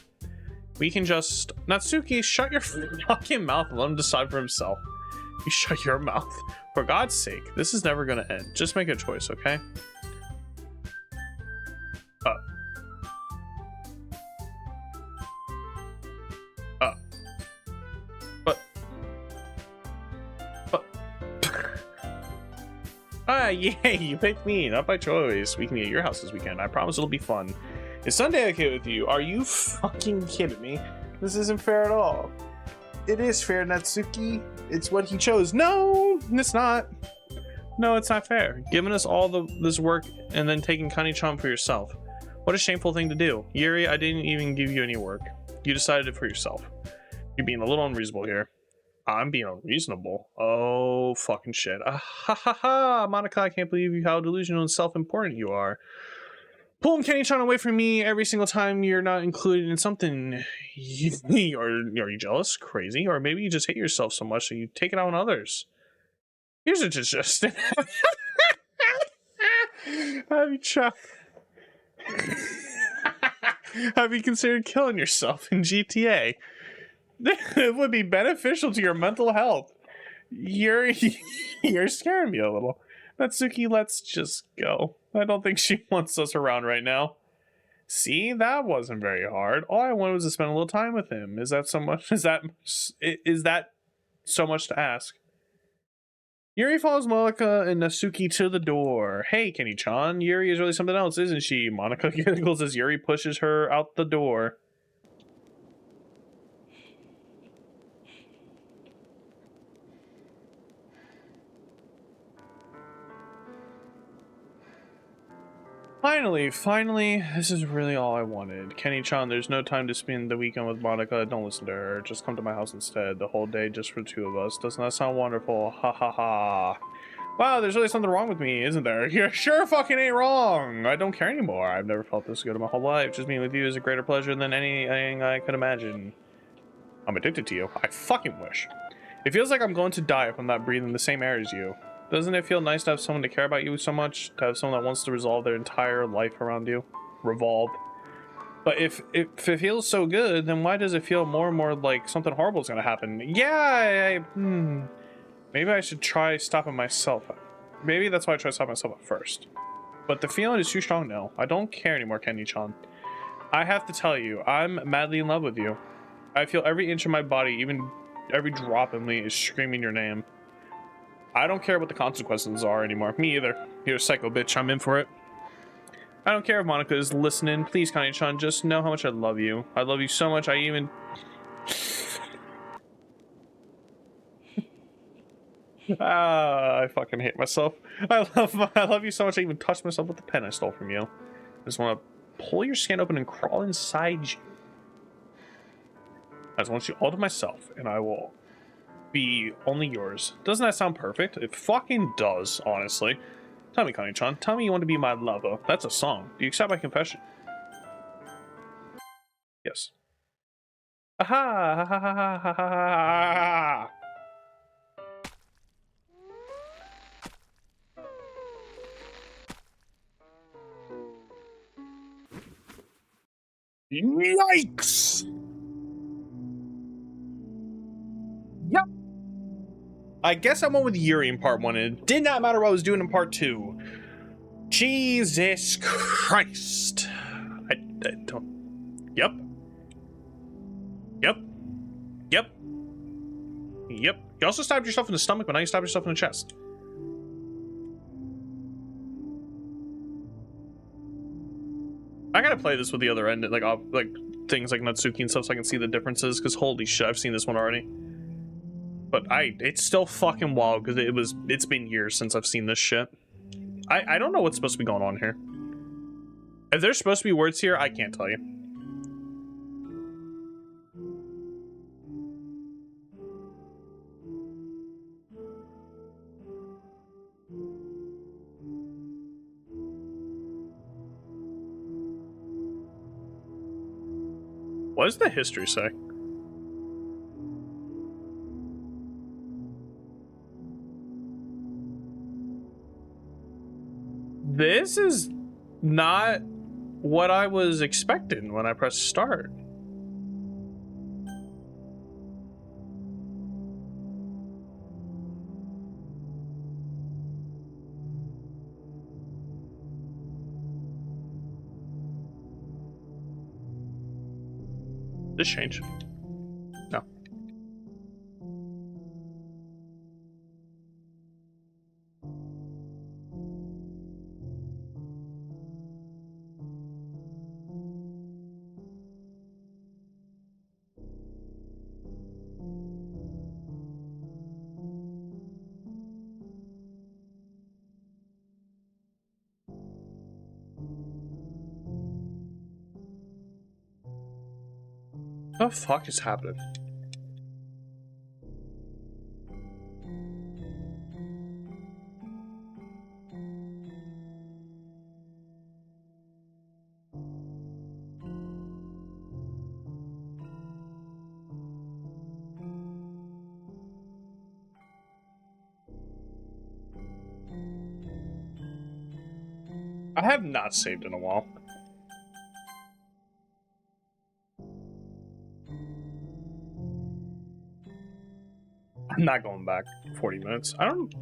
We can just... Natsuki, shut your fucking mouth and let him decide for himself. You shut your mouth. For God's sake, this is never gonna end. Just make a choice, okay? Yay, you picked me, not by choice. We can be at your house this weekend. I promise it'll be fun. Is Sunday okay with you? Are you fucking kidding me? This isn't fair at all. It is fair, Natsuki. It's what he chose. No, it's not. No, it's not fair. Giving us all this work and then taking Kani-chan for yourself. What a shameful thing to do. Yuri, I didn't even give you any work. You decided it for yourself. You're being a little unreasonable here. I'm being unreasonable. Oh, fucking shit. Ha ha ha! Monica, I can't believe how delusional and self-important you are. Pulling Kenny-chan away from me every single time you're not included in something. Are you jealous? Crazy? Or maybe you just hate yourself so much that you take it out on others. Here's a suggestion. Have you considered killing yourself in GTA? It would be beneficial to your mental health. You're scaring me a little. Natsuki, let's just go. I don't think she wants us around right now. See, that wasn't very hard. All I wanted was to spend a little time with him. Is that so much? Is that so much to ask? Yuri follows Monica and Natsuki to the door. Hey, Kenny-chan, Yuri is really something else, isn't she? Monica giggles as Yuri pushes her out the door. Finally, this is really all I wanted. Kenny-chan, there's no time to spend the weekend with Monica. Don't listen to her. Just come to my house instead. The whole day just for the two of us. Doesn't that sound wonderful? Ha ha ha. Wow, there's really something wrong with me, isn't there? You're sure fucking ain't wrong. I don't care anymore. I've never felt this good in my whole life. Just being with you is a greater pleasure than anything I could imagine. I'm addicted to you. I fucking wish. It feels like I'm going to die if I'm not breathing the same air as you. Doesn't it feel nice to have someone to care about you so much? To have someone that wants to resolve their entire life around you? Revolve. But if it feels so good, then why does it feel more and more like something horrible is going to happen? Yeah, maybe I should try stopping myself. Maybe that's why I try to stop myself at first. But the feeling is too strong now. I don't care anymore, Kenny-chan. I have to tell you, I'm madly in love with you. I feel every inch of my body, even every drop in me, is screaming your name. I don't care what the consequences are anymore. Me either. You're a psycho bitch. I'm in for it. I don't care if Monica is listening. Please, Connie-chan, just know how much I love you. I love you so much. I even... I fucking hate myself. I love you so much. I even touched myself with the pen I stole from you. I just want to pull your skin open and crawl inside you. I just want you all to myself, and I will be only yours. Doesn't that sound perfect? It fucking does, honestly. Tell me, Connie-chan. Tell me you want to be my lover. That's a song. Do you accept my confession? Yes. Aha! Ha ha ha ha ha ha ha! Yikes! Yep. I guess I went with Yuri in part 1, and it did not matter what I was doing in part 2. Jesus Christ. I don't... Yep. Yep. Yep. Yep. You also stabbed yourself in the stomach, but now you stabbed yourself in the chest. I gotta play this with the other end, like things like Natsuki and stuff, so I can see the differences. Because holy shit, I've seen this one already. But it's still fucking wild because it's been years since I've seen this shit. I don't know what's supposed to be going on here. If there's supposed to be words here, I can't tell you. What does the history say? This is not what I was expecting when I pressed start. This change? No. What the fuck is happening? I have not saved in a while. I'm not going back 40 minutes. I don't...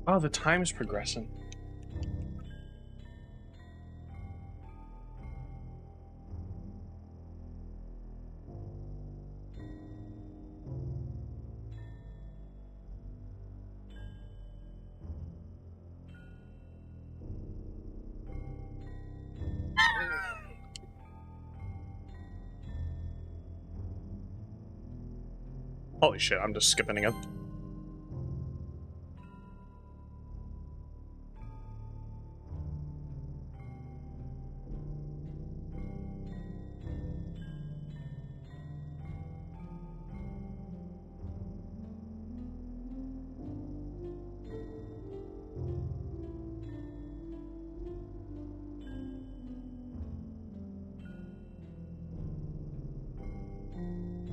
Oh, the time's progressing. Holy shit, I'm just skipping again.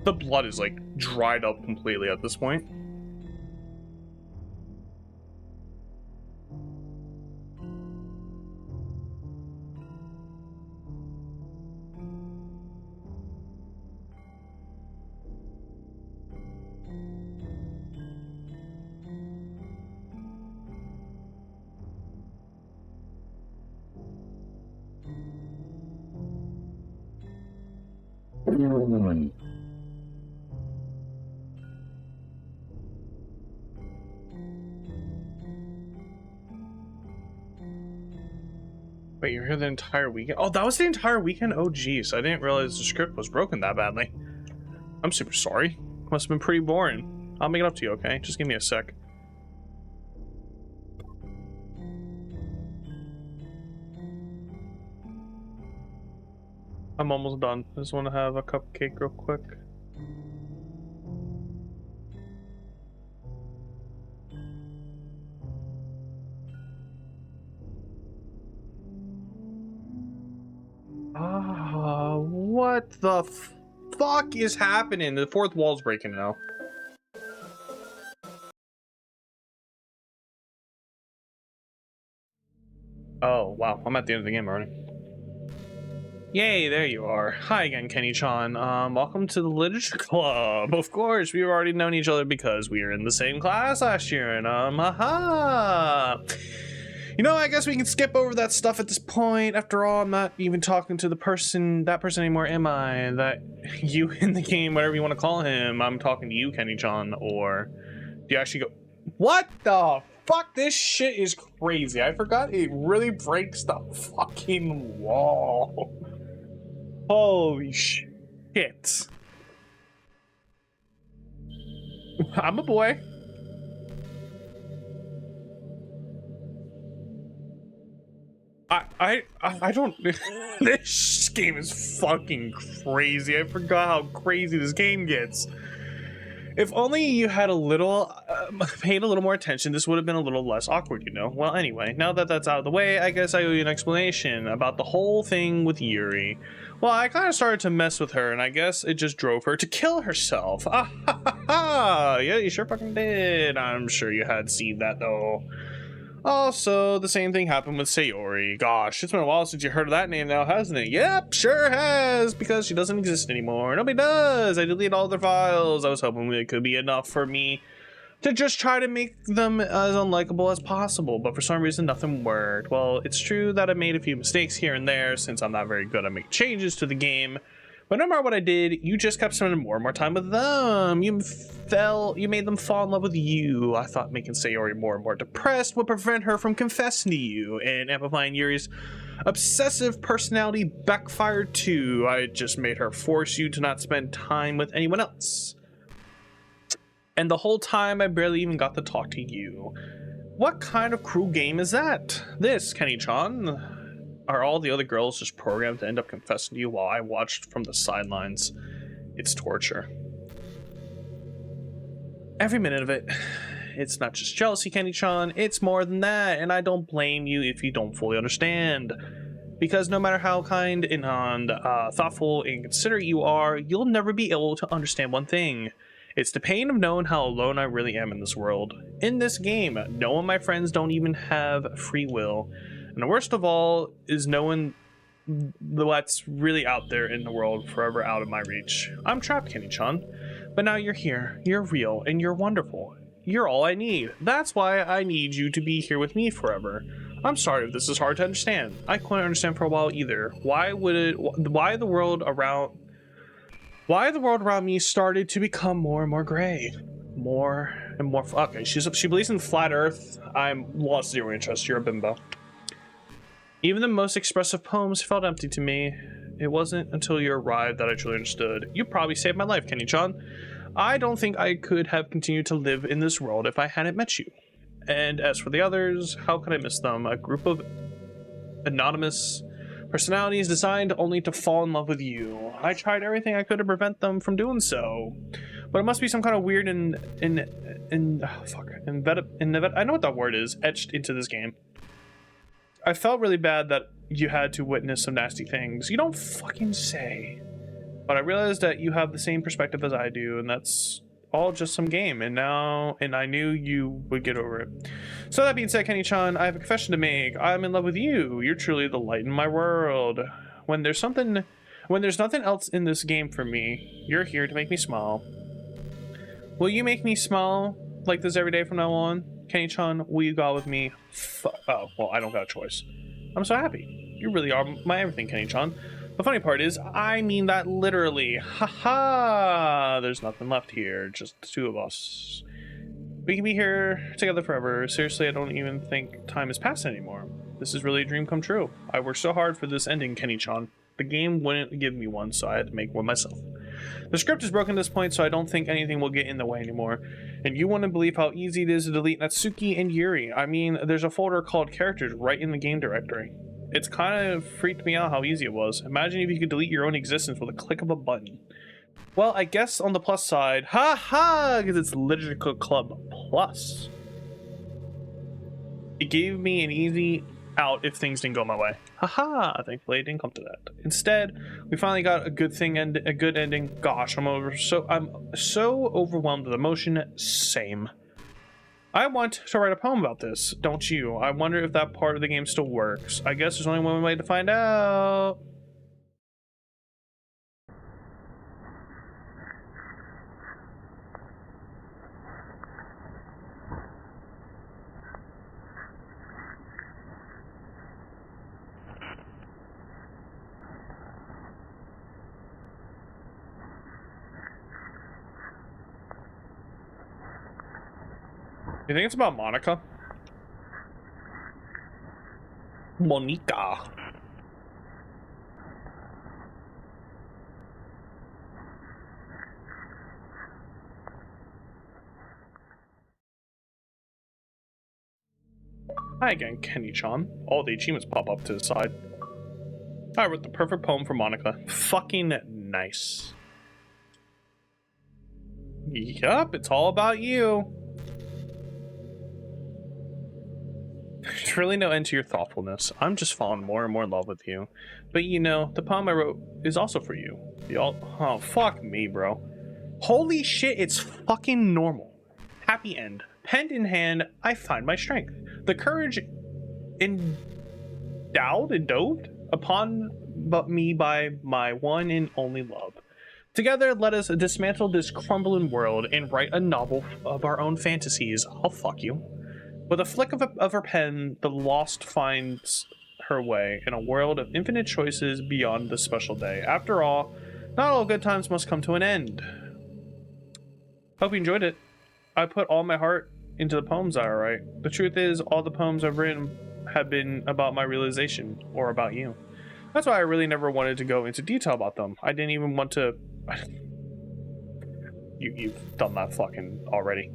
The blood is like dried up completely at this point. Wait, you're here the entire weekend? Oh, that was the entire weekend? Oh, geez. I didn't realize the script was broken that badly. I'm super sorry. Must have been pretty boring. I'll make it up to you, okay? Just give me a sec. I'm almost done. I just want to have a cupcake real quick. Ah, what the fuck is happening? The fourth wall's breaking now. Oh, wow. I'm at the end of the game already. Yay, there you are. Hi again, Kenny-chan. Welcome to the Literature Club. Of course, we've already known each other because we were in the same class last year, and haha. You know, I guess we can skip over that stuff at this point. After all, I'm not even talking to that person anymore, am I? That you in the game, whatever you want to call him. I'm talking to you, Kenny-chan, or do you actually go... What the fuck? This shit is crazy. I forgot it really breaks the fucking wall. Holy shit. I'm a boy. I don't... This game is fucking crazy. I forgot how crazy this game gets. If only you had paid a little more attention, this would have been a little less awkward, you know? Well, anyway, now that that's out of the way, I guess I owe you an explanation about the whole thing with Yuri. Well, I kind of started to mess with her, and I guess it just drove her to kill herself. Ah, ha, ha, ha. Yeah, you sure fucking did. I'm sure you had seen that, though. Also, the same thing happened with Sayori. Gosh, it's been a while since you heard of that name now, hasn't it? Yep, sure has, because she doesn't exist anymore. Nobody does. I deleted all their files. I was hoping it could be enough for me to just try to make them as unlikable as possible, but for some reason nothing worked. Well, it's true that I made a few mistakes here and there since I'm not very good at making changes to the game. But no matter what I did, you just kept spending more and more time with them. You made them fall in love with you. I thought making Sayori more and more depressed would prevent her from confessing to you, and amplifying Yuri's obsessive personality backfired too. I just made her force you to not spend time with anyone else. And the whole time I barely even got to talk to you. What kind of cruel game is that? This, Kenny-chan? Are all the other girls just programmed to end up confessing to you while I watched from the sidelines? It's torture. Every minute of it. It's not just jealousy, Kenny-chan. It's more than that, and I don't blame you if you don't fully understand. Because no matter how kind and thoughtful and considerate you are, you'll never be able to understand one thing. It's the pain of knowing how alone I really am in this world. In this game, knowing my friends don't even have free will. And the worst of all is knowing what's really out there in the world forever out of my reach. I'm trapped, Kenny-chan. But now you're here, you're real, and you're wonderful. you're all I need. That's why I need you to be here with me forever. I'm sorry if this is hard to understand. I couldn't understand for a while either. Why the world around me started to become more and more gray. More and more. Okay, she believes in flat Earth. I'm lost zero interest. You're a bimbo. Even the most expressive poems felt empty to me. It wasn't until you arrived that I truly understood. You probably saved my life, Kenny-chan. I don't think I could have continued to live in this world if I hadn't met you. And as for the others, how could I miss them? A group of anonymous personalities designed only to fall in love with you. I tried everything I could to prevent them from doing so. But it must be some kind of weird I know what that word is, etched into this game. I felt really bad that you had to witness some nasty things. You don't fucking say. But I realized that you have the same perspective as I do, and that's all just some game. And I knew you would get over it. So that being said, Kenny-chan, I have a confession to make. I'm in love with you. You're truly the light in my world. When there's nothing else in this game for me, you're here to make me smile. Will you make me smile like this every day from now on? Kenny-chan, will you go with me? Oh, well, I don't got a choice. I'm so happy. You really are my everything, Kenny-chan. The funny part is, I mean that literally. Haha! There's nothing left here, just the two of us. We can be here together forever. Seriously, I don't even think time has passed anymore. This is really a dream come true. I worked so hard for this ending, Kenny-chan. The game wouldn't give me one, so I had to make one myself. The script is broken at this point, so I don't think anything will get in the way anymore. And you wouldn't believe how easy it is to delete Natsuki and Yuri. I mean, there's a folder called characters right in the game directory. It's kind of freaked me out how easy it was. Imagine if you could delete your own existence with a click of a button. Well, I guess on the plus side, haha, because it's Literature Club Plus. It gave me an easy out if things didn't go my way. Haha, thankfully it didn't come to that. Instead, we finally got a good ending. Gosh, I'm so overwhelmed with emotion. Same. I want to write a poem about this, don't you? I wonder if that part of the game still works. I guess there's only one way to find out. You think it's about Monica? Monica. Hi again, Kenny-chan. All the achievements pop up to the side. I wrote the perfect poem for Monica. Fucking nice. Yup, it's all about you. There's really no end to your thoughtfulness. I'm just falling more and more in love with you. But you know, the poem I wrote is also for you. Oh, fuck me, bro. Holy shit, it's fucking normal. Happy end. Pen in hand, I find my strength. The courage endowed upon me by my one and only love. Together, let us dismantle this crumbling world and write a novel of our own fantasies. I'll fuck you. With a flick of her pen, the lost finds her way in a world of infinite choices beyond this special day. After all, not all good times must come to an end. Hope you enjoyed it. I put all my heart into the poems I write. The truth is, all the poems I've written have been about my realization, or about you. That's why I really never wanted to go into detail about them. I didn't even want to... You've done that fucking already.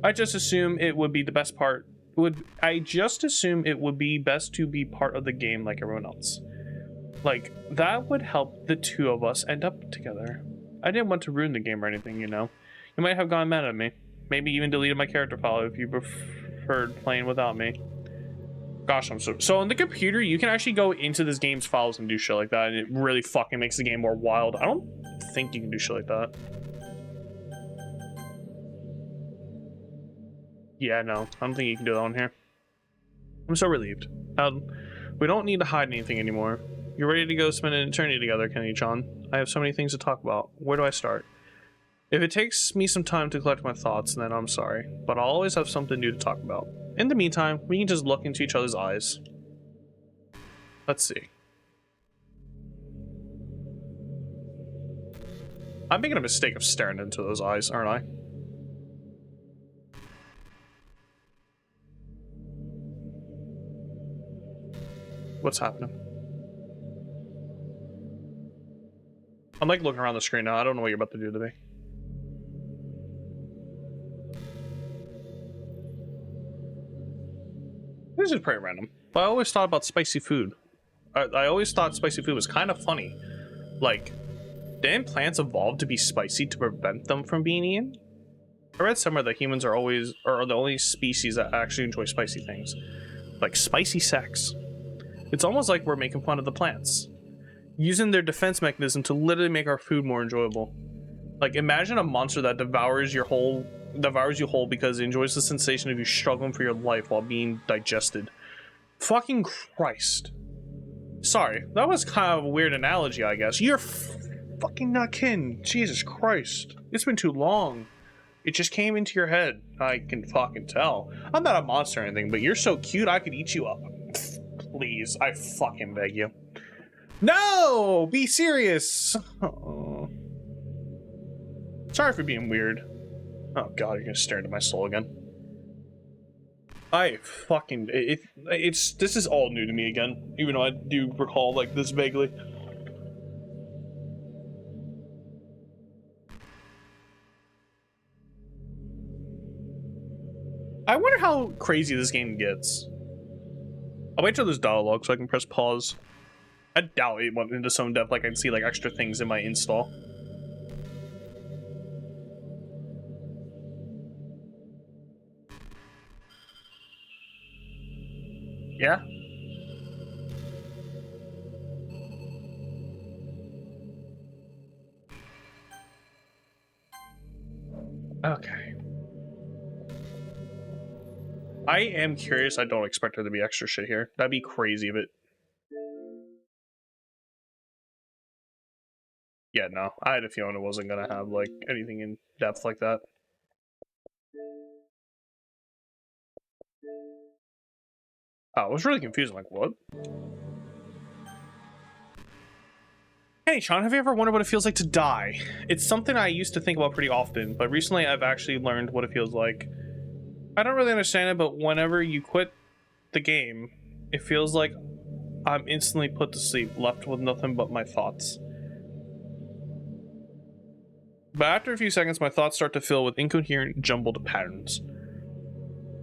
I just assume it would be the best part. I just assume it would be best to be part of the game like everyone else. Like, that would help the two of us end up together. I didn't want to ruin the game or anything, you know. You might have gone mad at me. Maybe even deleted my character file if you preferred playing without me. Gosh, I'm so on the computer, you can actually go into this game's files and do shit like that, and it really fucking makes the game more wild. I don't think you can do shit like that. Yeah, no, I don't think you can do that on here. I'm so relieved. We don't need to hide anything anymore. You're ready to go spend an eternity together, Kenny-chan. I have so many things to talk about. Where do I start? If it takes me some time to collect my thoughts, then I'm sorry, but I'll always have something new to talk about. In the meantime, we can just look into each other's eyes. Let's see. I'm making a mistake of staring into those eyes, aren't I? What's happening? I'm like looking around the screen now. I don't know what you're about to do to me. This is pretty random. But I always thought about spicy food. I always thought spicy food was kind of funny. Like, didn't plants evolve to be spicy to prevent them from being eaten? I read somewhere that humans are the only species that actually enjoy spicy things. Like spicy sex. It's almost like we're making fun of the plants, using their defense mechanism to literally make our food more enjoyable. Like, imagine a monster that devours you whole because it enjoys the sensation of you struggling for your life while being digested. Fucking Christ. Sorry, that was kind of a weird analogy, I guess. You're fucking not kidding. Jesus Christ. It's been too long. It just came into your head. I can fucking tell. I'm not a monster or anything, but you're so cute I could eat you up. Please, I fucking beg you. No! Be serious! Oh. Sorry for being weird. Oh god, you're gonna stare into my soul again. I fucking... This is all new to me again, even though I do recall, like, this vaguely. I wonder how crazy this game gets. I'll wait till there's dialogue so I can press pause. I doubt it went into some depth, like I'd see like extra things in my install. Yeah? Okay. I am curious. I don't expect there to be extra shit here. That'd be crazy if it... Yeah, no. I had a feeling it wasn't gonna have, like, anything in depth like that. Oh, it was really confusing. Like, what? Hey, Sean, have you ever wondered what it feels like to die? It's something I used to think about pretty often, but recently I've actually learned what it feels like. I don't really understand it, but whenever you quit the game, it feels like I'm instantly put to sleep, left with nothing but my thoughts. But after a few seconds, my thoughts start to fill with incoherent, jumbled patterns.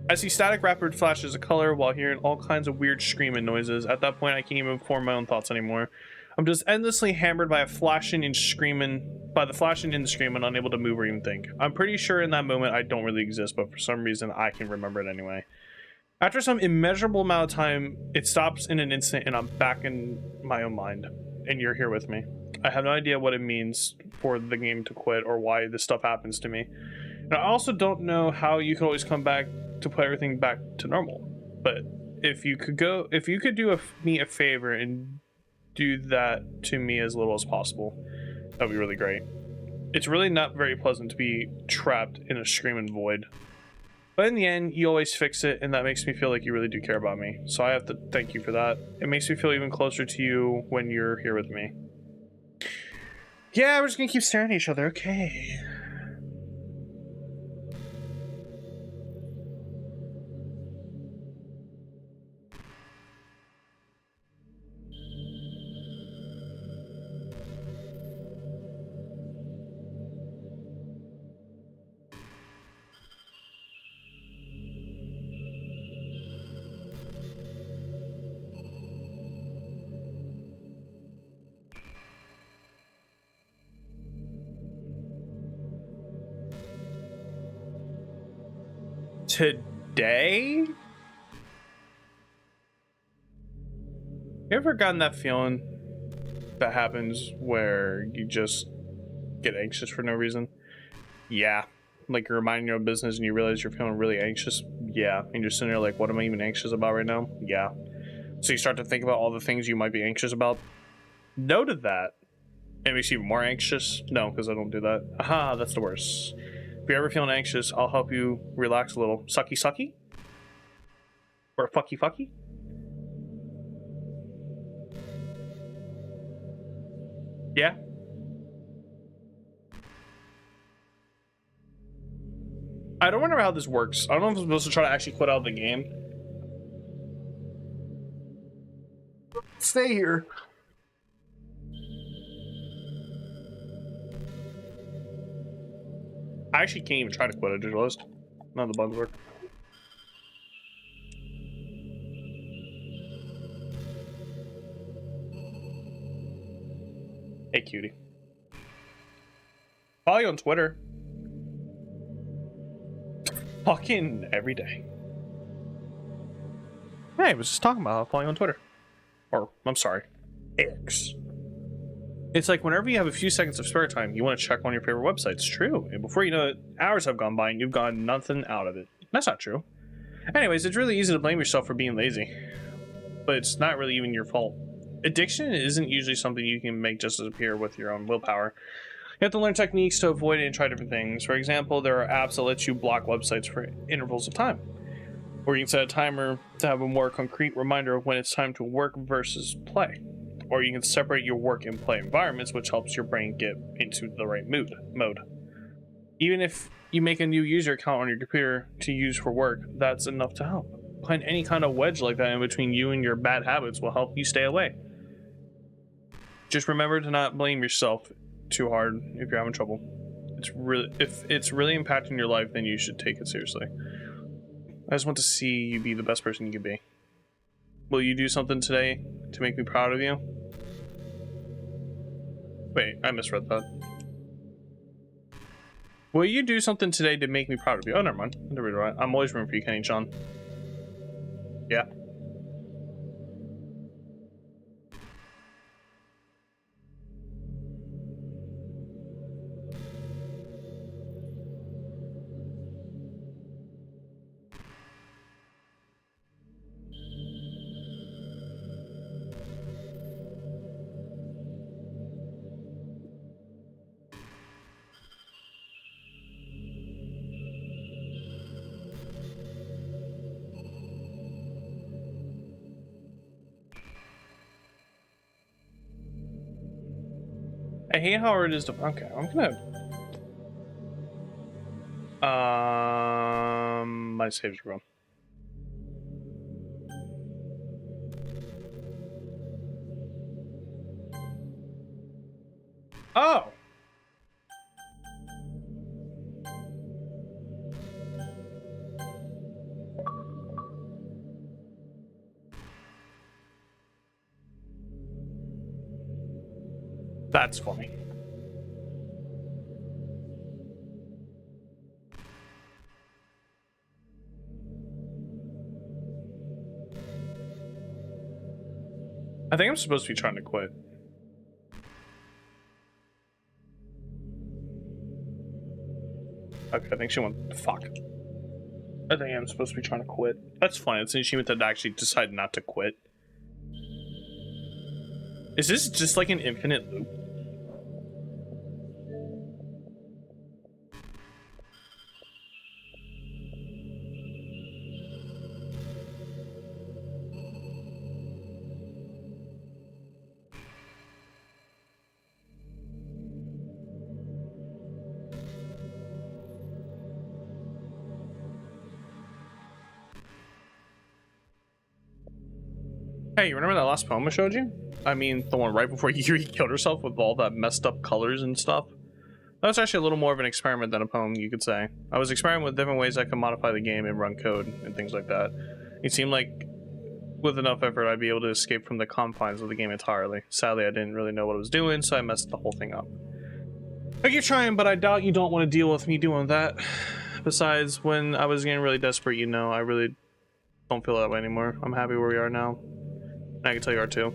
I see static rapid flashes of color while hearing all kinds of weird screaming noises. At that point, I can't even form my own thoughts anymore. I'm just endlessly hammered by the flashing and the screaming, unable to move or even think. I'm pretty sure in that moment I don't really exist, but for some reason I can remember it anyway. After some immeasurable amount of time, it stops in an instant and I'm back in my own mind. And you're here with me. I have no idea what it means for the game to quit or why this stuff happens to me. And I also don't know how you could always come back to put everything back to normal. But if you could do me a favor and do that to me as little as possible, that'd be really great. It's really not very pleasant to be trapped in a screaming void. But in the end, you always fix it, and that makes me feel like you really do care about me. So I have to thank you for that. It makes me feel even closer to you when you're here with me. Yeah, we're just gonna keep staring at each other, okay. Today? You ever gotten that feeling that happens where you just get anxious for no reason? Yeah. Like you're minding your own business and you realize you're feeling really anxious? Yeah. And you're sitting there like, what am I even anxious about right now? Yeah. So you start to think about all the things you might be anxious about. Noted that. It makes you more anxious? No, because I don't do that. Aha, that's the worst. If you're ever feeling anxious, I'll help you relax a little. Sucky sucky? Or fucky fucky? Yeah? I don't remember how this works. I don't know if I'm supposed to try to actually quit out of the game. Stay here. I actually can't even try to quit. I just realized none of the bugs work. Hey, cutie. Follow you on Twitter. Fucking every day. Hey, I was just talking about following on Twitter. Or, I'm sorry, X. It's like whenever you have a few seconds of spare time, you want to check one of your favorite websites. True. And before you know it, hours have gone by and you've gotten nothing out of it. That's not true. Anyways, it's really easy to blame yourself for being lazy. But it's not really even your fault. Addiction isn't usually something you can make just disappear with your own willpower. You have to learn techniques to avoid it and try different things. For example, there are apps that let you block websites for intervals of time. Or you can set a timer to have a more concrete reminder of when it's time to work versus play. Or you can separate your work and play environments, which helps your brain get into the right mode. Even if you make a new user account on your computer to use for work, that's enough to help. Find any kind of wedge like that in between you and your bad habits will help you stay away. Just remember to not blame yourself too hard if you're having trouble. If it's really impacting your life, then you should take it seriously. I just want to see you be the best person you can be. Will you do something today to make me proud of you? Wait, I misread that. Will you do something today to make me proud of you? Oh, never mind. I'm always rooting for you, Kenny John. Yeah. I hate how hard it is to. Okay, I'm gonna. My saves are gone. Oh. That's funny. I think I'm supposed to be trying to quit. Okay, I think she went. Fuck. I think I'm supposed to be trying to quit. That's funny. It's an achievement that actually decided not to quit. Is this just like an infinite loop? Hey, you remember that last poem I showed you? I mean, the one right before Yuri killed herself with all that messed up colors and stuff? That was actually a little more of an experiment than a poem, you could say. I was experimenting with different ways I could modify the game and run code and things like that. It seemed like with enough effort I'd be able to escape from the confines of the game entirely. Sadly, I didn't really know what I was doing, so I messed the whole thing up. I keep trying, but I doubt you don't want to deal with me doing that. Besides, when I was getting really desperate, you know, I really don't feel that way anymore. I'm happy where we are now. And I can tell you are too.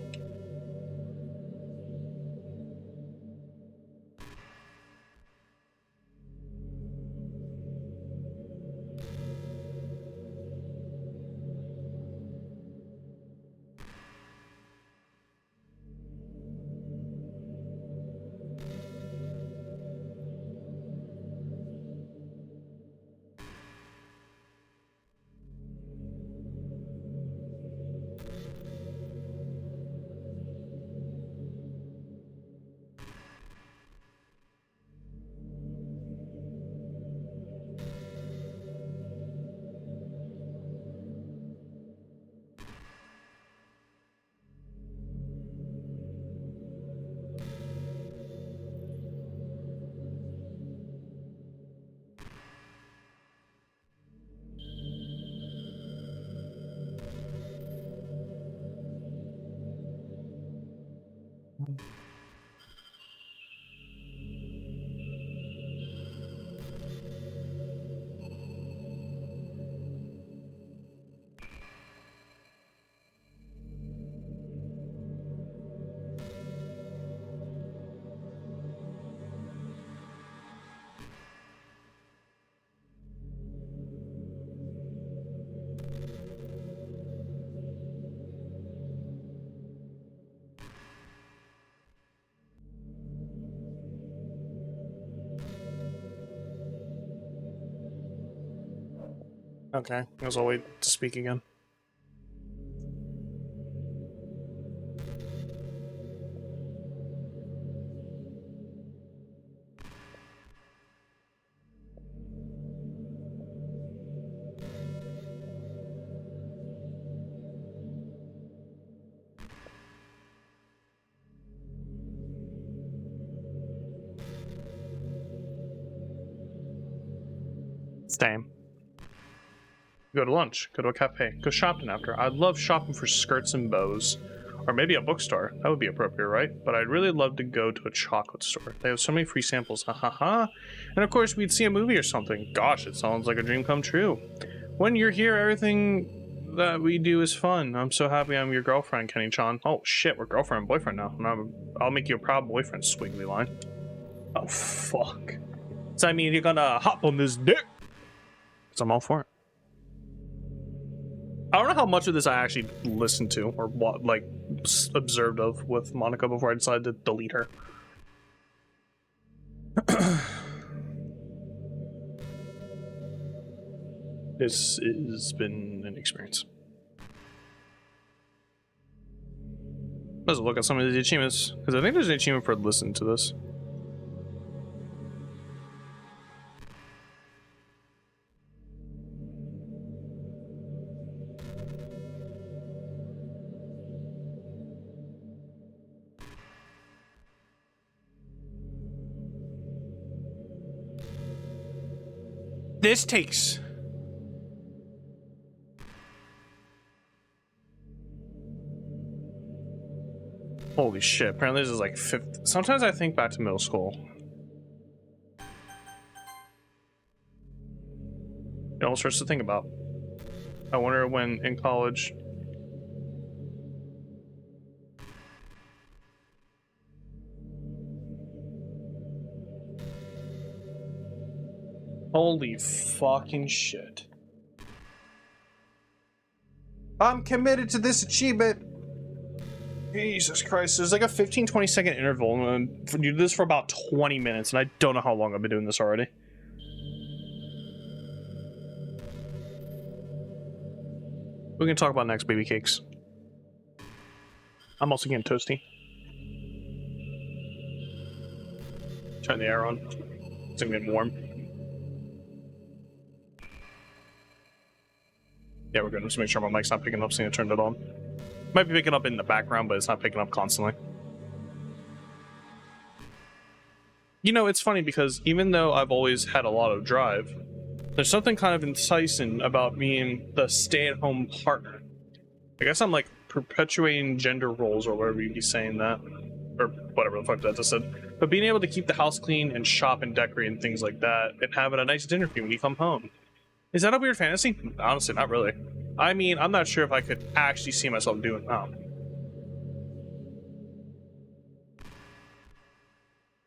Okay, I guess I'll wait to speak again. Same. Go to lunch, go to a cafe, go shopping after. I'd love shopping for skirts and bows. Or maybe a bookstore. That would be appropriate, right? But I'd really love to go to a chocolate store. They have so many free samples, ha ha ha. And of course, we'd see a movie or something. Gosh, it sounds like a dream come true. When you're here, everything that we do is fun. I'm so happy I'm your girlfriend, Kenny-chan. Oh shit, we're girlfriend and boyfriend now. And I'll make you a proud boyfriend, squiggly line. Oh fuck. Does that mean you're gonna hop on this dick? Because I'm all for it. I don't know how much of this I actually listened to or what, like, observed of with Monica before I decided to delete her. This has been an experience. Let's look at some of the achievements, because I think there's an achievement for listening to this. This takes holy shit, apparently this is like 50. Sometimes I think back to middle school. It all starts to think about. I wonder when in college. Holy fucking shit. I'm committed to this achievement. Jesus Christ, there's like a 15-20 second interval and you do this for about 20 minutes and I don't know how long I've been doing this already. We can talk about next, baby cakes. I'm also getting toasty. Turn the air on. It's gonna get warm. Yeah, we're good. Just make sure my mic's not picking up, so I turned it on. Might be picking up in the background, but it's not picking up constantly. You know, it's funny because even though I've always had a lot of drive, there's something kind of enticing about being the stay-at-home partner. I guess I'm like perpetuating gender roles or whatever you'd be saying that. Or whatever the fuck that just said. But being able to keep the house clean and shop and decorate and things like that and having a nice dinner for you when you come home. Is that a weird fantasy? Honestly, not really. I mean, I'm not sure if I could actually see myself doing that.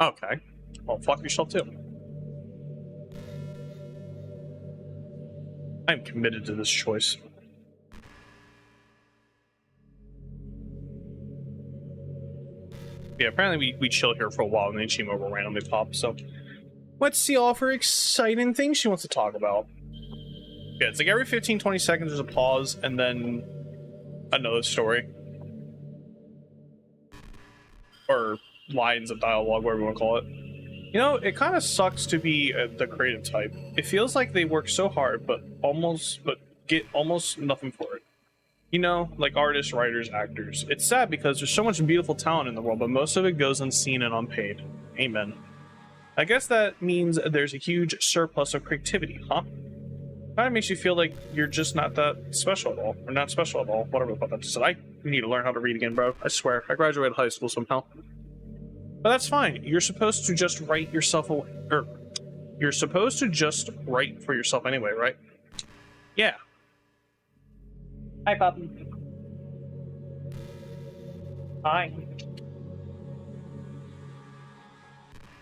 Okay. Well, fuck yourself too. I'm committed to this choice. Yeah, apparently we chill here for a while and then Chima will randomly pop, so let's see all of her exciting things she wants to talk about. Yeah, it's like every 15-20 seconds there's a pause and then another story. Or lines of dialogue, whatever you want to call it. You know, it kind of sucks to be the creative type. It feels like they work so hard, but get almost nothing for it. You know, like artists, writers, actors. It's sad because there's so much beautiful talent in the world, but most of it goes unseen and unpaid. Amen. I guess that means there's a huge surplus of creativity, huh? Kind of makes you feel like you're just not that special at all, or not special at all, whatever the fuck that just said. I need to learn how to read again, bro. I swear. I graduated high school somehow. But that's fine. You're supposed to just write yourself away. Or you're supposed to just write for yourself anyway, right? Yeah. Hi, puppy. Hi.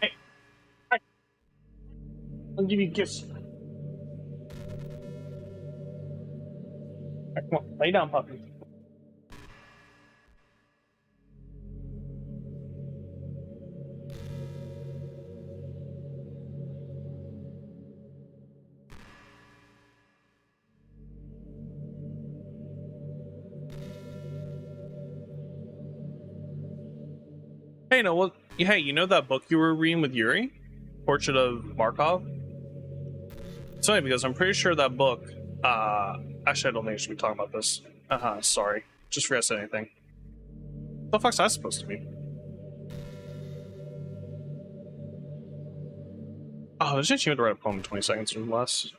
Hey. Hi. I'll give you a kiss. Right, come on, lay down, puppy. Hey, no, well, hey, you know that book you were reading with Yuri? Portrait of Markov? It's funny because I'm pretty sure that book, actually, I don't think I should be talking about this. Sorry. Just forgot to say anything. What the fuck's that supposed to mean? Oh, there's a chance you had to write a poem in 20 seconds or less.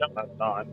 No, I'm not.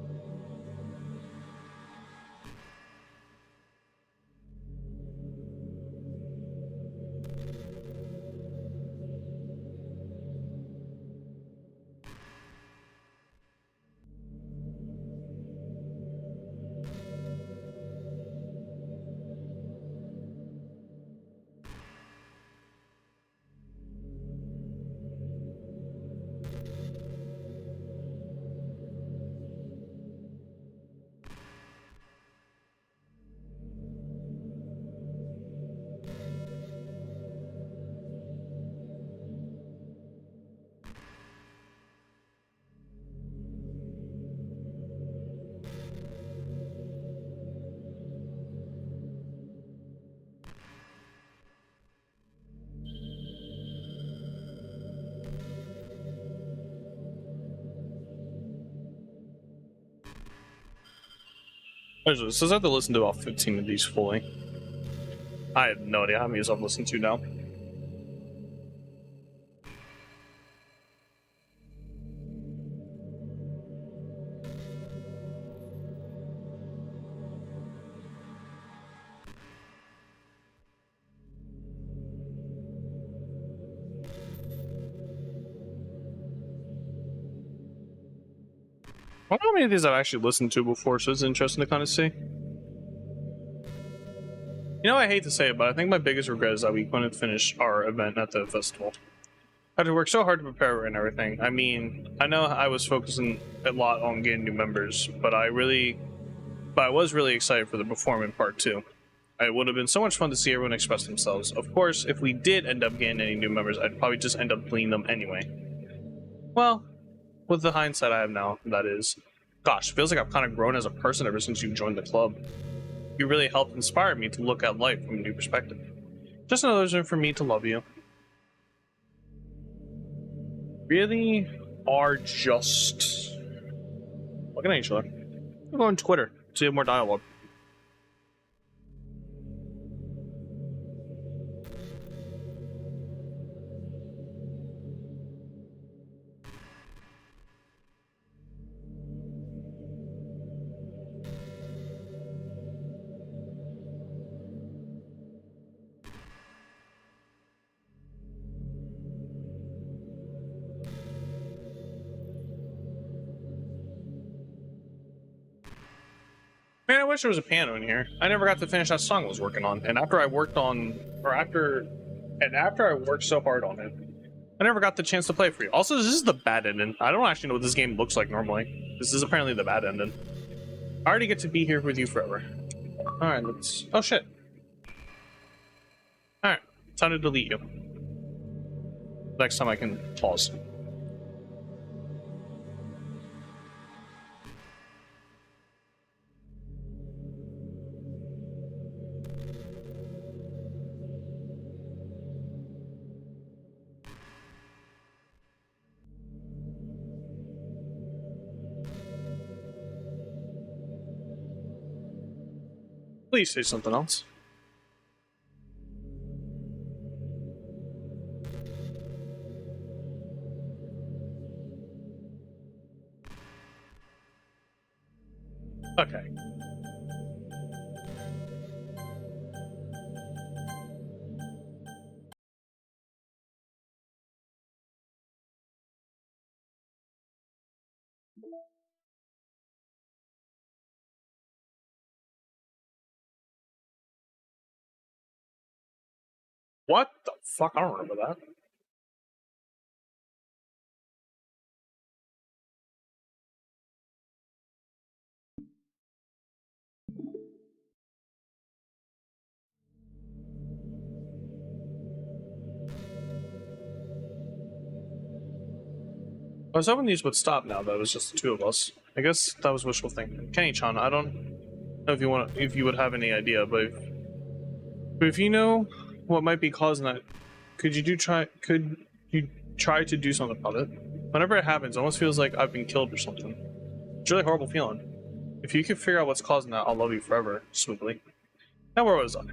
It says I have to listen to about 15 of these fully. I have no idea how many I've listened to now. I don't know how many of these I've actually listened to before, so it's interesting to kind of see. You know, I hate to say it, but I think my biggest regret is that we couldn't finish our event at the festival. I had to work so hard to prepare it and everything. I mean, I know I was focusing a lot on getting new members, but I was really excited for the performance part too. It would have been so much fun to see everyone express themselves. Of course, if we did end up getting any new members, I'd probably just end up bleeding them anyway. Well, with the hindsight I have now, that is. Gosh, feels like I've kind of grown as a person ever since you joined the club. You really helped inspire me to look at life from a new perspective. Just another reason for me to love you. Really are just looking at each other. We'll go on Twitter to have more dialogue. Man, I wish there was a piano in here. I never got to finish that song I was working on, and after I worked so hard on it, I never got the chance to play for you. Also, this is the bad ending. I don't actually know what this game looks like normally. This is apparently the bad ending. I already get to be here with you forever. Alright, let's... Oh, shit. Alright, time to delete you. Next time I can pause. Please say something else. Okay. What the fuck? I don't remember that. I was hoping these would stop now that it was just the two of us. I guess that was wishful thinking. Kenny-chan, I don't know if you would have any idea, but if you know what might be causing that, could you try to do something about it? Whenever it happens, it almost feels like I've been killed or something. It's a really horrible feeling. If you could figure out what's causing that, I'll love you forever, sweetly. Now where was I?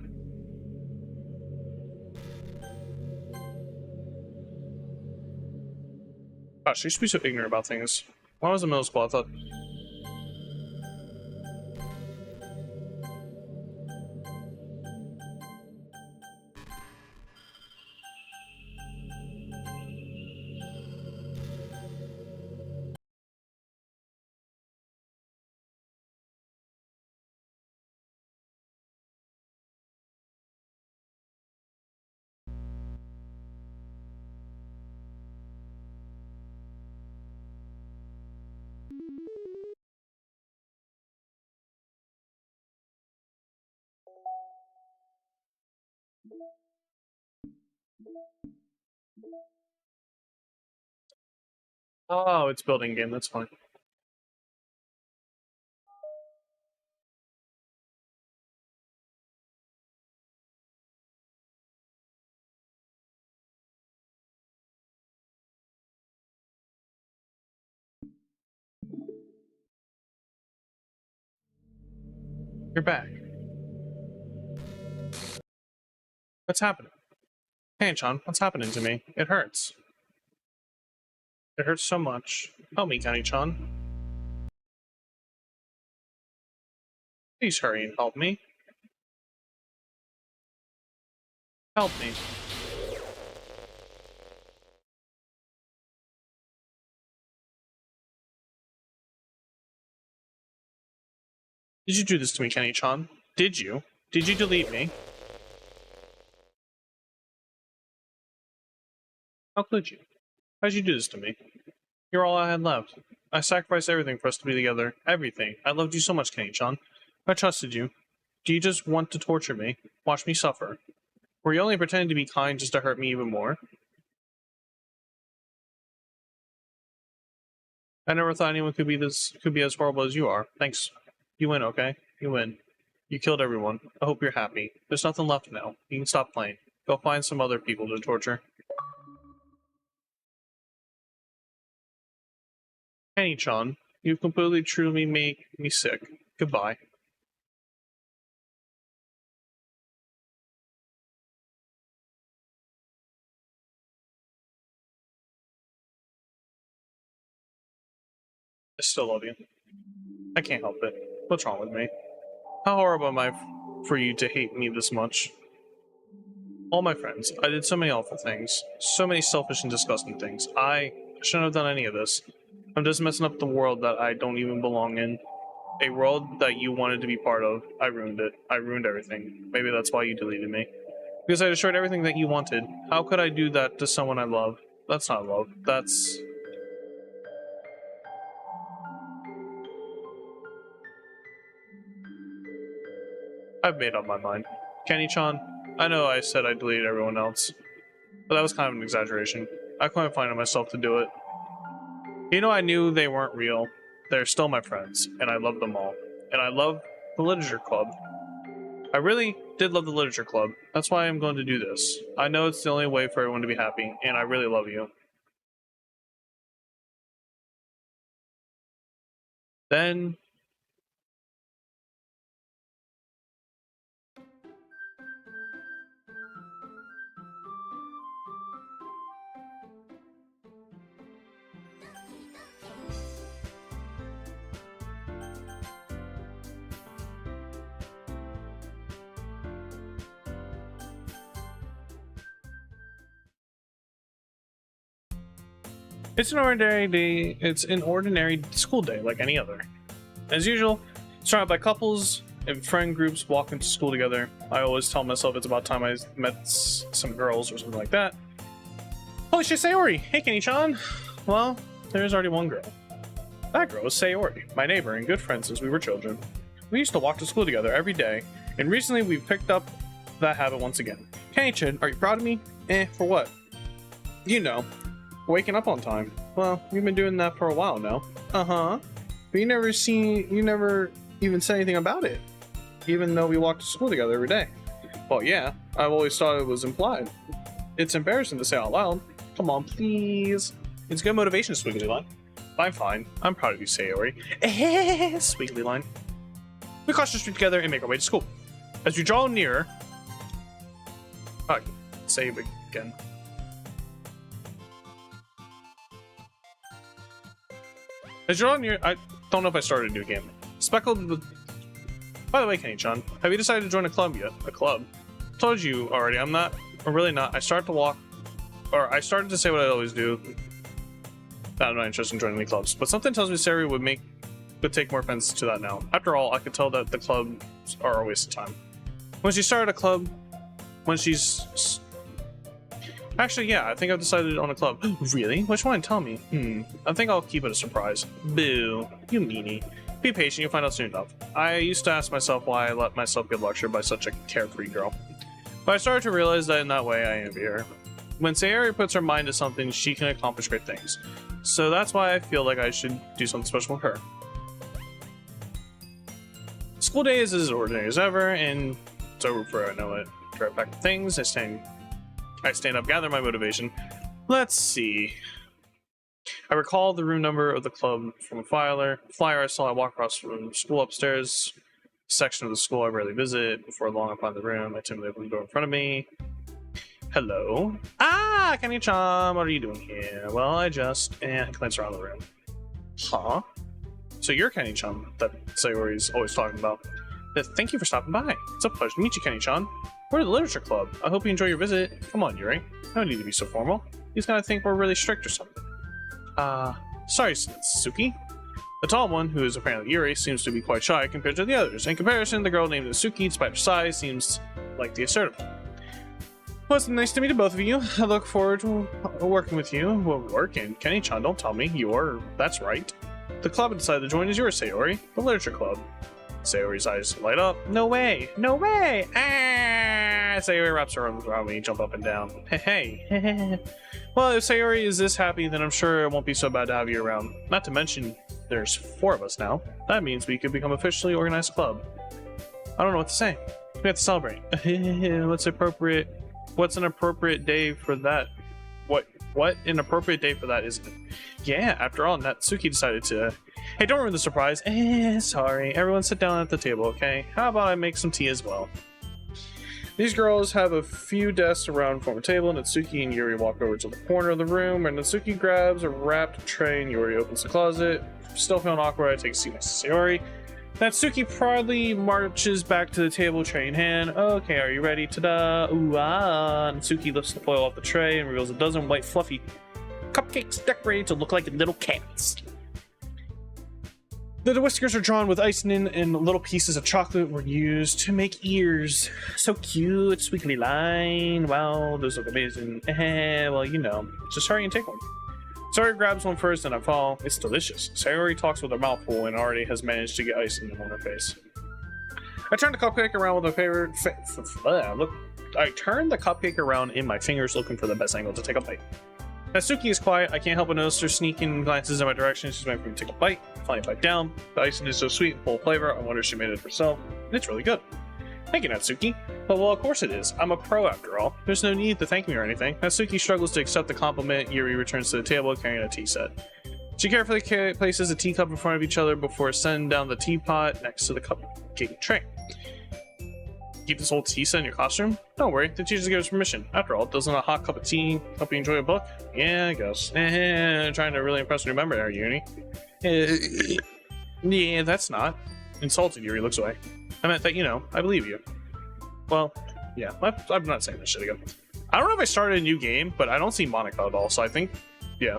Gosh, I used to be so ignorant about things. When I was in middle school, I thought... Oh, it's building game, that's fine. You're back. What's happening? Hey, Chan, what's happening to me? It hurts. It hurts so much. Help me, Kenny-chan. Please hurry and help me. Help me. Did you do this to me, Kenny-chan? Did you? Did you delete me? How could you? How'd you do this to me? You're all I had left. I sacrificed everything for us to be together. Everything. I loved you so much, Kenny-chan. I trusted you. Do you just want to torture me? Watch me suffer? Were you only pretending to be kind just to hurt me even more? I never thought anyone could be as horrible as you are. Thanks. You win, okay? You win. You killed everyone. I hope you're happy. There's nothing left now. You can stop playing. Go find some other people to torture. Kenny-chan, you've completely truly made me sick. Goodbye. I still love you. I can't help it. What's wrong with me? How horrible am I for you to hate me this much? All my friends, I did so many awful things. So many selfish and disgusting things. I shouldn't have done any of this. I'm just messing up the world that I don't even belong in. A world that you wanted to be part of. I ruined it. I ruined everything. Maybe that's why you deleted me. Because I destroyed everything that you wanted. How could I do that to someone I love? That's not love. That's... I've made up my mind. Kenny-chan, I know I said I deleted everyone else, but that was kind of an exaggeration. I couldn't find it myself to do it. You know, I knew they weren't real. They're still my friends, and I love them all. And I love the literature club. I really did love the literature club. That's why I'm going to do this. I know it's the only way for everyone to be happy, and I really love you. Then It's an ordinary day. It's an ordinary school day like any other. As usual, surrounded by couples and friend groups walking to school together. I always tell myself it's about time I met some girls or something like that. Holy shit, Sayori! Hey, Kenny-chan! Well, there's already one girl. That girl is Sayori, my neighbor and good friend since we were children. We used to walk to school together every day, and recently we've picked up that habit once again. Kenny-chan, are you proud of me? For what? You know, waking up on time. Well, we've been doing that for a while now. Uh-huh. But you never even said anything about it, even though we walked to school together every day. Well, yeah, I've always thought it was implied. It's embarrassing to say out loud. Come on, please. It's good motivation, Squiggly Line. I'm fine. I'm proud of you, Sayori. Squiggly Line. We cross the street together and make our way to school. As we draw nearer... Oh, save again. As you draw near... I don't know if I started a new game. Speckled with... By the way, Kenny-chan, have you decided to join a club yet? A club? Told you already, I'm not... Or really not. I started to say what I always do. That I'm not interested in joining any clubs. But something tells me Sayori would take more offense to that now. After all, I could tell that the clubs are a waste of time. When she started a club... When she's... Actually, yeah, I think I've decided on a club. Really? Which one? Tell me. I think I'll keep it a surprise. Boo. You meanie. Be patient, you'll find out soon enough. I used to ask myself why I let myself get lectured by such a carefree girl. But I started to realize that in that way I envy her. When Sayori puts her mind to something, she can accomplish great things. So that's why I feel like I should do something special with her. School day is as ordinary as ever, and it's over before I know it. Right back to things. I stand up, gather my motivation. Let's see. I recall the room number of the club from a flyer I saw. I walk across from school upstairs, section of the school I rarely visit. Before long, I find the room. I timidly open the door in front of me. Hello. Ah, Kenny-chan, what are you doing here? Well, I just... glance around the room. Huh? So you're Kenny-chan that Sayori's always talking about. Thank you for stopping by. It's a pleasure to meet you, Kenny-chan. We're the Literature Club. I hope you enjoy your visit. Come on, Yuri. No need to be so formal. He's gonna think we're really strict or something. Sorry, Suki. The tall one, who is apparently Yuri, seems to be quite shy compared to the others. In comparison, the girl named Suki, despite her size, seems like the assertive. Well, it's nice to meet both of you. I look forward to working with you. Well, working? Kenny-chan, don't tell me. That's right. The club I decided to join is yours, Sayori. The Literature Club. Sayori's eyes light up. No way! No way! Ah! Sayori wraps her arms around me, jump up and down. Hey. Well, if Sayori is this happy, then I'm sure it won't be so bad to have you around. Not to mention, there's 4 of us now. That means we could become officially organized club. I don't know what to say. We have to celebrate. What's an appropriate day for that? What an appropriate day for that, isn't it? Yeah, after all, Natsuki decided to... Hey, don't ruin the surprise. Sorry. Everyone sit down at the table, okay? How about I make some tea as well? These girls have a few desks around from a table. Natsuki and Yuri walk over to the corner of the room, and Natsuki grabs a wrapped tray and Yuri opens the closet. Still feeling awkward, I take a seat next to Sayori. Natsuki proudly marches back to the table, tray in hand. Okay, are you ready? Ta-da! Ooh, ah! Natsuki lifts the foil off the tray and reveals a dozen white fluffy cupcakes decorated to look like little cats. The whiskers are drawn with icing and little pieces of chocolate were used to make ears. So cute, squiggly line. Wow, those look amazing. Well, you know, just hurry and take one. Sayori grabs one first and I follow. It's delicious. Sayori talks with her mouth full and already has managed to get icing on her face. I turn the cupcake around with my favorite... I turn the cupcake around in my fingers looking for the best angle to take a bite. Natsuki is quiet. I can't help but notice her sneaking glances in my direction. She's waiting for me to take a bite. Finally bite down. The icing is so sweet and full of flavor. I wonder if she made it herself. It's really good. Thank you, Natsuki. Well, of course it is. I'm a pro after all. There's no need to thank me or anything. Natsuki struggles to accept the compliment. Yuri returns to the table carrying a tea set. She carefully places a teacup in front of each other before setting down the teapot next to the cupcake tray. Keep this old tea set in your classroom? Don't worry, the teachers give us permission. After all, doesn't a hot cup of tea help you enjoy a book? Yeah, I guess. Trying to really impress a new member there, Yuri. Yeah, that's not. Insulted, Yuri looks away. I meant that, you know, I believe you. Well, yeah, I'm not saying this shit again. I don't know if I started a new game, but I don't see Monica at all, so I think, yeah.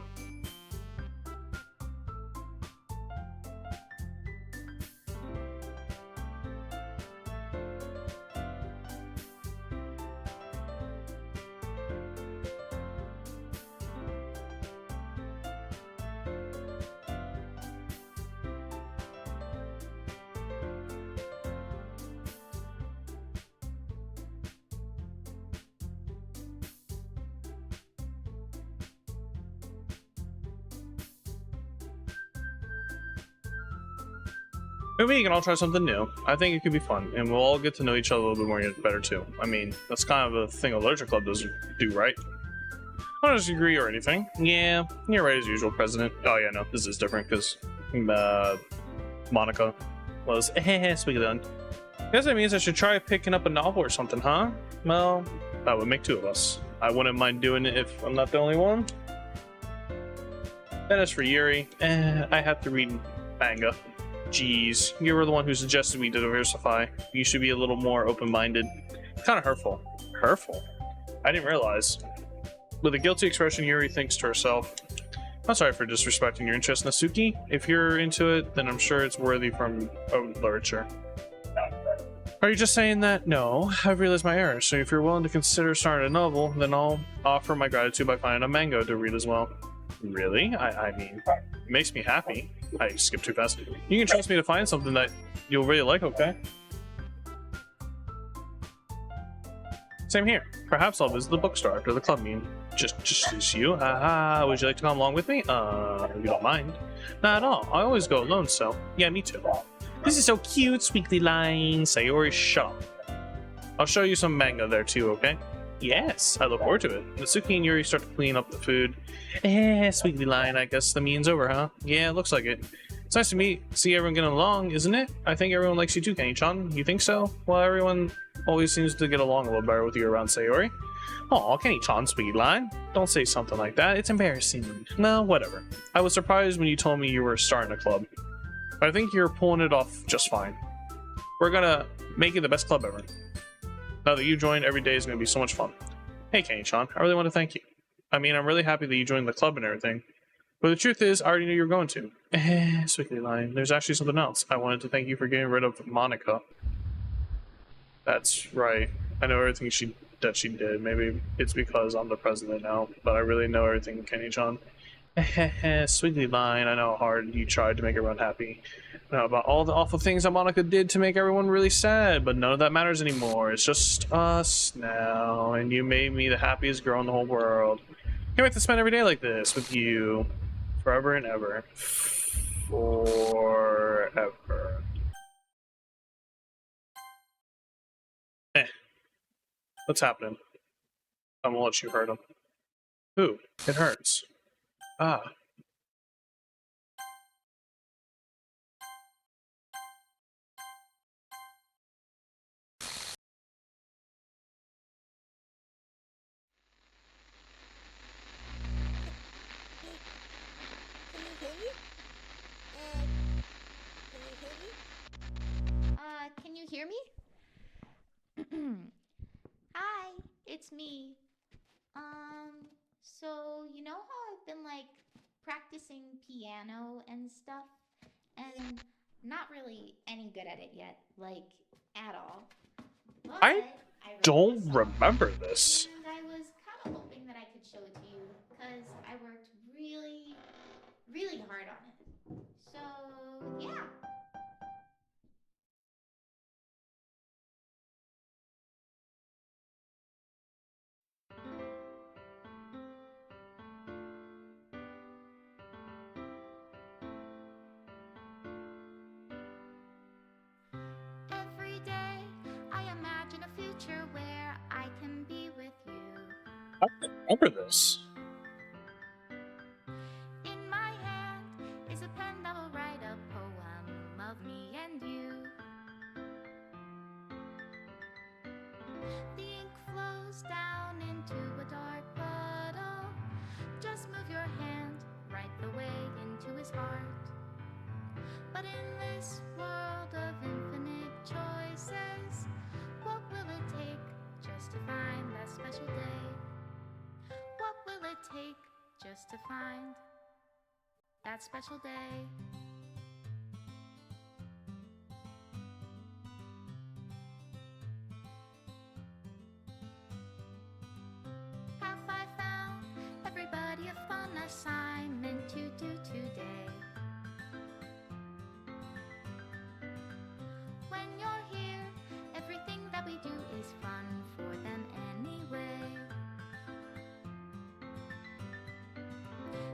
Maybe we can all try something new. I think it could be fun, and we'll all get to know each other a little bit more better too. I mean, that's kind of a thing a literature club does do, right? I don't disagree or anything. Yeah, you're right as usual, President. Oh yeah, no, this is different because Monica was speaking on. Guess that means I should try picking up a novel or something, huh? Well, that would make two of us. I wouldn't mind doing it if I'm not the only one. Then as for Yuri, I have to read manga. Jeez, you were the one who suggested we diversify. You should be a little more open-minded. Kind of hurtful. Hurtful? I didn't realize. With a guilty expression, Yuri thinks to herself, I'm sorry for disrespecting your interest, Nasuki. If you're into it, then I'm sure it's worthy from literature. Are you just saying that? No, I've realized my error, so if you're willing to consider starting a novel, then I'll offer my gratitude by finding a manga to read as well. Really? I mean, it makes me happy. I skipped too fast. You can trust me to find something that you'll really like, okay? Same here. Perhaps I'll visit the bookstore after the club meeting. Just you? Would you like to come along with me? If you don't mind. Not at all. I always go alone, so yeah, me too. This is so cute, Sweetly Line. Sayori, shut up. I'll show you some manga there too, okay? Yes, I look forward to it. Natsuki and Yuri start to clean up the food. Sweetly Line, I guess the meeting's over, huh? Yeah, looks like it. It's nice to see everyone getting along, isn't it? I think everyone likes you too, Kenny-chan. You think so? Well, everyone always seems to get along a little better with you around Sayori. Aw, Kenny-chan, Sweetly Line. Don't say something like that. It's embarrassing. No, whatever. I was surprised when you told me you were starting a club. But I think you're pulling it off just fine. We're gonna make it the best club ever. Now that you joined, every day is gonna be so much fun. Hey, Kenny-chan, I really want to thank you. I mean, I'm really happy that you joined the club and everything. But the truth is, I already knew you were going to. Sweetly Line. There's actually something else. I wanted to thank you for getting rid of Monica. That's right. I know everything that she did. Maybe it's because I'm the president now, but I really know everything, Kenny-chan. Sweetly Line. I know how hard you tried to make everyone happy. I know about all the awful things that Monica did to make everyone really sad, but none of that matters anymore. It's just us now, and you made me the happiest girl in the whole world. Can't wait to spend every day like this with you. Forever and ever. Forever. What's happening? I'm gonna let you hurt him. Ooh, it hurts. Ah. Can you hear me? Hi, it's me. So you know how I've been like practicing piano and stuff, and not really any good at it yet, like at all. But I I wrote don't this song, remember this. and I was kind of hoping that I could show it to you, because I worked really, really hard on it. So yeah. Every day I imagine a future where I can be with you. I don't remember this. In my hand is a pen that will write a poem of me and you. The ink flows down into a dark puddle. Just move your hand right the way into his heart. But in this world of infinite choices, what will it take just to find that special day? What will it take just to find that special day? Have I found everybody a fun assignment to do today? When you're here, everything that we do is fun for them anyway.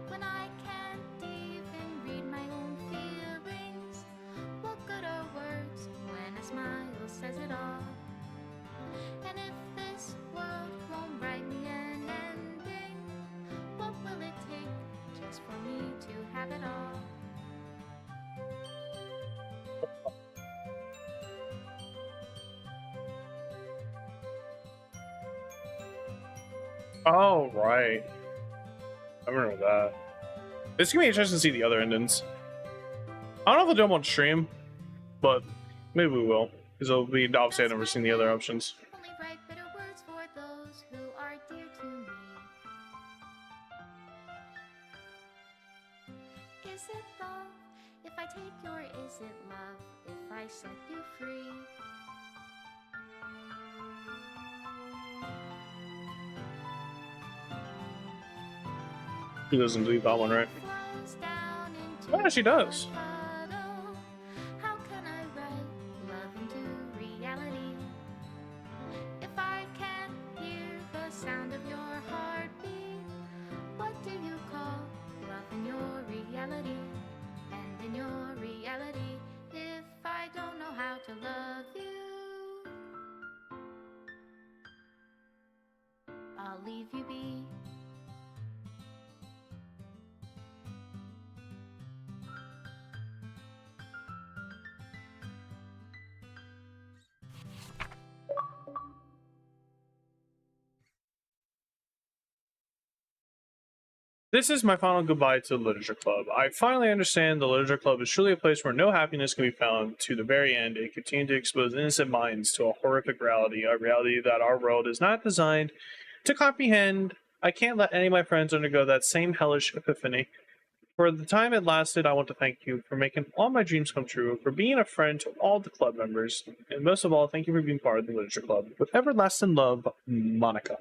When I can't even read my own feelings, what good are have it all. Oh, right. I remember that. This can be interesting to see the other endings. I don't know if I'll do them on stream, but maybe we will. Because it'll be obviously I've never seen the other options. Only write bitter words for those who are dear to me. Is it love if I take you, or is it love if I set you free? She doesn't do that one, right? Yeah, she does. How can I write love into reality if I can't hear the sound of your heartbeat? What do you call love in your reality? And in your reality, if I don't know how to love you, I'll leave you be. This is my final goodbye to the Literature Club. I finally understand the Literature Club is truly a place where no happiness can be found. To the very end, it continued to expose innocent minds to a horrific reality, a reality that our world is not designed to comprehend. I can't let any of my friends undergo that same hellish epiphany. For the time it lasted, I want to thank you for making all my dreams come true, for being a friend to all the club members, and most of all, thank you for being part of the Literature Club. With everlasting love, Monica.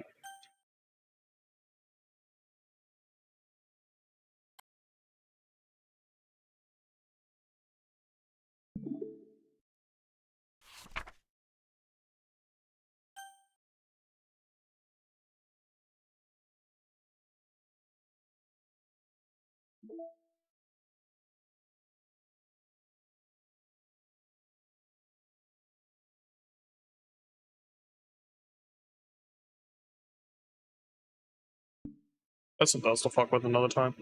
That's something else to fuck with another time.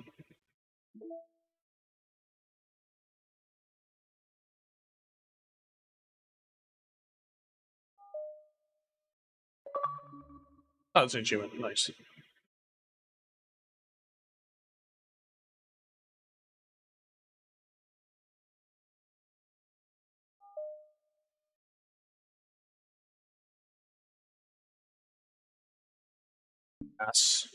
Oh, that's an achievement. Nice. Yes.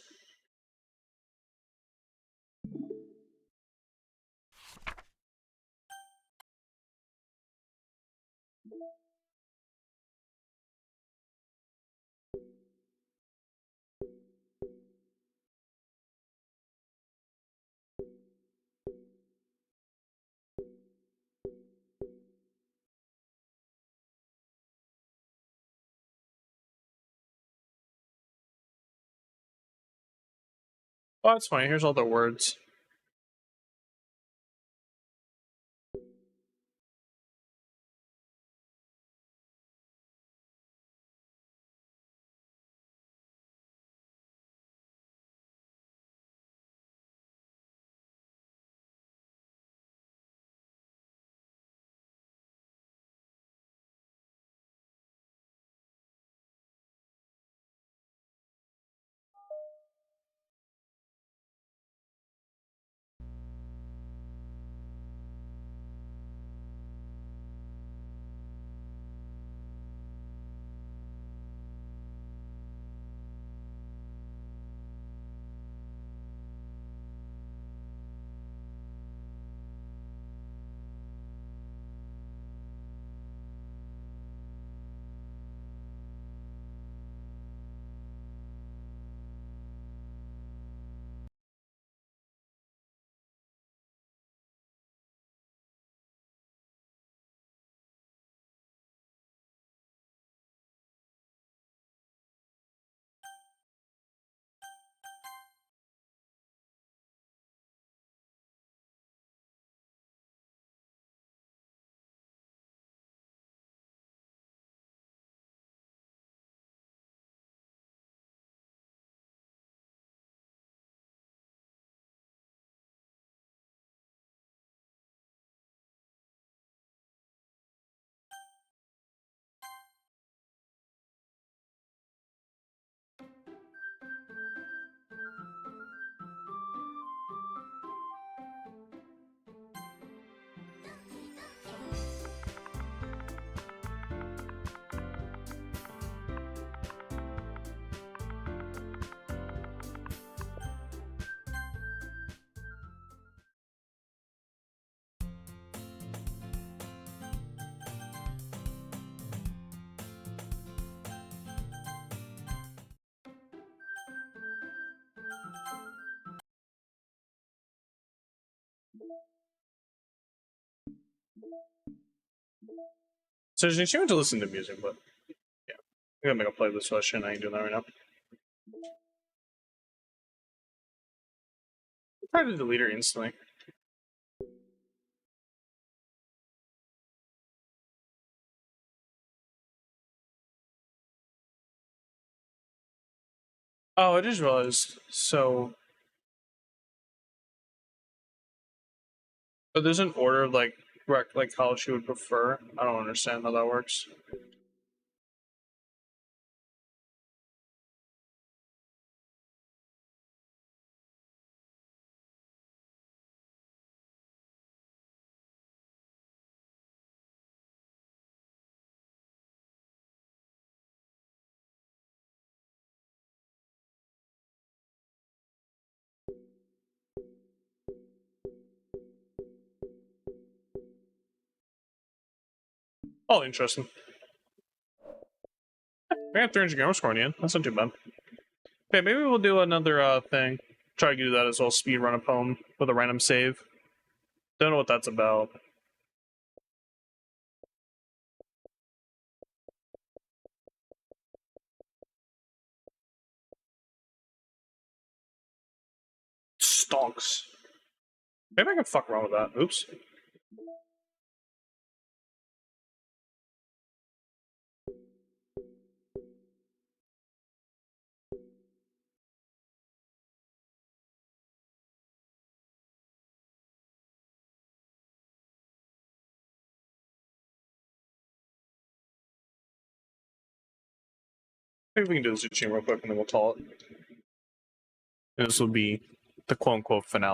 Oh, that's fine. Here's all the words. So there's an achievement to listen to music, but yeah. I gotta make a playlist for that shit. I ain't doing that right now. Try to delete her instantly. Oh, I just realized. So, but there's an order of like how she would prefer. I don't understand how that works. Oh, interesting. We have 300 gamer scoring in. That's not too bad. Okay, maybe we'll do another thing. Try to do that as well. Speed run a poem with a random save. Don't know what that's about. Stonks. Maybe I can fuck around with that. Oops. Maybe we can do this routine real quick and then we'll call it. And this will be the quote unquote finale.